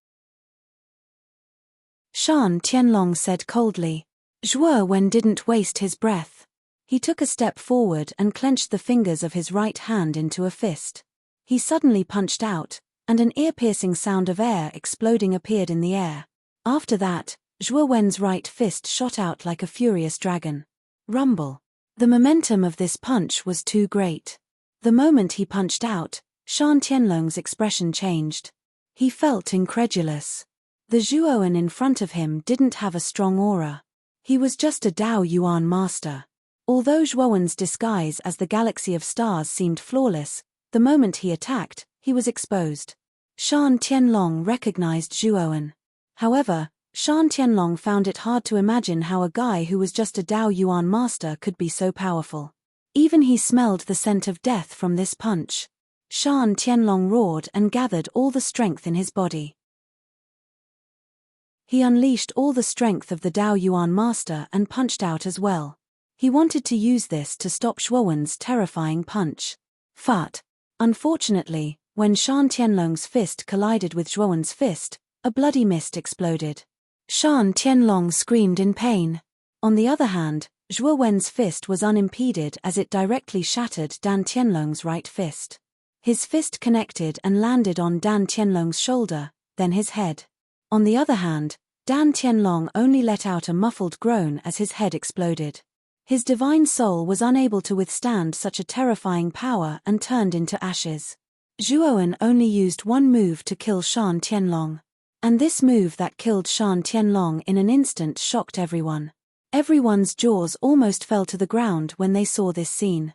[SPEAKER 1] Shan Tianlong said coldly. Zhuo Wen didn't waste his breath. He took a step forward and clenched the fingers of his right hand into a fist. He suddenly punched out, and an ear-piercing sound of air exploding appeared in the air. After that, Zhuo Wen's right fist shot out like a furious dragon. Rumble. The momentum of this punch was too great. The moment he punched out, Shan Tianlong's expression changed. He felt incredulous. The Zhuoan in front of him didn't have a strong aura. He was just a Dao Yuan master. Although Zhuoan's disguise as the galaxy of stars seemed flawless, the moment he attacked, he was exposed. Shan Tianlong recognized Zhuoan. However, Shan Tianlong found it hard to imagine how a guy who was just a Dao Yuan master could be so powerful. Even he smelled the scent of death from this punch. Shan Tianlong roared and gathered all the strength in his body. He unleashed all the strength of the Dao Yuan master and punched out as well. He wanted to use this to stop Zhuoan's terrifying punch. Fart. Unfortunately, when Shan Tianlong's fist collided with Zhuoan's fist, a bloody mist exploded. Shan Tianlong screamed in pain. On the other hand, Zhuo Wen's fist was unimpeded as it directly shattered Dan Tianlong's right fist. His fist connected and landed on Dan Tianlong's shoulder, then his head. On the other hand, Dan Tianlong only let out a muffled groan as his head exploded. His divine soul was unable to withstand such a terrifying power and turned into ashes. Zhuoan only used one move to kill Shan Tianlong. And this move that killed Shan Tianlong in an instant shocked everyone. Everyone's jaws almost fell to the ground when they saw this scene.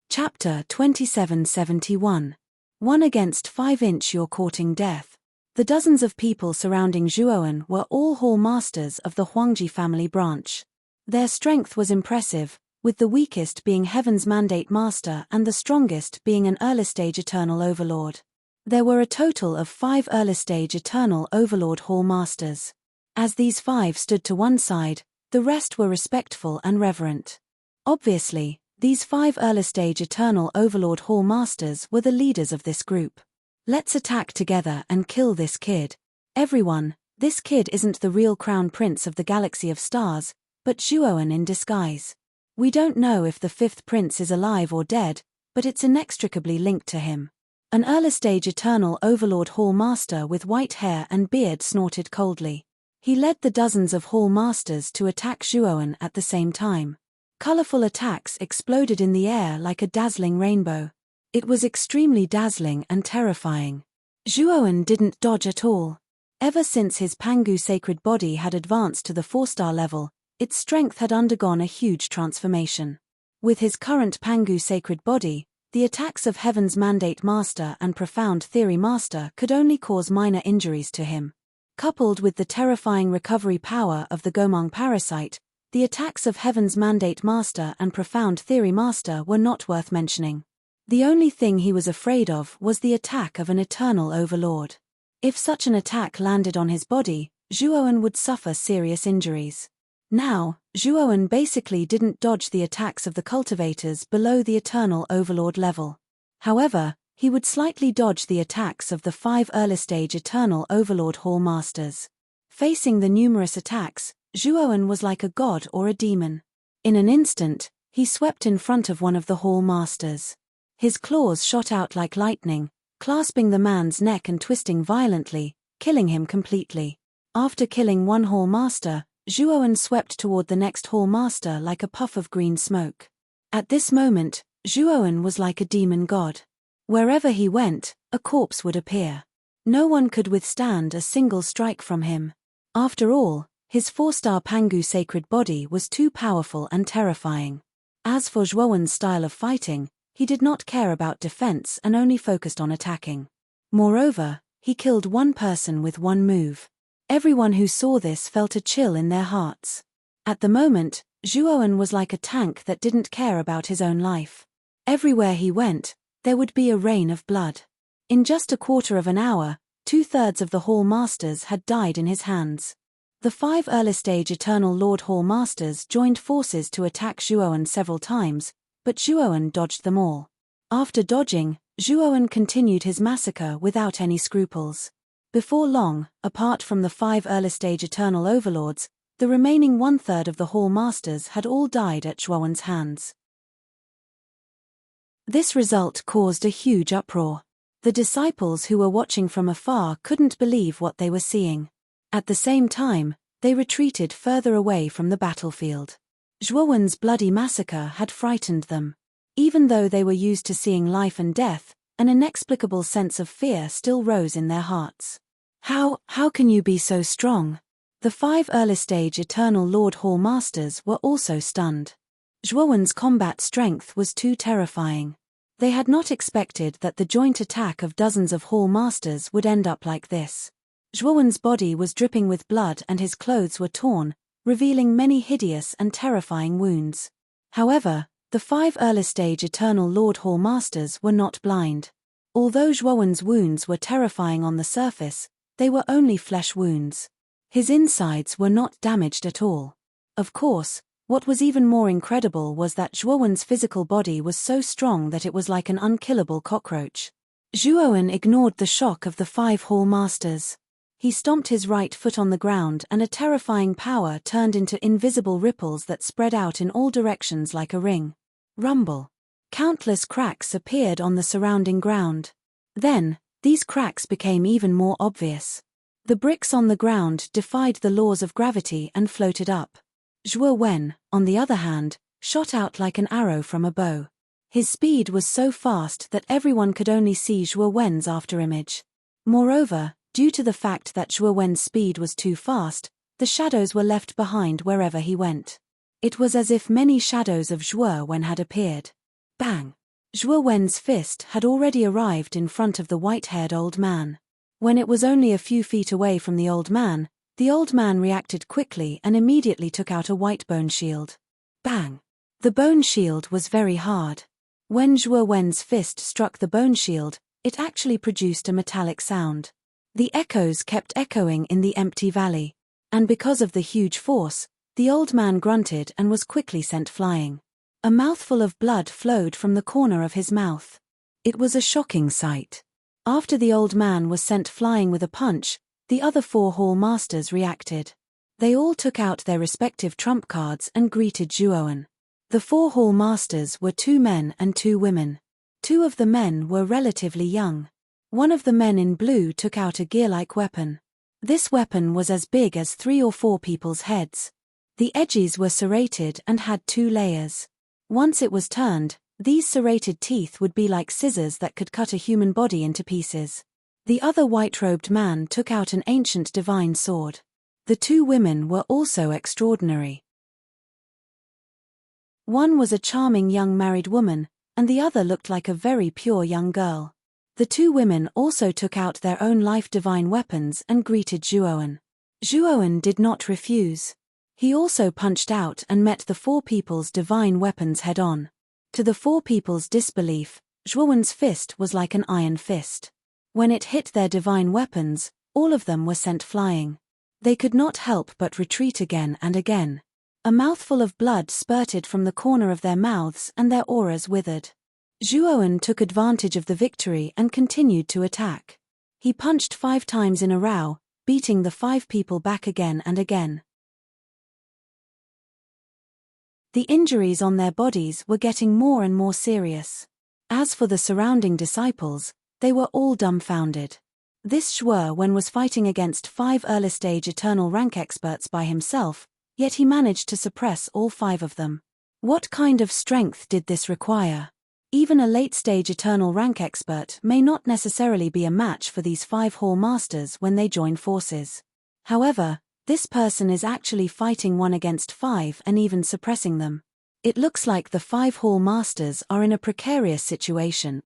[SPEAKER 1] Chapter 2771. 1 against 5-inch. You're courting death. The dozens of people surrounding Zhuoan were all hall masters of the Huangji family branch. Their strength was impressive, with the weakest being Heaven's Mandate Master and the strongest being an early-stage Eternal Overlord. There were a total of 5 early-stage Eternal Overlord Hall Masters. As these 5 stood to one side, the rest were respectful and reverent. Obviously, these 5 early-stage Eternal Overlord Hall Masters were the leaders of this group. Let's attack together and kill this kid. Everyone, this kid isn't the real crown prince of the galaxy of stars, but Zhuoan in disguise. We don't know if the 5th prince is alive or dead, but it's inextricably linked to him. An early-stage Eternal Overlord Hall Master with white hair and beard snorted coldly. He led the dozens of Hall Masters to attack Zhuoan at the same time. Colorful attacks exploded in the air like a dazzling rainbow. It was extremely dazzling and terrifying. Zhuoan didn't dodge at all. Ever since his Pangu sacred body had advanced to the 4-star level, its strength had undergone a huge transformation. With his current Pangu sacred body, the attacks of Heaven's Mandate Master and Profound Theory Master could only cause minor injuries to him. Coupled with the terrifying recovery power of the Gomang parasite, the attacks of Heaven's Mandate Master and Profound Theory Master were not worth mentioning. The only thing he was afraid of was the attack of an Eternal Overlord. If such an attack landed on his body, Zhuoan would suffer serious injuries. Now, Zhuoan basically didn't dodge the attacks of the cultivators below the Eternal Overlord level. However, he would slightly dodge the attacks of the 5 early-stage Eternal Overlord Hall Masters. Facing the numerous attacks, Zhuoan was like a god or a demon. In an instant, he swept in front of one of the Hall Masters. His claws shot out like lightning, clasping the man's neck and twisting violently, killing him completely. After killing one Hall Master, Zhuoan swept toward the next Hall Master like a puff of green smoke. At this moment, Zhuoan was like a demon god. Wherever he went, a corpse would appear. No one could withstand a single strike from him. After all, his 4-star Pangu sacred body was too powerful and terrifying. As for Zhuowen's style of fighting, he did not care about defense and only focused on attacking. Moreover, he killed one person with one move. Everyone who saw this felt a chill in their hearts. At the moment, Zhuowen was like a tank that didn't care about his own life. Everywhere he went, there would be a rain of blood. In just a quarter of an hour, 2/3 of the Hall Masters had died in his hands. The 5 early-stage Eternal Lord Hall Masters joined forces to attack Zhuowen several times, but Zhuowen dodged them all. After dodging, Zhuowen continued his massacre without any scruples. Before long, apart from the 5 early-stage Eternal Overlords, the remaining 1/3 of the Hall Masters had all died at Zhuowen's hands. This result caused a huge uproar. The disciples who were watching from afar couldn't believe what they were seeing. At the same time, they retreated further away from the battlefield. Zhuowen's bloody massacre had frightened them. Even though they were used to seeing life and death, an inexplicable sense of fear still rose in their hearts. How can you be so strong? The 5 early-stage Eternal Lord Hall Masters were also stunned. Zhuowen's combat strength was too terrifying. They had not expected that the joint attack of dozens of Hall Masters would end up like this. Zhuowen's body was dripping with blood and his clothes were torn, revealing many hideous and terrifying wounds. However, the 5 early-stage Eternal Lord Hall Masters were not blind. Although Zhuowen's wounds were terrifying on the surface, they were only flesh wounds. His insides were not damaged at all. Of course, what was even more incredible was that Zhuowen's physical body was so strong that it was like an unkillable cockroach. Zhuowen ignored the shock of the 5 Hall Masters. He stomped his right foot on the ground and a terrifying power turned into invisible ripples that spread out in all directions like a ring. Rumble. Countless cracks appeared on the surrounding ground. Then, these cracks became even more obvious. The bricks on the ground defied the laws of gravity and floated up. Zhuowen, on the other hand, shot out like an arrow from a bow. His speed was so fast that everyone could only see Zhuowen's afterimage. Moreover, due to the fact that Zhuowen's speed was too fast, the shadows were left behind wherever he went. It was as if many shadows of Zhuowen had appeared. Bang! Zhuowen's fist had already arrived in front of the white-haired old man. When it was only a few feet away from the old man reacted quickly and immediately took out a white bone shield. Bang! The bone shield was very hard. When Zhuowen's fist struck the bone shield, it actually produced a metallic sound. The echoes kept echoing in the empty valley. And because of the huge force, the old man grunted and was quickly sent flying. A mouthful of blood flowed from the corner of his mouth. It was a shocking sight. After the old man was sent flying with a punch, the other 4 Hall Masters reacted. They all took out their respective trump cards and greeted Zhuowen. The 4 Hall Masters were 2 men and 2 women. 2 of the men were relatively young. One of the men in blue took out a gear-like weapon. This weapon was as big as 3 or 4 people's heads. The edges were serrated and had 2 layers. Once it was turned, these serrated teeth would be like scissors that could cut a human body into pieces. The other white-robed man took out an ancient divine sword. The 2 women were also extraordinary. One was a charming young married woman, and the other looked like a very pure young girl. The 2 women also took out their own life-divine weapons and greeted Zhuowen. Zhuowen did not refuse. He also punched out and met the 4 people's divine weapons head-on. To the 4 people's disbelief, Zhuowen's fist was like an iron fist. When it hit their divine weapons, all of them were sent flying. They could not help but retreat again and again. A mouthful of blood spurted from the corner of their mouths and their auras withered. Zhuowen took advantage of the victory and continued to attack. He punched 5 times in a row, beating the 5 people back again and again. The injuries on their bodies were getting more and more serious. As for the surrounding disciples, they were all dumbfounded. This Zhuowen was fighting against 5 early-stage eternal rank experts by himself, yet he managed to suppress all 5 of them. What kind of strength did this require? Even a late-stage eternal rank expert may not necessarily be a match for these 5 hall masters when they join forces. However, this person is actually fighting 1 against 5 and even suppressing them. It looks like the 5 hall masters are in a precarious situation.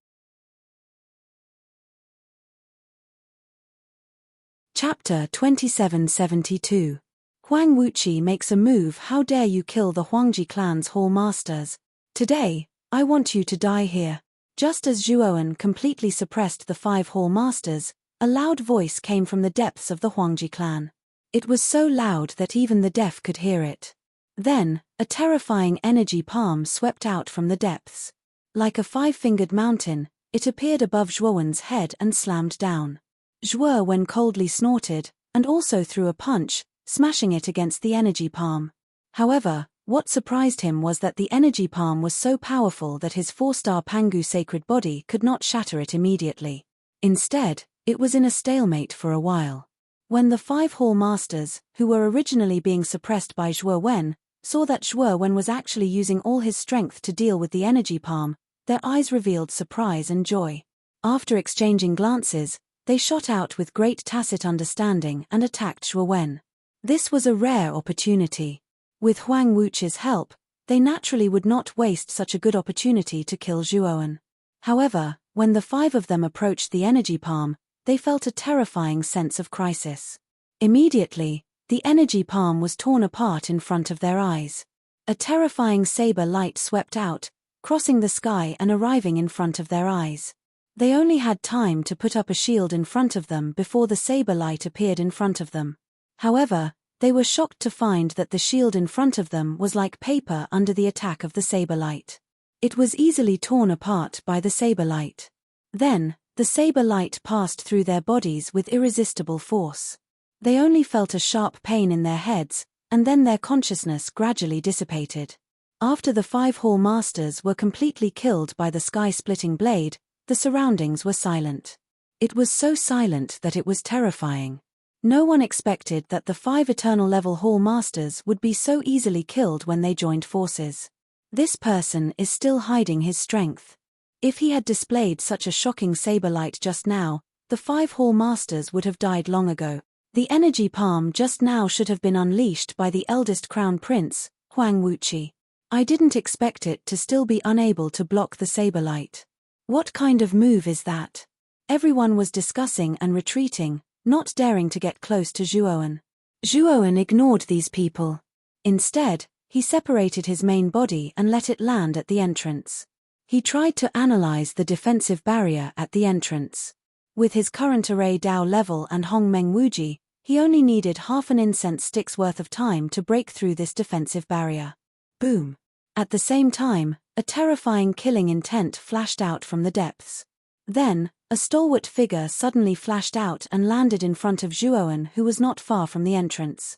[SPEAKER 1] Chapter 2772. Huang Wuqi makes a move. How dare you kill the Huangji clan's hall masters? Today, I want you to die here. Just as Zhuowen completely suppressed the 5 hall masters, a loud voice came from the depths of the Huangji clan. It was so loud that even the deaf could hear it. Then, a terrifying energy palm swept out from the depths. Like a 5-fingered mountain, it appeared above Zhuowen's head and slammed down. Zhuowen coldly snorted, and also threw a punch, smashing it against the energy palm. However, what surprised him was that the energy palm was so powerful that his 4-star Pangu sacred body could not shatter it immediately. Instead, it was in a stalemate for a while. When the 5 hall masters, who were originally being suppressed by Zhuowen, saw that Zhuowen was actually using all his strength to deal with the energy palm, their eyes revealed surprise and joy. After exchanging glances, they shot out with great tacit understanding and attacked Zhuowen. This was a rare opportunity. With Huang Wuqi's help, they naturally would not waste such a good opportunity to kill Zhuowen. However, when the 5 of them approached the energy palm, they felt a terrifying sense of crisis. Immediately, the energy palm was torn apart in front of their eyes. A terrifying saber light swept out, crossing the sky and arriving in front of their eyes. They only had time to put up a shield in front of them before the saber light appeared in front of them. However, they were shocked to find that the shield in front of them was like paper under the attack of the saber light. It was easily torn apart by the saber light. Then, the saber light passed through their bodies with irresistible force. They only felt a sharp pain in their heads, and then their consciousness gradually dissipated. After the 5 hall masters were completely killed by the sky-splitting blade, the surroundings were silent. It was so silent that it was terrifying. No one expected that the 5 eternal level hall masters would be so easily killed when they joined forces. This person is still hiding his strength. If he had displayed such a shocking saber light just now, the 5 hall masters would have died long ago. The energy palm just now should have been unleashed by the eldest crown prince, Huang Wuqi. I didn't expect it to still be unable to block the saber light. What kind of move is that? Everyone was discussing and retreating, not daring to get close to Zhuowen. Zhuowen ignored these people. Instead, he separated his main body and let it land at the entrance. He tried to analyze the defensive barrier at the entrance. With his current array Dao level and Hongmeng Wuji, he only needed half an incense stick's worth of time to break through this defensive barrier. Boom! At the same time, a terrifying killing intent flashed out from the depths. Then, a stalwart figure suddenly flashed out and landed in front of Zhuowen, who was not far from the entrance.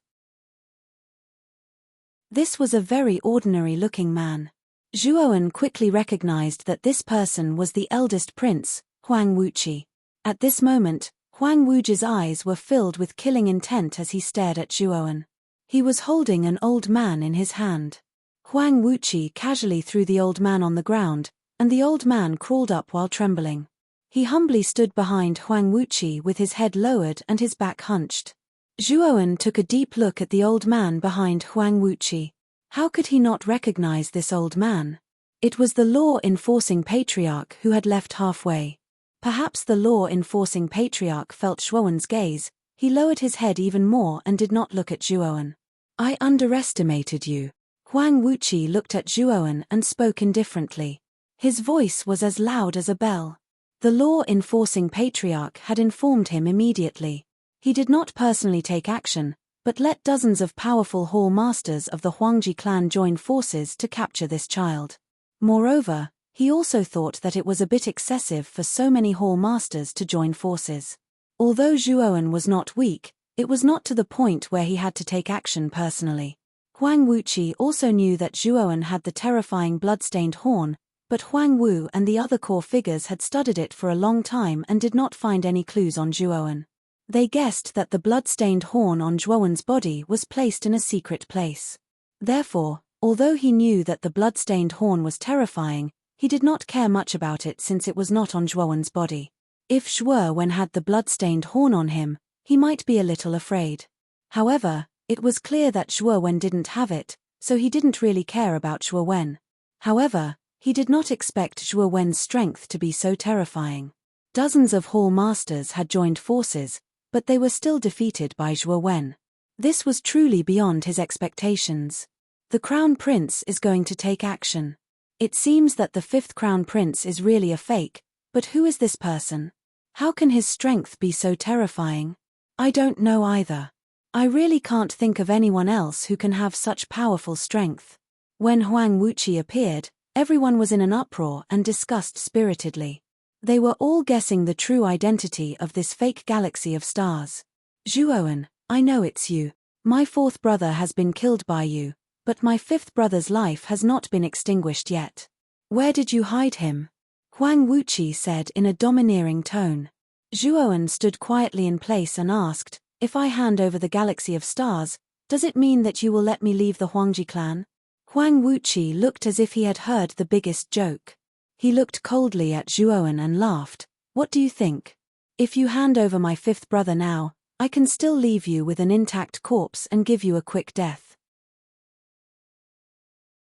[SPEAKER 1] This was a very ordinary-looking man. Zhuowen quickly recognized that this person was the eldest prince, Huang Wuqi. At this moment, Huang Wuji's eyes were filled with killing intent as he stared at Zhuowen. He was holding an old man in his hand. Huang Wuqi casually threw the old man on the ground, and the old man crawled up while trembling. He humbly stood behind Huang Wuqi with his head lowered and his back hunched. Zhuowen took a deep look at the old man behind Huang Wuqi. How could he not recognize this old man? It was the law-enforcing patriarch who had left halfway. Perhaps the law-enforcing patriarch felt Zhuowen's gaze. He lowered his head even more and did not look at Zhuowen. I underestimated you. Huang Wuqi looked at Zhuowen and spoke indifferently. His voice was as loud as a bell. The law-enforcing patriarch had informed him immediately. He did not personally take action, but let dozens of powerful hall masters of the Huangji clan join forces to capture this child. Moreover, he also thought that it was a bit excessive for so many hall masters to join forces. Although Zhuowen was not weak, it was not to the point where he had to take action personally. Huang Wuqi also knew that Zhuowen had the terrifying blood-stained horn, but Huang Wu and the other core figures had studied it for a long time and did not find any clues on Zhuowen. They guessed that the blood-stained horn on Zhuowen's body was placed in a secret place. Therefore, although he knew that the blood-stained horn was terrifying, He did not care much about it since it was not on Zhuowen's body. If Zhuowen had the blood-stained horn on him, he might be a little afraid. However, it was clear that Zhuowen didn't have it, so he didn't really care about Zhuowen. However, he did not expect Zhuowen's strength to be so terrifying. Dozens of hall masters had joined forces, but they were still defeated by Zhuowen. This was truly beyond his expectations. The Crown Prince is going to take action. It seems that the fifth Crown Prince is really a fake, but who is this person? How can his strength be so terrifying? I don't know either. I really can't think of anyone else who can have such powerful strength. When Huang Wuqi appeared, everyone was in an uproar and discussed spiritedly. They were all guessing the true identity of this fake galaxy of stars. Zhuowen, I know it's you. My fourth brother has been killed by you, but my fifth brother's life has not been extinguished yet. Where did you hide him? Huang Wuqi said in a domineering tone. Zhuowen stood quietly in place and asked, if I hand over the galaxy of stars, does it mean that you will let me leave the Huangji clan? Huang Wuqi looked as if he had heard the biggest joke. He looked coldly at Zhuowen and laughed. What do you think? If you hand over my fifth brother now, I can still leave you with an intact corpse and give you a quick death.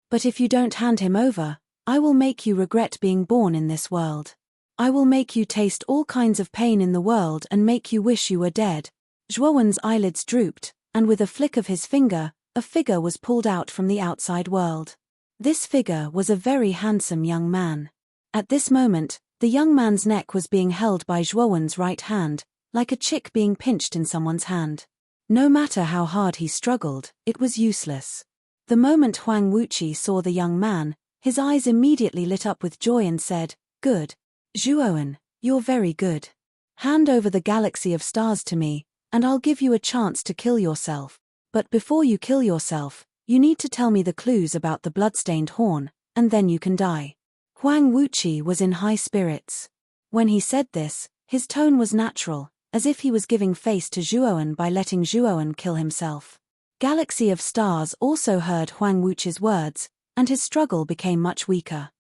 [SPEAKER 1] But if you don't hand him over, I will make you regret being born in this world. I will make you taste all kinds of pain in the world and make you wish you were dead. Zhuowen's eyelids drooped, and with a flick of his finger, a figure was pulled out from the outside world. This figure was a very handsome young man. At this moment, the young man's neck was being held by Zhuowen's right hand, like a chick being pinched in someone's hand. No matter how hard he struggled, it was useless. The moment Huang Wuqi saw the young man, his eyes immediately lit up with joy and said, "Good. Zhuowen, you're very good. Hand over the galaxy of stars to me, and I'll give you a chance to kill yourself. But before you kill yourself, you need to tell me the clues about the bloodstained horn, and then you can die." Huang Wuqi was in high spirits. When he said this, his tone was natural, as if he was giving face to Zhuowen by letting Zhuowen kill himself. Galaxy of Stars also heard Huang Wuqi's words, and his struggle became much weaker.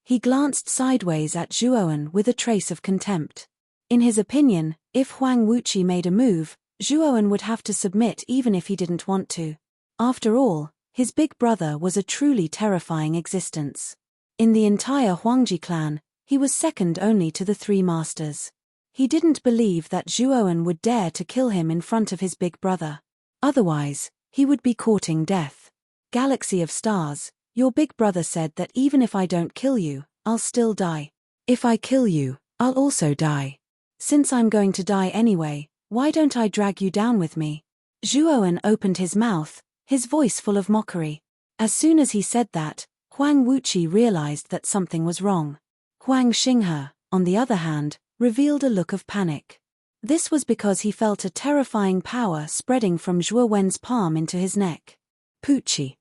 [SPEAKER 1] He glanced sideways at Zhuowen with a trace of contempt. In his opinion, if Huang Wuqi made a move, Zhuowen would have to submit even if he didn't want to. After all, his big brother was a truly terrifying existence. In the entire Huangji clan, he was second only to the three masters. He didn't believe that Zhuowen would dare to kill him in front of his big brother. Otherwise, he would be courting death. Galaxy of Stars, your big brother said that even if I don't kill you, I'll still die. If I kill you, I'll also die. Since I'm going to die anyway, why don't I drag you down with me? Zhuowen opened his mouth, his voice full of mockery. As soon as he said that, Huang Wuqi realized that something was wrong. Huang Xinghe, on the other hand, revealed a look of panic. This was because he felt a terrifying power spreading from Zhuowen's palm into his neck. Pucci.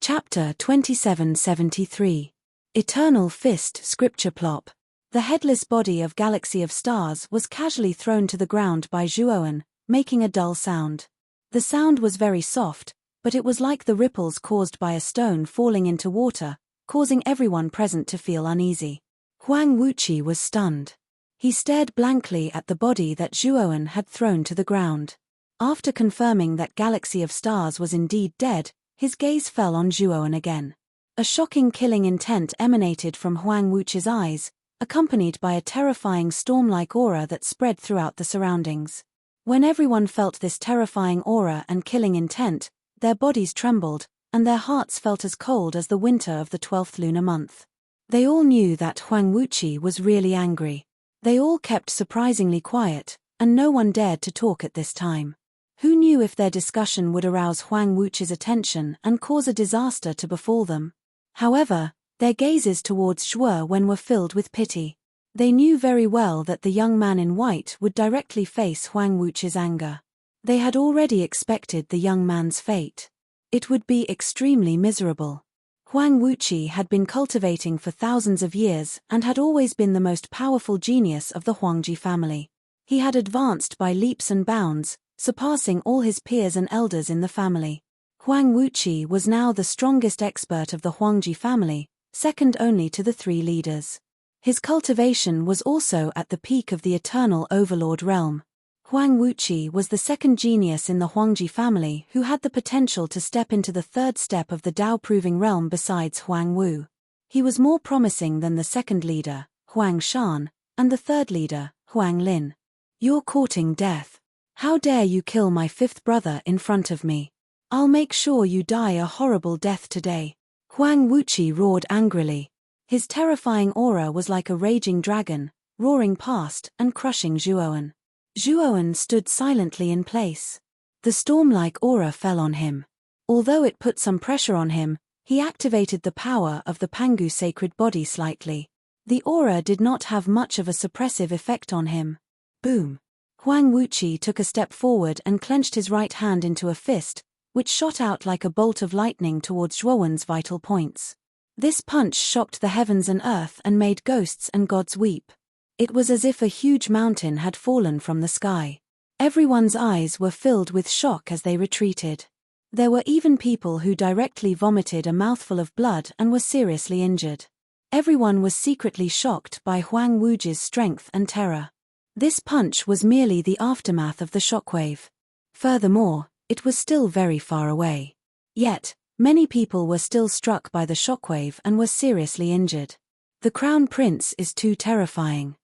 [SPEAKER 1] Chapter 2773. Eternal Fist Scripture Plop. The headless body of Galaxy of Stars was casually thrown to the ground by Zhuowen, making a dull sound. The sound was very soft, but it was like the ripples caused by a stone falling into water, causing everyone present to feel uneasy. Huang Wuqi was stunned. He stared blankly at the body that Zhuowen had thrown to the ground. After confirming that Galaxy of Stars was indeed dead, his gaze fell on Zhuowen again. A shocking killing intent emanated from Huang Wuqi's eyes, accompanied by a terrifying storm-like aura that spread throughout the surroundings. When everyone felt this terrifying aura and killing intent, their bodies trembled, and their hearts felt as cold as the winter of the 12th lunar month. They all knew that Huang Wuqi was really angry. They all kept surprisingly quiet, and no one dared to talk at this time. Who knew if their discussion would arouse Huang Wuqi's attention and cause a disaster to befall them? However, their gazes towards Zhuowen were filled with pity. They knew very well that the young man in white would directly face Huang Wuqi's anger. They had already expected the young man's fate. It would be extremely miserable. Huang Wuqi had been cultivating for thousands of years and had always been the most powerful genius of the Huangji family. He had advanced by leaps and bounds, surpassing all his peers and elders in the family. Huang Wuqi was now the strongest expert of the Huangji family, second only to the three leaders. His cultivation was also at the peak of the eternal overlord realm. Huang Wuqi was the second genius in the Huangji family who had the potential to step into the third step of the Tao-proving realm besides Huang Wu. He was more promising than the second leader, Huang Shan, and the third leader, Huang Lin. "You're courting death. How dare you kill my fifth brother in front of me? I'll make sure you die a horrible death today," Huang Wuqi roared angrily. His terrifying aura was like a raging dragon, roaring past and crushing Zhuowen. Zhuowen stood silently in place. The storm-like aura fell on him. Although it put some pressure on him, he activated the power of the Pangu sacred body slightly. The aura did not have much of a suppressive effect on him. Boom! Huang Wuqi took a step forward and clenched his right hand into a fist, which shot out like a bolt of lightning towards Zhuowen's vital points. This punch shocked the heavens and earth and made ghosts and gods weep. It was as if a huge mountain had fallen from the sky. Everyone's eyes were filled with shock as they retreated. There were even people who directly vomited a mouthful of blood and were seriously injured. Everyone was secretly shocked by Huang Wuji's strength and terror. This punch was merely the aftermath of the shockwave. Furthermore, it was still very far away. Yet, many people were still struck by the shockwave and were seriously injured. The Crown Prince is too terrifying.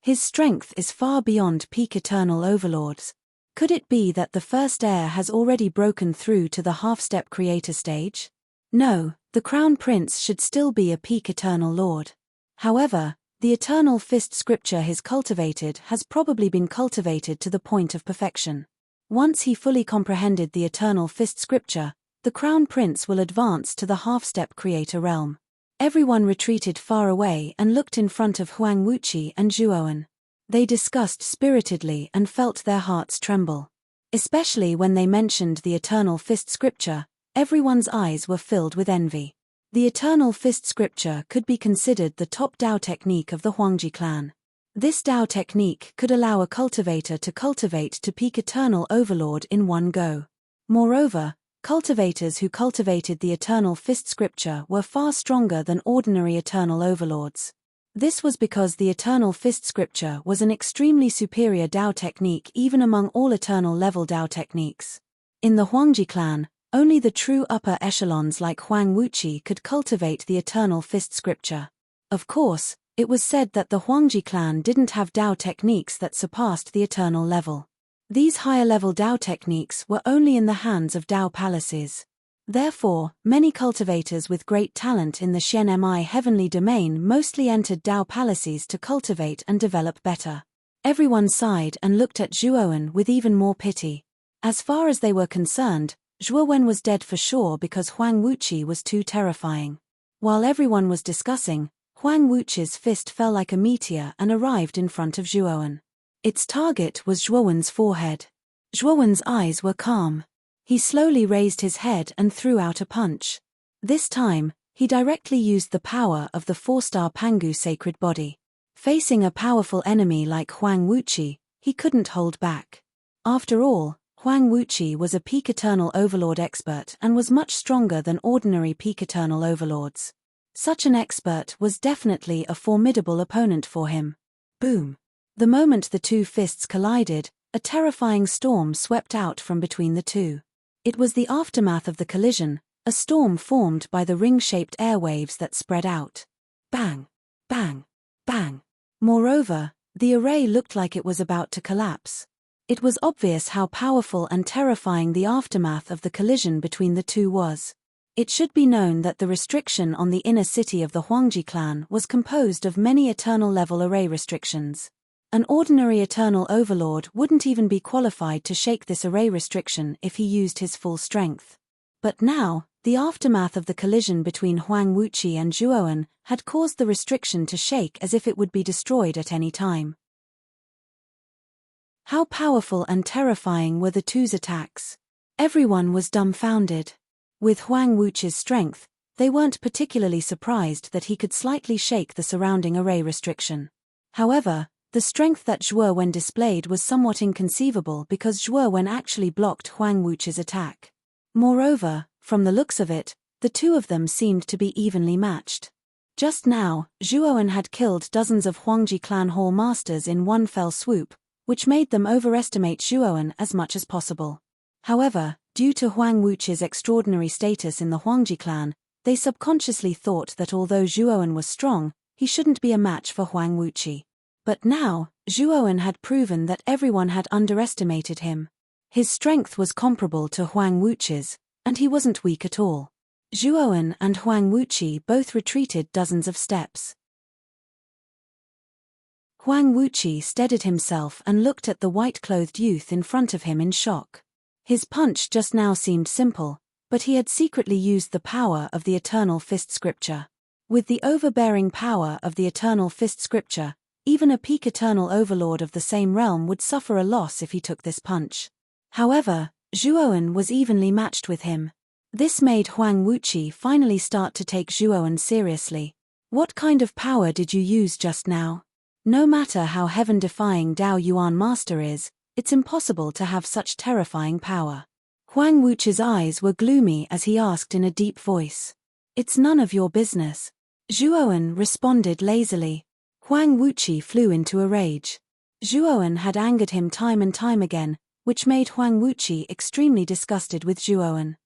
[SPEAKER 1] His strength is far beyond peak eternal overlords. Could it be that the first heir has already broken through to the half-step creator stage? No, the Crown Prince should still be a peak eternal lord. However, the eternal fist scripture he's cultivated has probably been cultivated to the point of perfection. Once he fully comprehended the eternal fist scripture, the Crown Prince will advance to the half-step creator realm. Everyone retreated far away and looked in front of Huang Wuqi and Zhuowen. They discussed spiritedly and felt their hearts tremble. Especially when they mentioned the eternal fist scripture, everyone's eyes were filled with envy. The eternal fist scripture could be considered the top Dao technique of the Huangji clan. This Dao technique could allow a cultivator to cultivate to peak eternal overlord in one go. Moreover, cultivators who cultivated the eternal fist scripture were far stronger than ordinary eternal overlords. This was because the eternal fist scripture was an extremely superior Dao technique even among all eternal level Dao techniques. In the Huangji clan, only the true upper echelons like Huang Wuqi could cultivate the eternal fist scripture. Of course, it was said that the Huangji clan didn't have Dao techniques that surpassed the eternal level. These higher-level Dao techniques were only in the hands of Dao palaces. Therefore, many cultivators with great talent in the Xianmi heavenly domain mostly entered Dao palaces to cultivate and develop better. Everyone sighed and looked at Zhuowen with even more pity. As far as they were concerned, Zhuowen was dead for sure because Huang Wuqi was too terrifying. While everyone was discussing, Huang Wuqi's fist fell like a meteor and arrived in front of Zhuowen. Its target was Zhuowen's forehead. Zhuowen's eyes were calm. He slowly raised his head and threw out a punch. This time, he directly used the power of the 4-star Pangu sacred body. Facing a powerful enemy like Huang Wuqi, he couldn't hold back. After all, Huang Wuqi was a peak eternal overlord expert and was much stronger than ordinary peak eternal overlords. Such an expert was definitely a formidable opponent for him. Boom! The moment the two fists collided, a terrifying storm swept out from between the two. It was the aftermath of the collision, a storm formed by the ring-shaped airwaves that spread out. Bang! Bang! Bang! Moreover, the array looked like it was about to collapse. It was obvious how powerful and terrifying the aftermath of the collision between the two was. It should be known that the restriction on the inner city of the Huangji clan was composed of many eternal level array restrictions. An ordinary eternal overlord wouldn't even be qualified to shake this array restriction if he used his full strength. But now, the aftermath of the collision between Huang Wuqi and Zhuowen had caused the restriction to shake as if it would be destroyed at any time. How powerful and terrifying were the two's attacks? Everyone was dumbfounded. With Huang Wuqi's strength, they weren't particularly surprised that he could slightly shake the surrounding array restriction. However, The strength that Zhuo Wen displayed was somewhat inconceivable because Zhuo Wen actually blocked Huang Wuqi's attack. Moreover, from the looks of it, the two of them seemed to be evenly matched. Just now, Zhuo Wen had killed dozens of Huangji clan hall masters in one fell swoop, which made them overestimate Zhuo Wen as much as possible. However, due to Huang Wuqi's extraordinary status in the Huangji clan, they subconsciously thought that although Zhuo Wen was strong, he shouldn't be a match for Huang Wuqi. But now, Zhuo Wen had proven that everyone had underestimated him. His strength was comparable to Huang Wuqi's, and he wasn't weak at all. Zhuo Wen and Huang Wuqi both retreated dozens of steps. Huang Wuqi steadied himself and looked at the white-clothed youth in front of him in shock. His punch just now seemed simple, but he had secretly used the power of the Eternal Fist Scripture. With the overbearing power of the Eternal Fist Scripture, even a peak Eternal Overlord of the same realm would suffer a loss if he took this punch. However, Zhuo Wen was evenly matched with him. This made Huang Wuqi finally start to take Zhuo Wen seriously. What kind of power did you use just now? No matter how heaven-defying Dao Yuan Master is, it's impossible to have such terrifying power. Huang Wuqi's eyes were gloomy as he asked in a deep voice. It's none of your business. Zhuo Wen responded lazily. Huang Wuqi flew into a rage. Zhuo Wen had angered him time and time again, which made Huang Wuqi extremely disgusted with Zhuo Wen.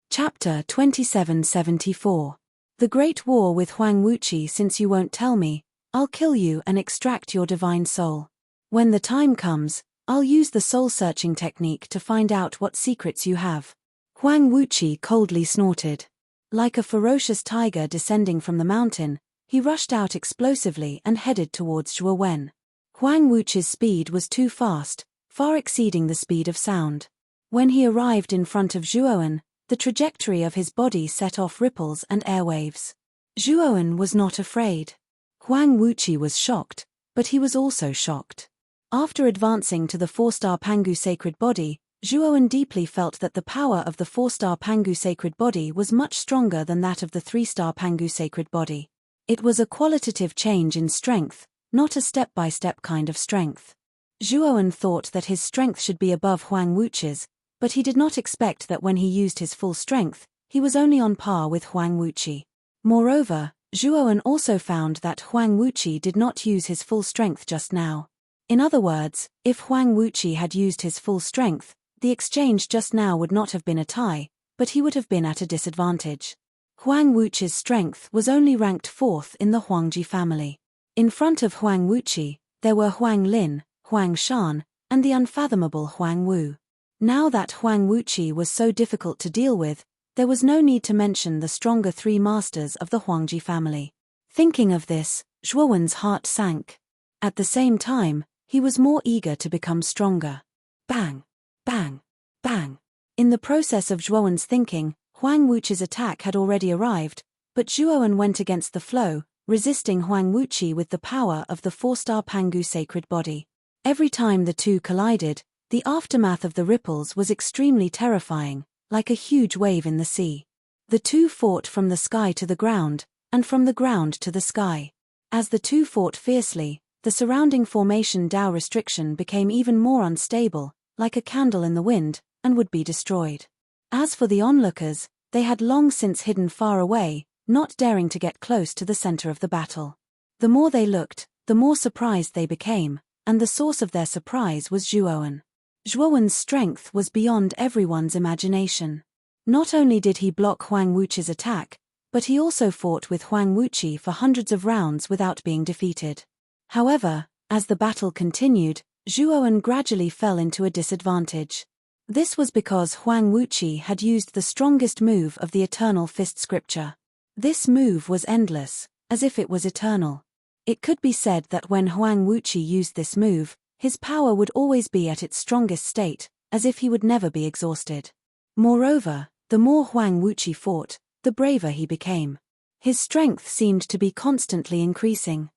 [SPEAKER 1] Chapter 2774. The Great War with Huang Wuqi. Since you won't tell me, I'll kill you and extract your divine soul. When the time comes, I'll use the soul-searching technique to find out what secrets you have. Huang Wuqi coldly snorted. Like a ferocious tiger descending from the mountain, he rushed out explosively and headed towards Zhuo Wen. Huang Wuqi's speed was too fast, far exceeding the speed of sound. When he arrived in front of Zhuo Wen, the trajectory of his body set off ripples and airwaves. Zhuo Wen was not afraid. Huang Wuqi was shocked, but he was also shocked. After advancing to the 4-star Pangu sacred body, Zhuo Wen deeply felt that the power of the 4-star Pangu sacred body was much stronger than that of the 3-star Pangu sacred body. It was a qualitative change in strength, not a step-by-step kind of strength. Zhuo Wen thought that his strength should be above Huang Wuqi's, but he did not expect that when he used his full strength, he was only on par with Huang Wuqi. Moreover, Zhuo Wen also found that Huang Wuqi did not use his full strength just now. In other words, if Huang Wuqi had used his full strength, the exchange just now would not have been a tie, but he would have been at a disadvantage. Huang Wuqi's strength was only ranked 4th in the Huangji family. In front of Huang Wuqi, there were Huang Lin, Huang Shan, and the unfathomable Huang Wu. Now that Huang Wuqi was so difficult to deal with, there was no need to mention the stronger 3 masters of the Huangji family. Thinking of this, Zhuo Wen's heart sank. At the same time, he was more eager to become stronger. Bang! Bang! Bang! In the process of Zhuo Wen's thinking, Huang Wuqi's attack had already arrived, but Zhuo Wen went against the flow, resisting Huang Wuqi with the power of the 4-star Pangu sacred body. Every time the two collided, the aftermath of the ripples was extremely terrifying, like a huge wave in the sea. The two fought from the sky to the ground, and from the ground to the sky. As the two fought fiercely, the surrounding formation Dao restriction became even more unstable, like a candle in the wind, and would be destroyed. As for the onlookers, they had long since hidden far away, not daring to get close to the center of the battle. The more they looked, the more surprised they became, and the source of their surprise was Zhuo Wen. Zhuo Wen's strength was beyond everyone's imagination. Not only did he block Huang Wuqi's attack, but he also fought with Huang Wuqi for hundreds of rounds without being defeated. However, as the battle continued, Zhuo Wen gradually fell into a disadvantage. This was because Huang Wuqi had used the strongest move of the Eternal Fist Scripture. This move was endless, as if it was eternal. It could be said that when Huang Wuqi used this move, his power would always be at its strongest state, as if he would never be exhausted. Moreover, the more Huang Wuqi fought, the braver he became. His strength seemed to be constantly increasing.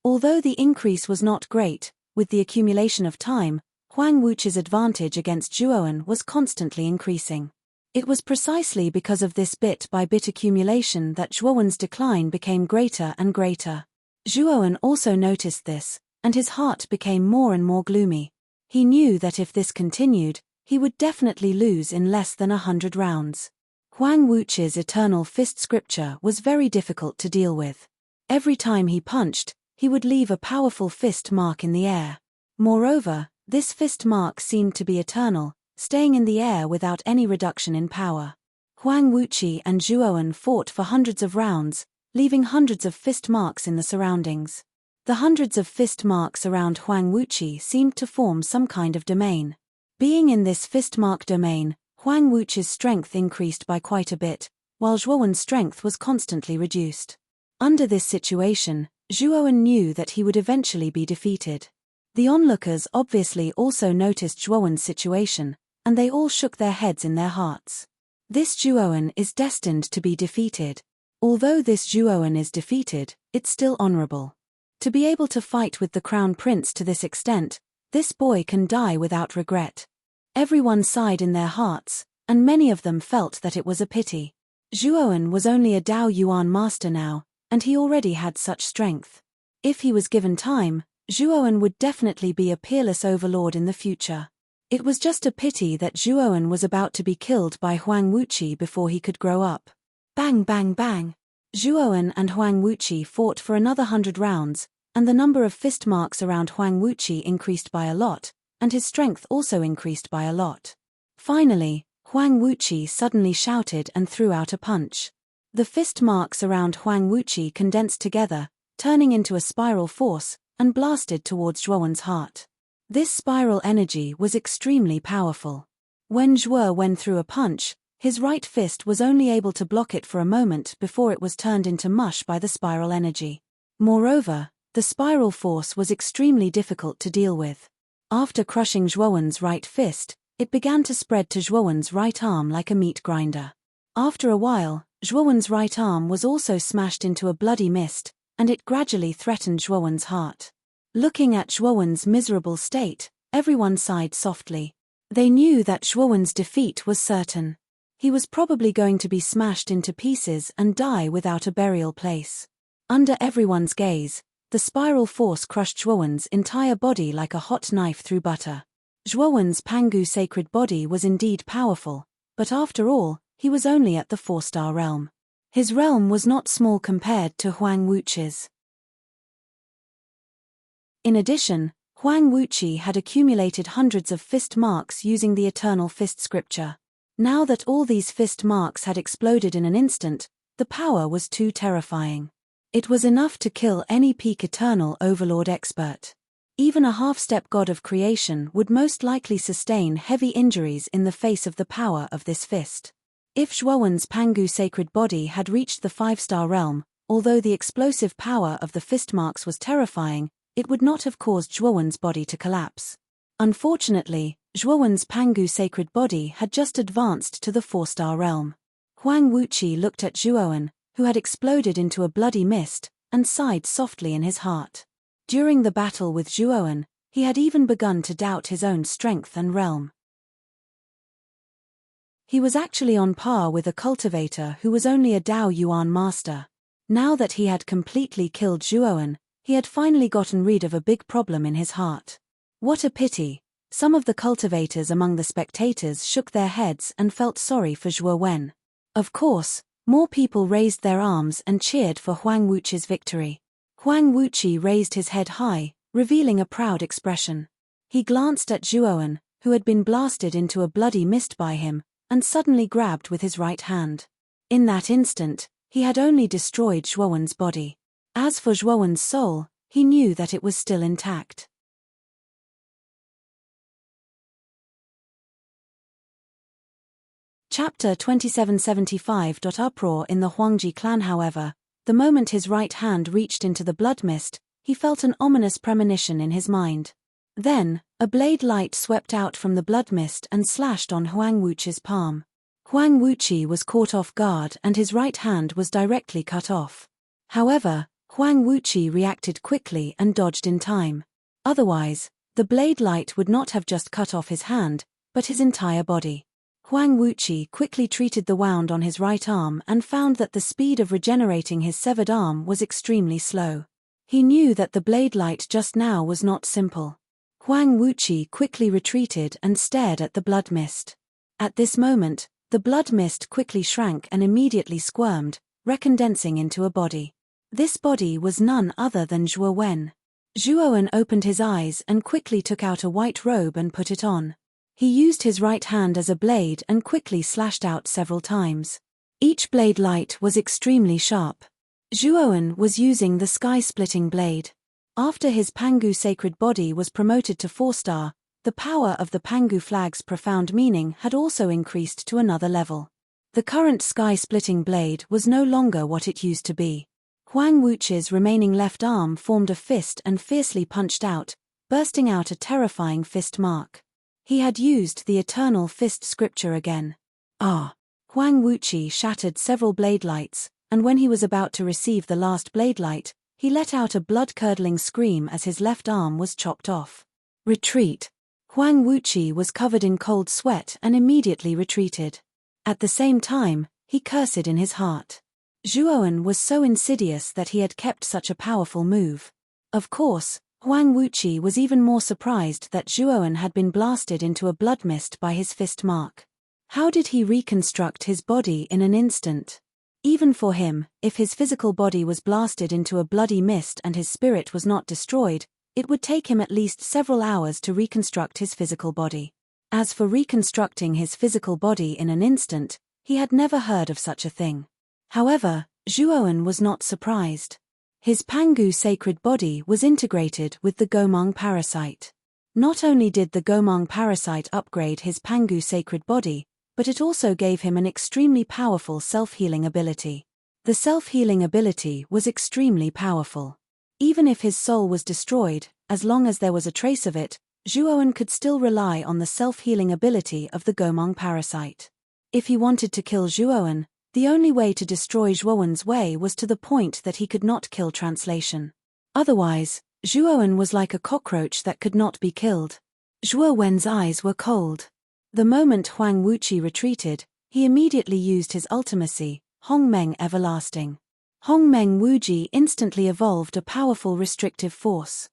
[SPEAKER 1] Although the increase was not great, with the accumulation of time, Huang Wuqi's advantage against Zhuo Wen was constantly increasing. It was precisely because of this bit-by-bit accumulation that Zhuowen's decline became greater and greater. Zhuowen also noticed this, and his heart became more and more gloomy. He knew that if this continued, he would definitely lose in less than 100 rounds. Huang Wuqi's eternal fist scripture was very difficult to deal with. Every time he punched, he would leave a powerful fist mark in the air. Moreover, this fist mark seemed to be eternal, staying in the air without any reduction in power. Huang Wuqi and Zhuowen fought for hundreds of rounds, leaving hundreds of fist marks in the surroundings. The hundreds of fist marks around Huang Wuqi seemed to form some kind of domain. Being in this fist mark domain, Huang Wuqi's strength increased by quite a bit, while Zhuowen's strength was constantly reduced. Under this situation, Zhuowen knew that he would eventually be defeated. The onlookers obviously also noticed Zhuowen's situation, and they all shook their heads in their hearts. This Zhuowen is destined to be defeated. Although this Zhuowen is defeated, it's still honorable. To be able to fight with the Crown Prince to this extent, this boy can die without regret. Everyone sighed in their hearts, and many of them felt that it was a pity. Zhuowen was only a Dao Yuan master now, and he already had such strength. If he was given time, Zhuowen would definitely be a peerless overlord in the future. It was just a pity that Zhuowen was about to be killed by Huang Wuqi before he could grow up. Bang bang bang! Zhuowen and Huang Wuqi fought for another 100 rounds, and the number of fist marks around Huang Wuqi increased by a lot, and his strength also increased by a lot. Finally, Huang Wuqi suddenly shouted and threw out a punch. The fist marks around Huang Wuqi condensed together, turning into a spiral force, and blasted towards Zhuowen's heart. This spiral energy was extremely powerful. When Zhuowen threw a punch, his right fist was only able to block it for a moment before it was turned into mush by the spiral energy. Moreover, the spiral force was extremely difficult to deal with. After crushing Zhuowen's right fist, it began to spread to Zhuowen's right arm like a meat grinder. After a while, Zhuowen's right arm was also smashed into a bloody mist, and it gradually threatened Zhuowen's heart. Looking at Zhuowen's miserable state, everyone sighed softly. They knew that Zhuowen's defeat was certain. He was probably going to be smashed into pieces and die without a burial place. Under everyone's gaze, the spiral force crushed Zhuowen's entire body like a hot knife through butter. Zhuowen's Pangu sacred body was indeed powerful, but after all, he was only at the 4-star realm. His realm was not small compared to Huang Wuqi's. In addition, Huang Wuqi had accumulated hundreds of fist marks using the eternal fist scripture. Now that all these fist marks had exploded in an instant, the power was too terrifying. It was enough to kill any peak eternal overlord expert. Even a half-step god of creation would most likely sustain heavy injuries in the face of the power of this fist. If Zhuowen's Pangu sacred body had reached the 5-star realm, although the explosive power of the fist marks was terrifying, it would not have caused Zhuowen's body to collapse. Unfortunately, Zhuowen's Pangu sacred body had just advanced to the 4-star realm. Huang Wuqi looked at Zhuowen, who had exploded into a bloody mist, and sighed softly in his heart. During the battle with Zhuowen, he had even begun to doubt his own strength and realm. He was actually on par with a cultivator who was only a Dao Yuan master. Now that he had completely killed Zhuowen, he had finally gotten rid of a big problem in his heart. What a pity! Some of the cultivators among the spectators shook their heads and felt sorry for Zhuowen. Of course, more people raised their arms and cheered for Huang Wuqi's victory. Huang Wuqi raised his head high, revealing a proud expression. He glanced at Zhuowen, who had been blasted into a bloody mist by him, and suddenly grabbed with his right hand. In that instant, he had only destroyed Zhuowen's body. As for Zhuowen's soul, he knew that it was still intact. Chapter 2775. Uproar in the Huangji clan. However, the moment his right hand reached into the blood mist, he felt an ominous premonition in his mind. Then, a blade light swept out from the blood mist and slashed on Huang Wuqi's palm. Huang Wuqi was caught off guard and his right hand was directly cut off. However, Huang Wuqi reacted quickly and dodged in time. Otherwise, the blade light would not have just cut off his hand, but his entire body. Huang Wuqi quickly treated the wound on his right arm and found that the speed of regenerating his severed arm was extremely slow. He knew that the blade light just now was not simple. Huang Wuqi quickly retreated and stared at the blood mist. At this moment, the blood mist quickly shrank and immediately squirmed, recondensing into a body. This body was none other than Zhuo Wen. Zhuo Wen opened his eyes and quickly took out a white robe and put it on. He used his right hand as a blade and quickly slashed out several times. Each blade light was extremely sharp. Zhuo Wen was using the sky-splitting blade. After his Pangu sacred body was promoted to 4-star, the power of the Pangu flag's profound meaning had also increased to another level. The current sky-splitting blade was no longer what it used to be. Huang Wuqi's remaining left arm formed a fist and fiercely punched out, bursting out a terrifying fist mark. He had used the eternal fist scripture again. Ah! Huang Wuqi shattered several blade lights, and when he was about to receive the last blade light, he let out a blood-curdling scream as his left arm was chopped off. Retreat! Huang Wuqi was covered in cold sweat and immediately retreated. At the same time, he cursed in his heart. Zhuo Wen was so insidious that he had kept such a powerful move. Of course, Huang Wuqi was even more surprised that Zhuo Wen had been blasted into a blood mist by his fist mark. How did he reconstruct his body in an instant? Even for him, if his physical body was blasted into a bloody mist and his spirit was not destroyed, it would take him at least several hours to reconstruct his physical body. As for reconstructing his physical body in an instant, he had never heard of such a thing. However, Zhuo Wen was not surprised. His Pangu sacred body was integrated with the Gomang parasite. Not only did the Gomang parasite upgrade his Pangu sacred body, but it also gave him an extremely powerful self-healing ability. The self-healing ability was extremely powerful. Even if his soul was destroyed, as long as there was a trace of it, Zhuo Wen could still rely on the self-healing ability of the Gomang parasite. If he wanted to kill Zhuo Wen, the only way to destroy Zhuo Wen's way was to the point that he could not kill translation. Otherwise, Zhuo Wen was like a cockroach that could not be killed. Zhuo Wen's eyes were cold. The moment Huang Wuqi retreated, he immediately used his ultimacy, Hongmeng Everlasting. Hongmeng Wuji instantly evolved a powerful restrictive force.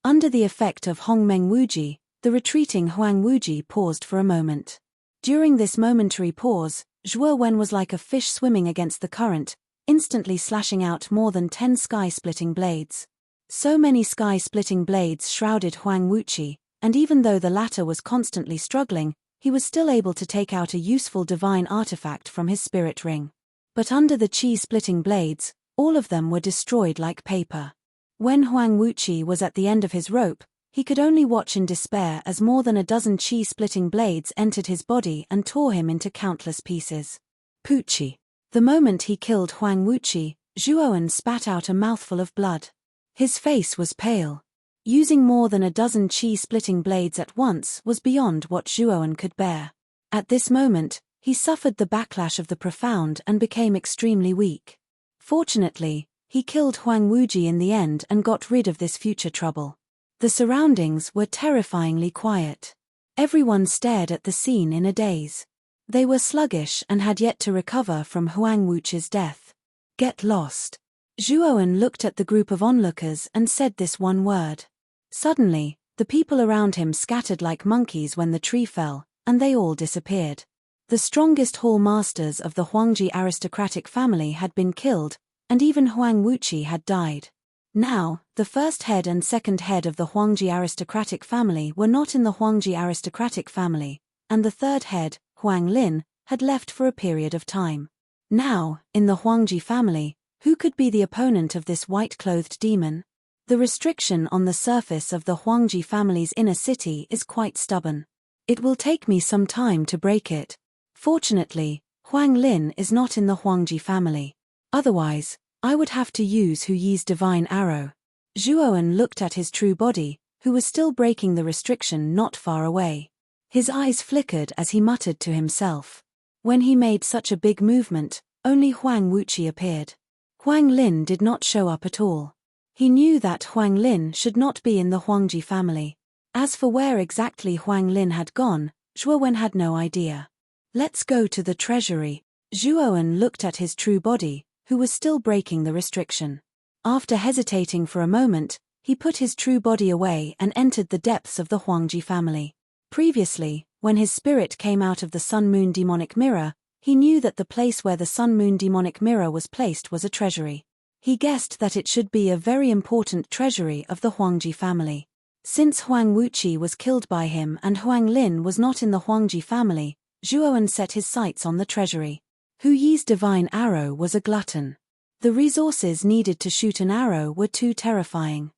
[SPEAKER 1] Under the effect of Hongmeng Wuji, the retreating Huang Wuji paused for a moment. During this momentary pause, Zhuo Wen was like a fish swimming against the current, instantly slashing out more than 10 sky-splitting blades. So many sky-splitting blades shrouded Huang Wuqi, and even though the latter was constantly struggling, he was still able to take out a useful divine artifact from his spirit ring. But under the chi-splitting blades, all of them were destroyed like paper. When Huang Wuqi was at the end of his rope, he could only watch in despair as more than a dozen chi-splitting blades entered his body and tore him into countless pieces. Puchi. The moment he killed Huang Wuqi, Zhuo Wen spat out a mouthful of blood. His face was pale. Using more than a dozen chi-splitting blades at once was beyond what Zhuo Wen could bear. At this moment, he suffered the backlash of the profound and became extremely weak. Fortunately, he killed Huang Wuji in the end and got rid of this future trouble. The surroundings were terrifyingly quiet. Everyone stared at the scene in a daze. They were sluggish and had yet to recover from Huang Wuqi's death. Get lost. Zhuo Wen looked at the group of onlookers and said this one word. Suddenly, the people around him scattered like monkeys when the tree fell, and they all disappeared. The strongest hall masters of the Huangji aristocratic family had been killed, and even Huang Wuqi had died. Now, the first head and second head of the Huangji aristocratic family were not in the Huangji aristocratic family, and the third head, Huang Lin, had left for a period of time. Now, in the Huangji family, who could be the opponent of this white-clothed demon? The restriction on the surface of the Huangji family's inner city is quite stubborn. It will take me some time to break it. Fortunately, Huang Lin is not in the Huangji family. Otherwise, I would have to use Hu Yi's divine arrow. Zhuo Wen looked at his true body, who was still breaking the restriction not far away. His eyes flickered as he muttered to himself. When he made such a big movement, only Huang Wuqi appeared. Huang Lin did not show up at all. He knew that Huang Lin should not be in the Huangji family. As for where exactly Huang Lin had gone, Zhuowen had no idea. Let's go to the treasury. Zhuowen looked at his true body, who was still breaking the restriction. After hesitating for a moment, he put his true body away and entered the depths of the Huangji family. Previously, when his spirit came out of the Sun-Moon demonic mirror, he knew that the place where the Sun-Moon demonic mirror was placed was a treasury. He guessed that it should be a very important treasury of the Huangji family. Since Huang Wuqi was killed by him and Huang Lin was not in the Huangji family, Zhuowen set his sights on the treasury. Hu Yi's divine arrow was a glutton. The resources needed to shoot an arrow were too terrifying.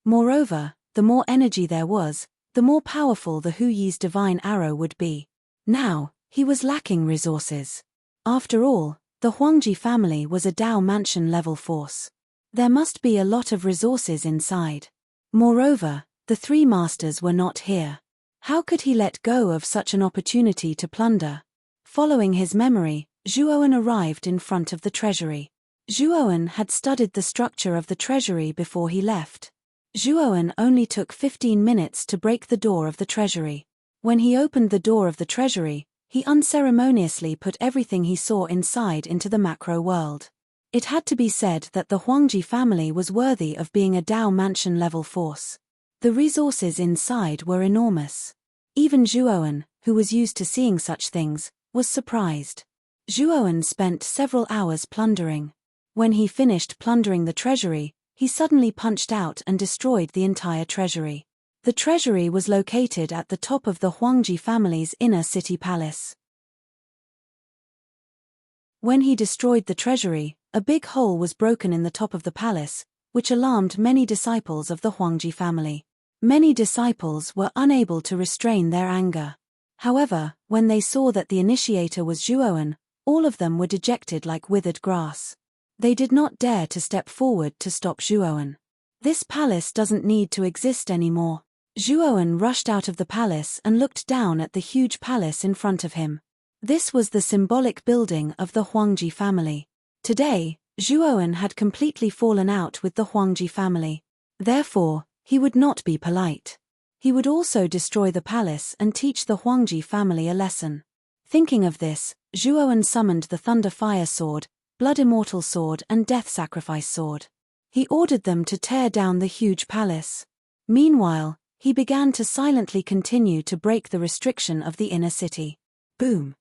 [SPEAKER 1] Moreover, the more energy there was, the more powerful the Hu Yi's divine arrow would be. Now, he was lacking resources. After all, the Huangji family was a Dao Mansion level force. There must be a lot of resources inside. Moreover, the three masters were not here. How could he let go of such an opportunity to plunder? Following his memory, Zhuowen arrived in front of the treasury. Zhuowen had studied the structure of the treasury before he left. Zhuowen only took 15 minutes to break the door of the treasury. When he opened the door of the treasury, he unceremoniously put everything he saw inside into the macro world. It had to be said that the Huangji family was worthy of being a Dao Mansion level force. The resources inside were enormous. Even Zhuowen, who was used to seeing such things, was surprised. Zhuowen spent several hours plundering. When he finished plundering the treasury, he suddenly punched out and destroyed the entire treasury. The treasury was located at the top of the Huangji family's inner city palace. When he destroyed the treasury, a big hole was broken in the top of the palace, which alarmed many disciples of the Huangji family. Many disciples were unable to restrain their anger. However, when they saw that the initiator was Zhuowen, all of them were dejected like withered grass. They did not dare to step forward to stop Zhuowen. This palace doesn't need to exist anymore. Zhuowen rushed out of the palace and looked down at the huge palace in front of him. This was the symbolic building of the Huangji family. Today, Zhuowen had completely fallen out with the Huangji family. Therefore, he would not be polite. He would also destroy the palace and teach the Huangji family a lesson. Thinking of this, Zhuowen summoned the Thunder Fire Sword, Blood Immortal Sword and Death Sacrifice Sword. He ordered them to tear down the huge palace. Meanwhile, he began to silently continue to break the restriction of the inner city. Boom!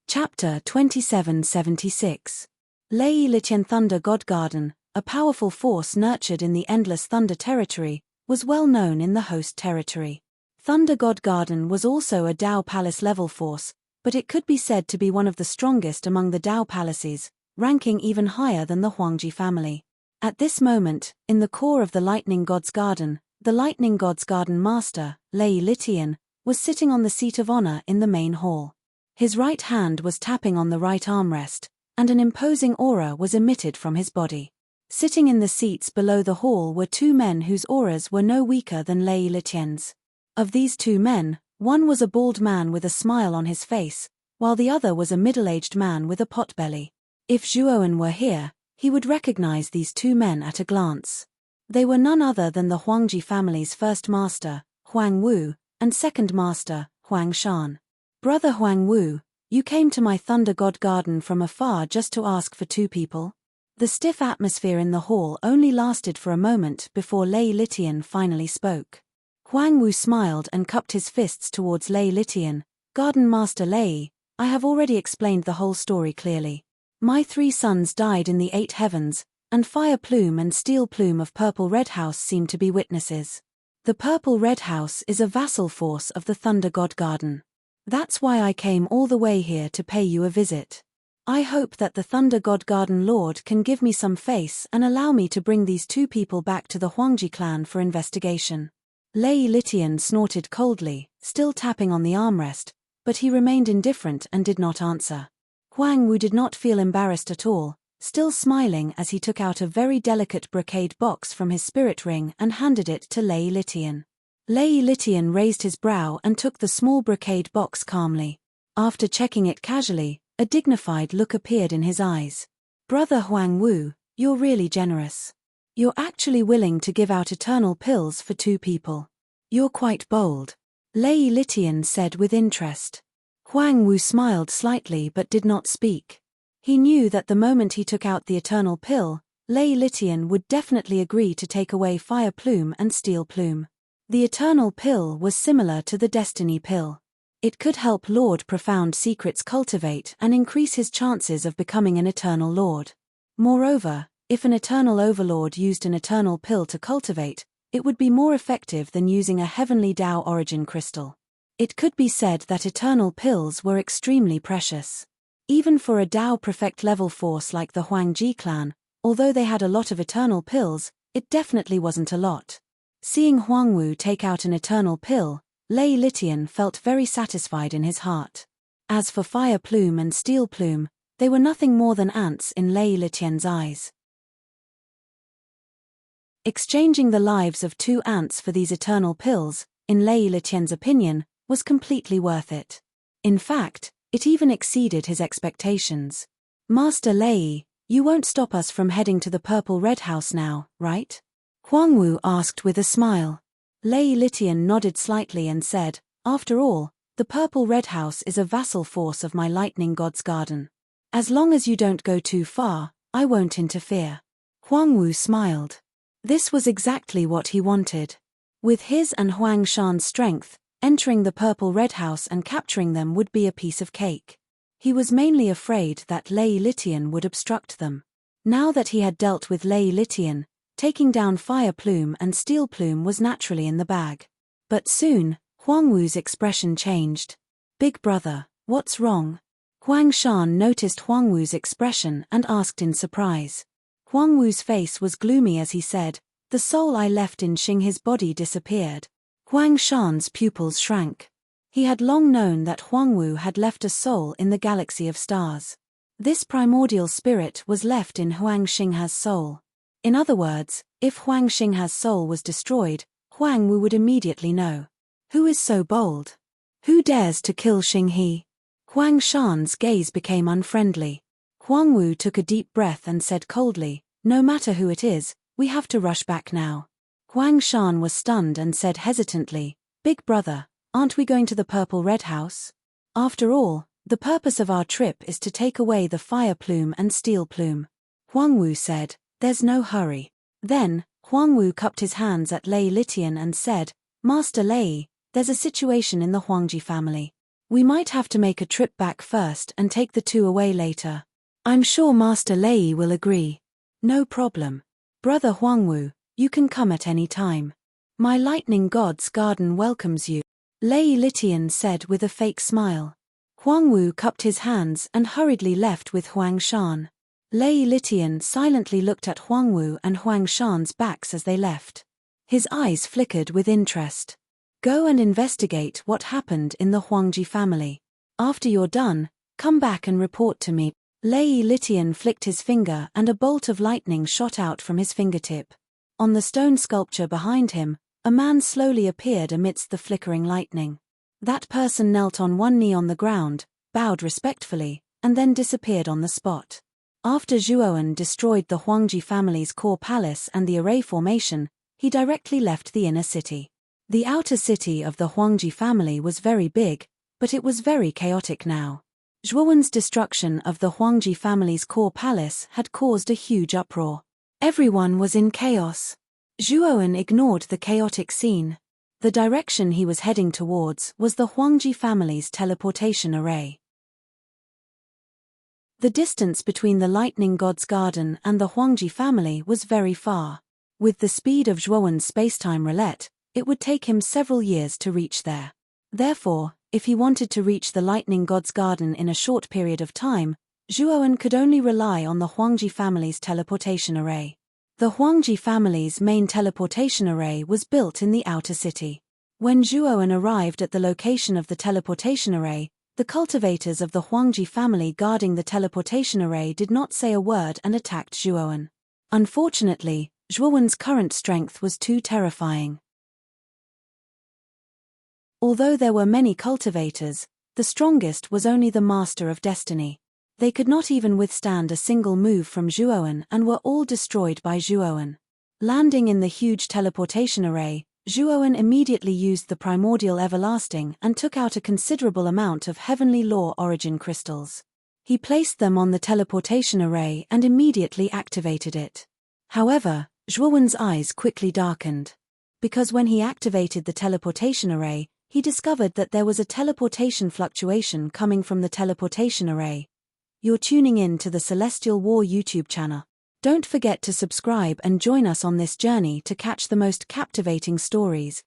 [SPEAKER 1] Chapter 2776. Lei Litian Thunder God Garden, a powerful force nurtured in the endless Thunder territory, was well known in the host territory. Thunder God Garden was also a Dao Palace level force, but it could be said to be one of the strongest among the Dao Palaces, ranking even higher than the Huangji family. At this moment, in the core of the Lightning God's Garden, the Lightning God's Garden Master, Lei Litian, was sitting on the seat of honor in the main hall. His right hand was tapping on the right armrest, and an imposing aura was emitted from his body. Sitting in the seats below the hall were two men whose auras were no weaker than Lei Litian's. Of these two men, one was a bald man with a smile on his face, while the other was a middle-aged man with a potbelly. If Zhuowen were here, he would recognize these two men at a glance. They were none other than the Huangji family's first master, Huang Wu, and second master, Huang Shan. Brother Huang Wu, you came to my Thunder God Garden from afar just to ask for two people? The stiff atmosphere in the hall only lasted for a moment before Lei Litian finally spoke. Huang Wu smiled and cupped his fists towards Lei Litian. Garden Master Lei, I have already explained the whole story clearly. My 3 sons died in the 8 heavens, and Fire Plume and Steel Plume of Purple Red House seem to be witnesses. The Purple Red House is a vassal force of the Thunder God Garden. That's why I came all the way here to pay you a visit. I hope that the Thunder God Garden Lord can give me some face and allow me to bring these two people back to the Huangji clan for investigation. Lei Litian snorted coldly, still tapping on the armrest, but he remained indifferent and did not answer. Huang Wu did not feel embarrassed at all, still smiling as he took out a very delicate brocade box from his spirit ring and handed it to Lei Litian. Lei Litian raised his brow and took the small brocade box calmly. After checking it casually, a dignified look appeared in his eyes. Brother Huang Wu, you're really generous. You're actually willing to give out eternal pills for 2 people. You're quite bold. Lei Litian said with interest. Huang Wu smiled slightly but did not speak. He knew that the moment he took out the eternal pill, Lei Litian would definitely agree to take away Fire Plume and Steel Plume. The eternal pill was similar to the destiny pill. It could help Lord Profound Secrets cultivate and increase his chances of becoming an eternal lord. Moreover, if an eternal overlord used an eternal pill to cultivate, it would be more effective than using a heavenly Tao origin crystal. It could be said that eternal pills were extremely precious. Even for a Tao Prefect level force like the Huangji clan, although they had a lot of eternal pills, it definitely wasn't a lot. Seeing Huang Wu take out an eternal pill, Lei Litian felt very satisfied in his heart. As for Fire Plume and Steel Plume, they were nothing more than ants in Lei Litian's eyes. Exchanging the lives of 2 ants for these eternal pills, in Lei Litian's opinion, was completely worth it. In fact, it even exceeded his expectations. Master Lei, you won't stop us from heading to the Purple Red House now, right? Huang Wu asked with a smile. Lei Litian nodded slightly and said, after all, the Purple Red House is a vassal force of my Lightning God's Garden. As long as you don't go too far, I won't interfere. Huang Wu smiled. This was exactly what he wanted. With his and Huang Shan's strength, entering the Purple Red House and capturing them would be a piece of cake. He was mainly afraid that Lei Litian would obstruct them. Now that he had dealt with Lei Litian, taking down Fire Plume and Steel Plume was naturally in the bag. But soon, Huang Wu's expression changed. Big brother, what's wrong? Huang Shan noticed Huang Wu's expression and asked in surprise. Huang Wu's face was gloomy as he said, the soul I left in Xinghe's body disappeared. Huang Shan's pupils shrank. He had long known that Huang Wu had left a soul in the galaxy of stars. This primordial spirit was left in Huang Xinghe's soul. In other words, if Huang Xinghe's soul was destroyed, Huang Wu would immediately know. Who is so bold? Who dares to kill Xinghe? Huang Shan's gaze became unfriendly. Huang Wu took a deep breath and said coldly, no matter who it is, we have to rush back now. Huang Shan was stunned and said hesitantly, Big brother, aren't we going to the Purple Red House? After all, the purpose of our trip is to take away the Fire Plume and Steel Plume. Huang Wu said, there's no hurry. Then, Huang Wu cupped his hands at Lei Litian and said, Master Lei, there's a situation in the Huangji family. We might have to make a trip back first and take the 2 away later. I'm sure Master Lei will agree. No problem. Brother Huang Wu, you can come at any time. My Lightning God's Garden welcomes you. Lei Litian said with a fake smile. Huang Wu cupped his hands and hurriedly left with Huang Shan. Lei Litian silently looked at Huang Wu and Huang Shan's backs as they left. His eyes flickered with interest. Go and investigate what happened in the Huangji family. After you're done, come back and report to me. Lei Litian flicked his finger and a bolt of lightning shot out from his fingertip. On the stone sculpture behind him, a man slowly appeared amidst the flickering lightning. That person knelt on one knee on the ground, bowed respectfully, and then disappeared on the spot. After Zhuoan destroyed the Huangji family's core palace and the array formation, he directly left the inner city. The outer city of the Huangji family was very big, but it was very chaotic now. Zhuoan's destruction of the Huangji family's core palace had caused a huge uproar. Everyone was in chaos. Zhuoan ignored the chaotic scene. The direction he was heading towards was the Huangji family's teleportation array. The distance between the Lightning God's Garden and the Huangji family was very far. With the speed of Zhuoan's spacetime roulette, it would take him several years to reach there. Therefore, if he wanted to reach the Lightning God's Garden in a short period of time, Zhuoan could only rely on the Huangji family's teleportation array. The Huangji family's main teleportation array was built in the outer city. When Zhuoan arrived at the location of the teleportation array, the cultivators of the Huangji family guarding the teleportation array did not say a word and attacked Zhuoan. Unfortunately, Zhuoan's current strength was too terrifying. Although there were many cultivators, the strongest was only the Master of Destiny. They could not even withstand a single move from Zhuoan and were all destroyed by Zhuoan. Landing in the huge teleportation array, Zhuowen immediately used the primordial everlasting and took out a considerable amount of heavenly law origin crystals. He placed them on the teleportation array and immediately activated it. However, Zhuowen's eyes quickly darkened. Because when he activated the teleportation array, he discovered that there was a teleportation fluctuation coming from the teleportation array. You're tuning in to the Celestial War YouTube channel. Don't forget to subscribe and join us on this journey to catch the most captivating stories.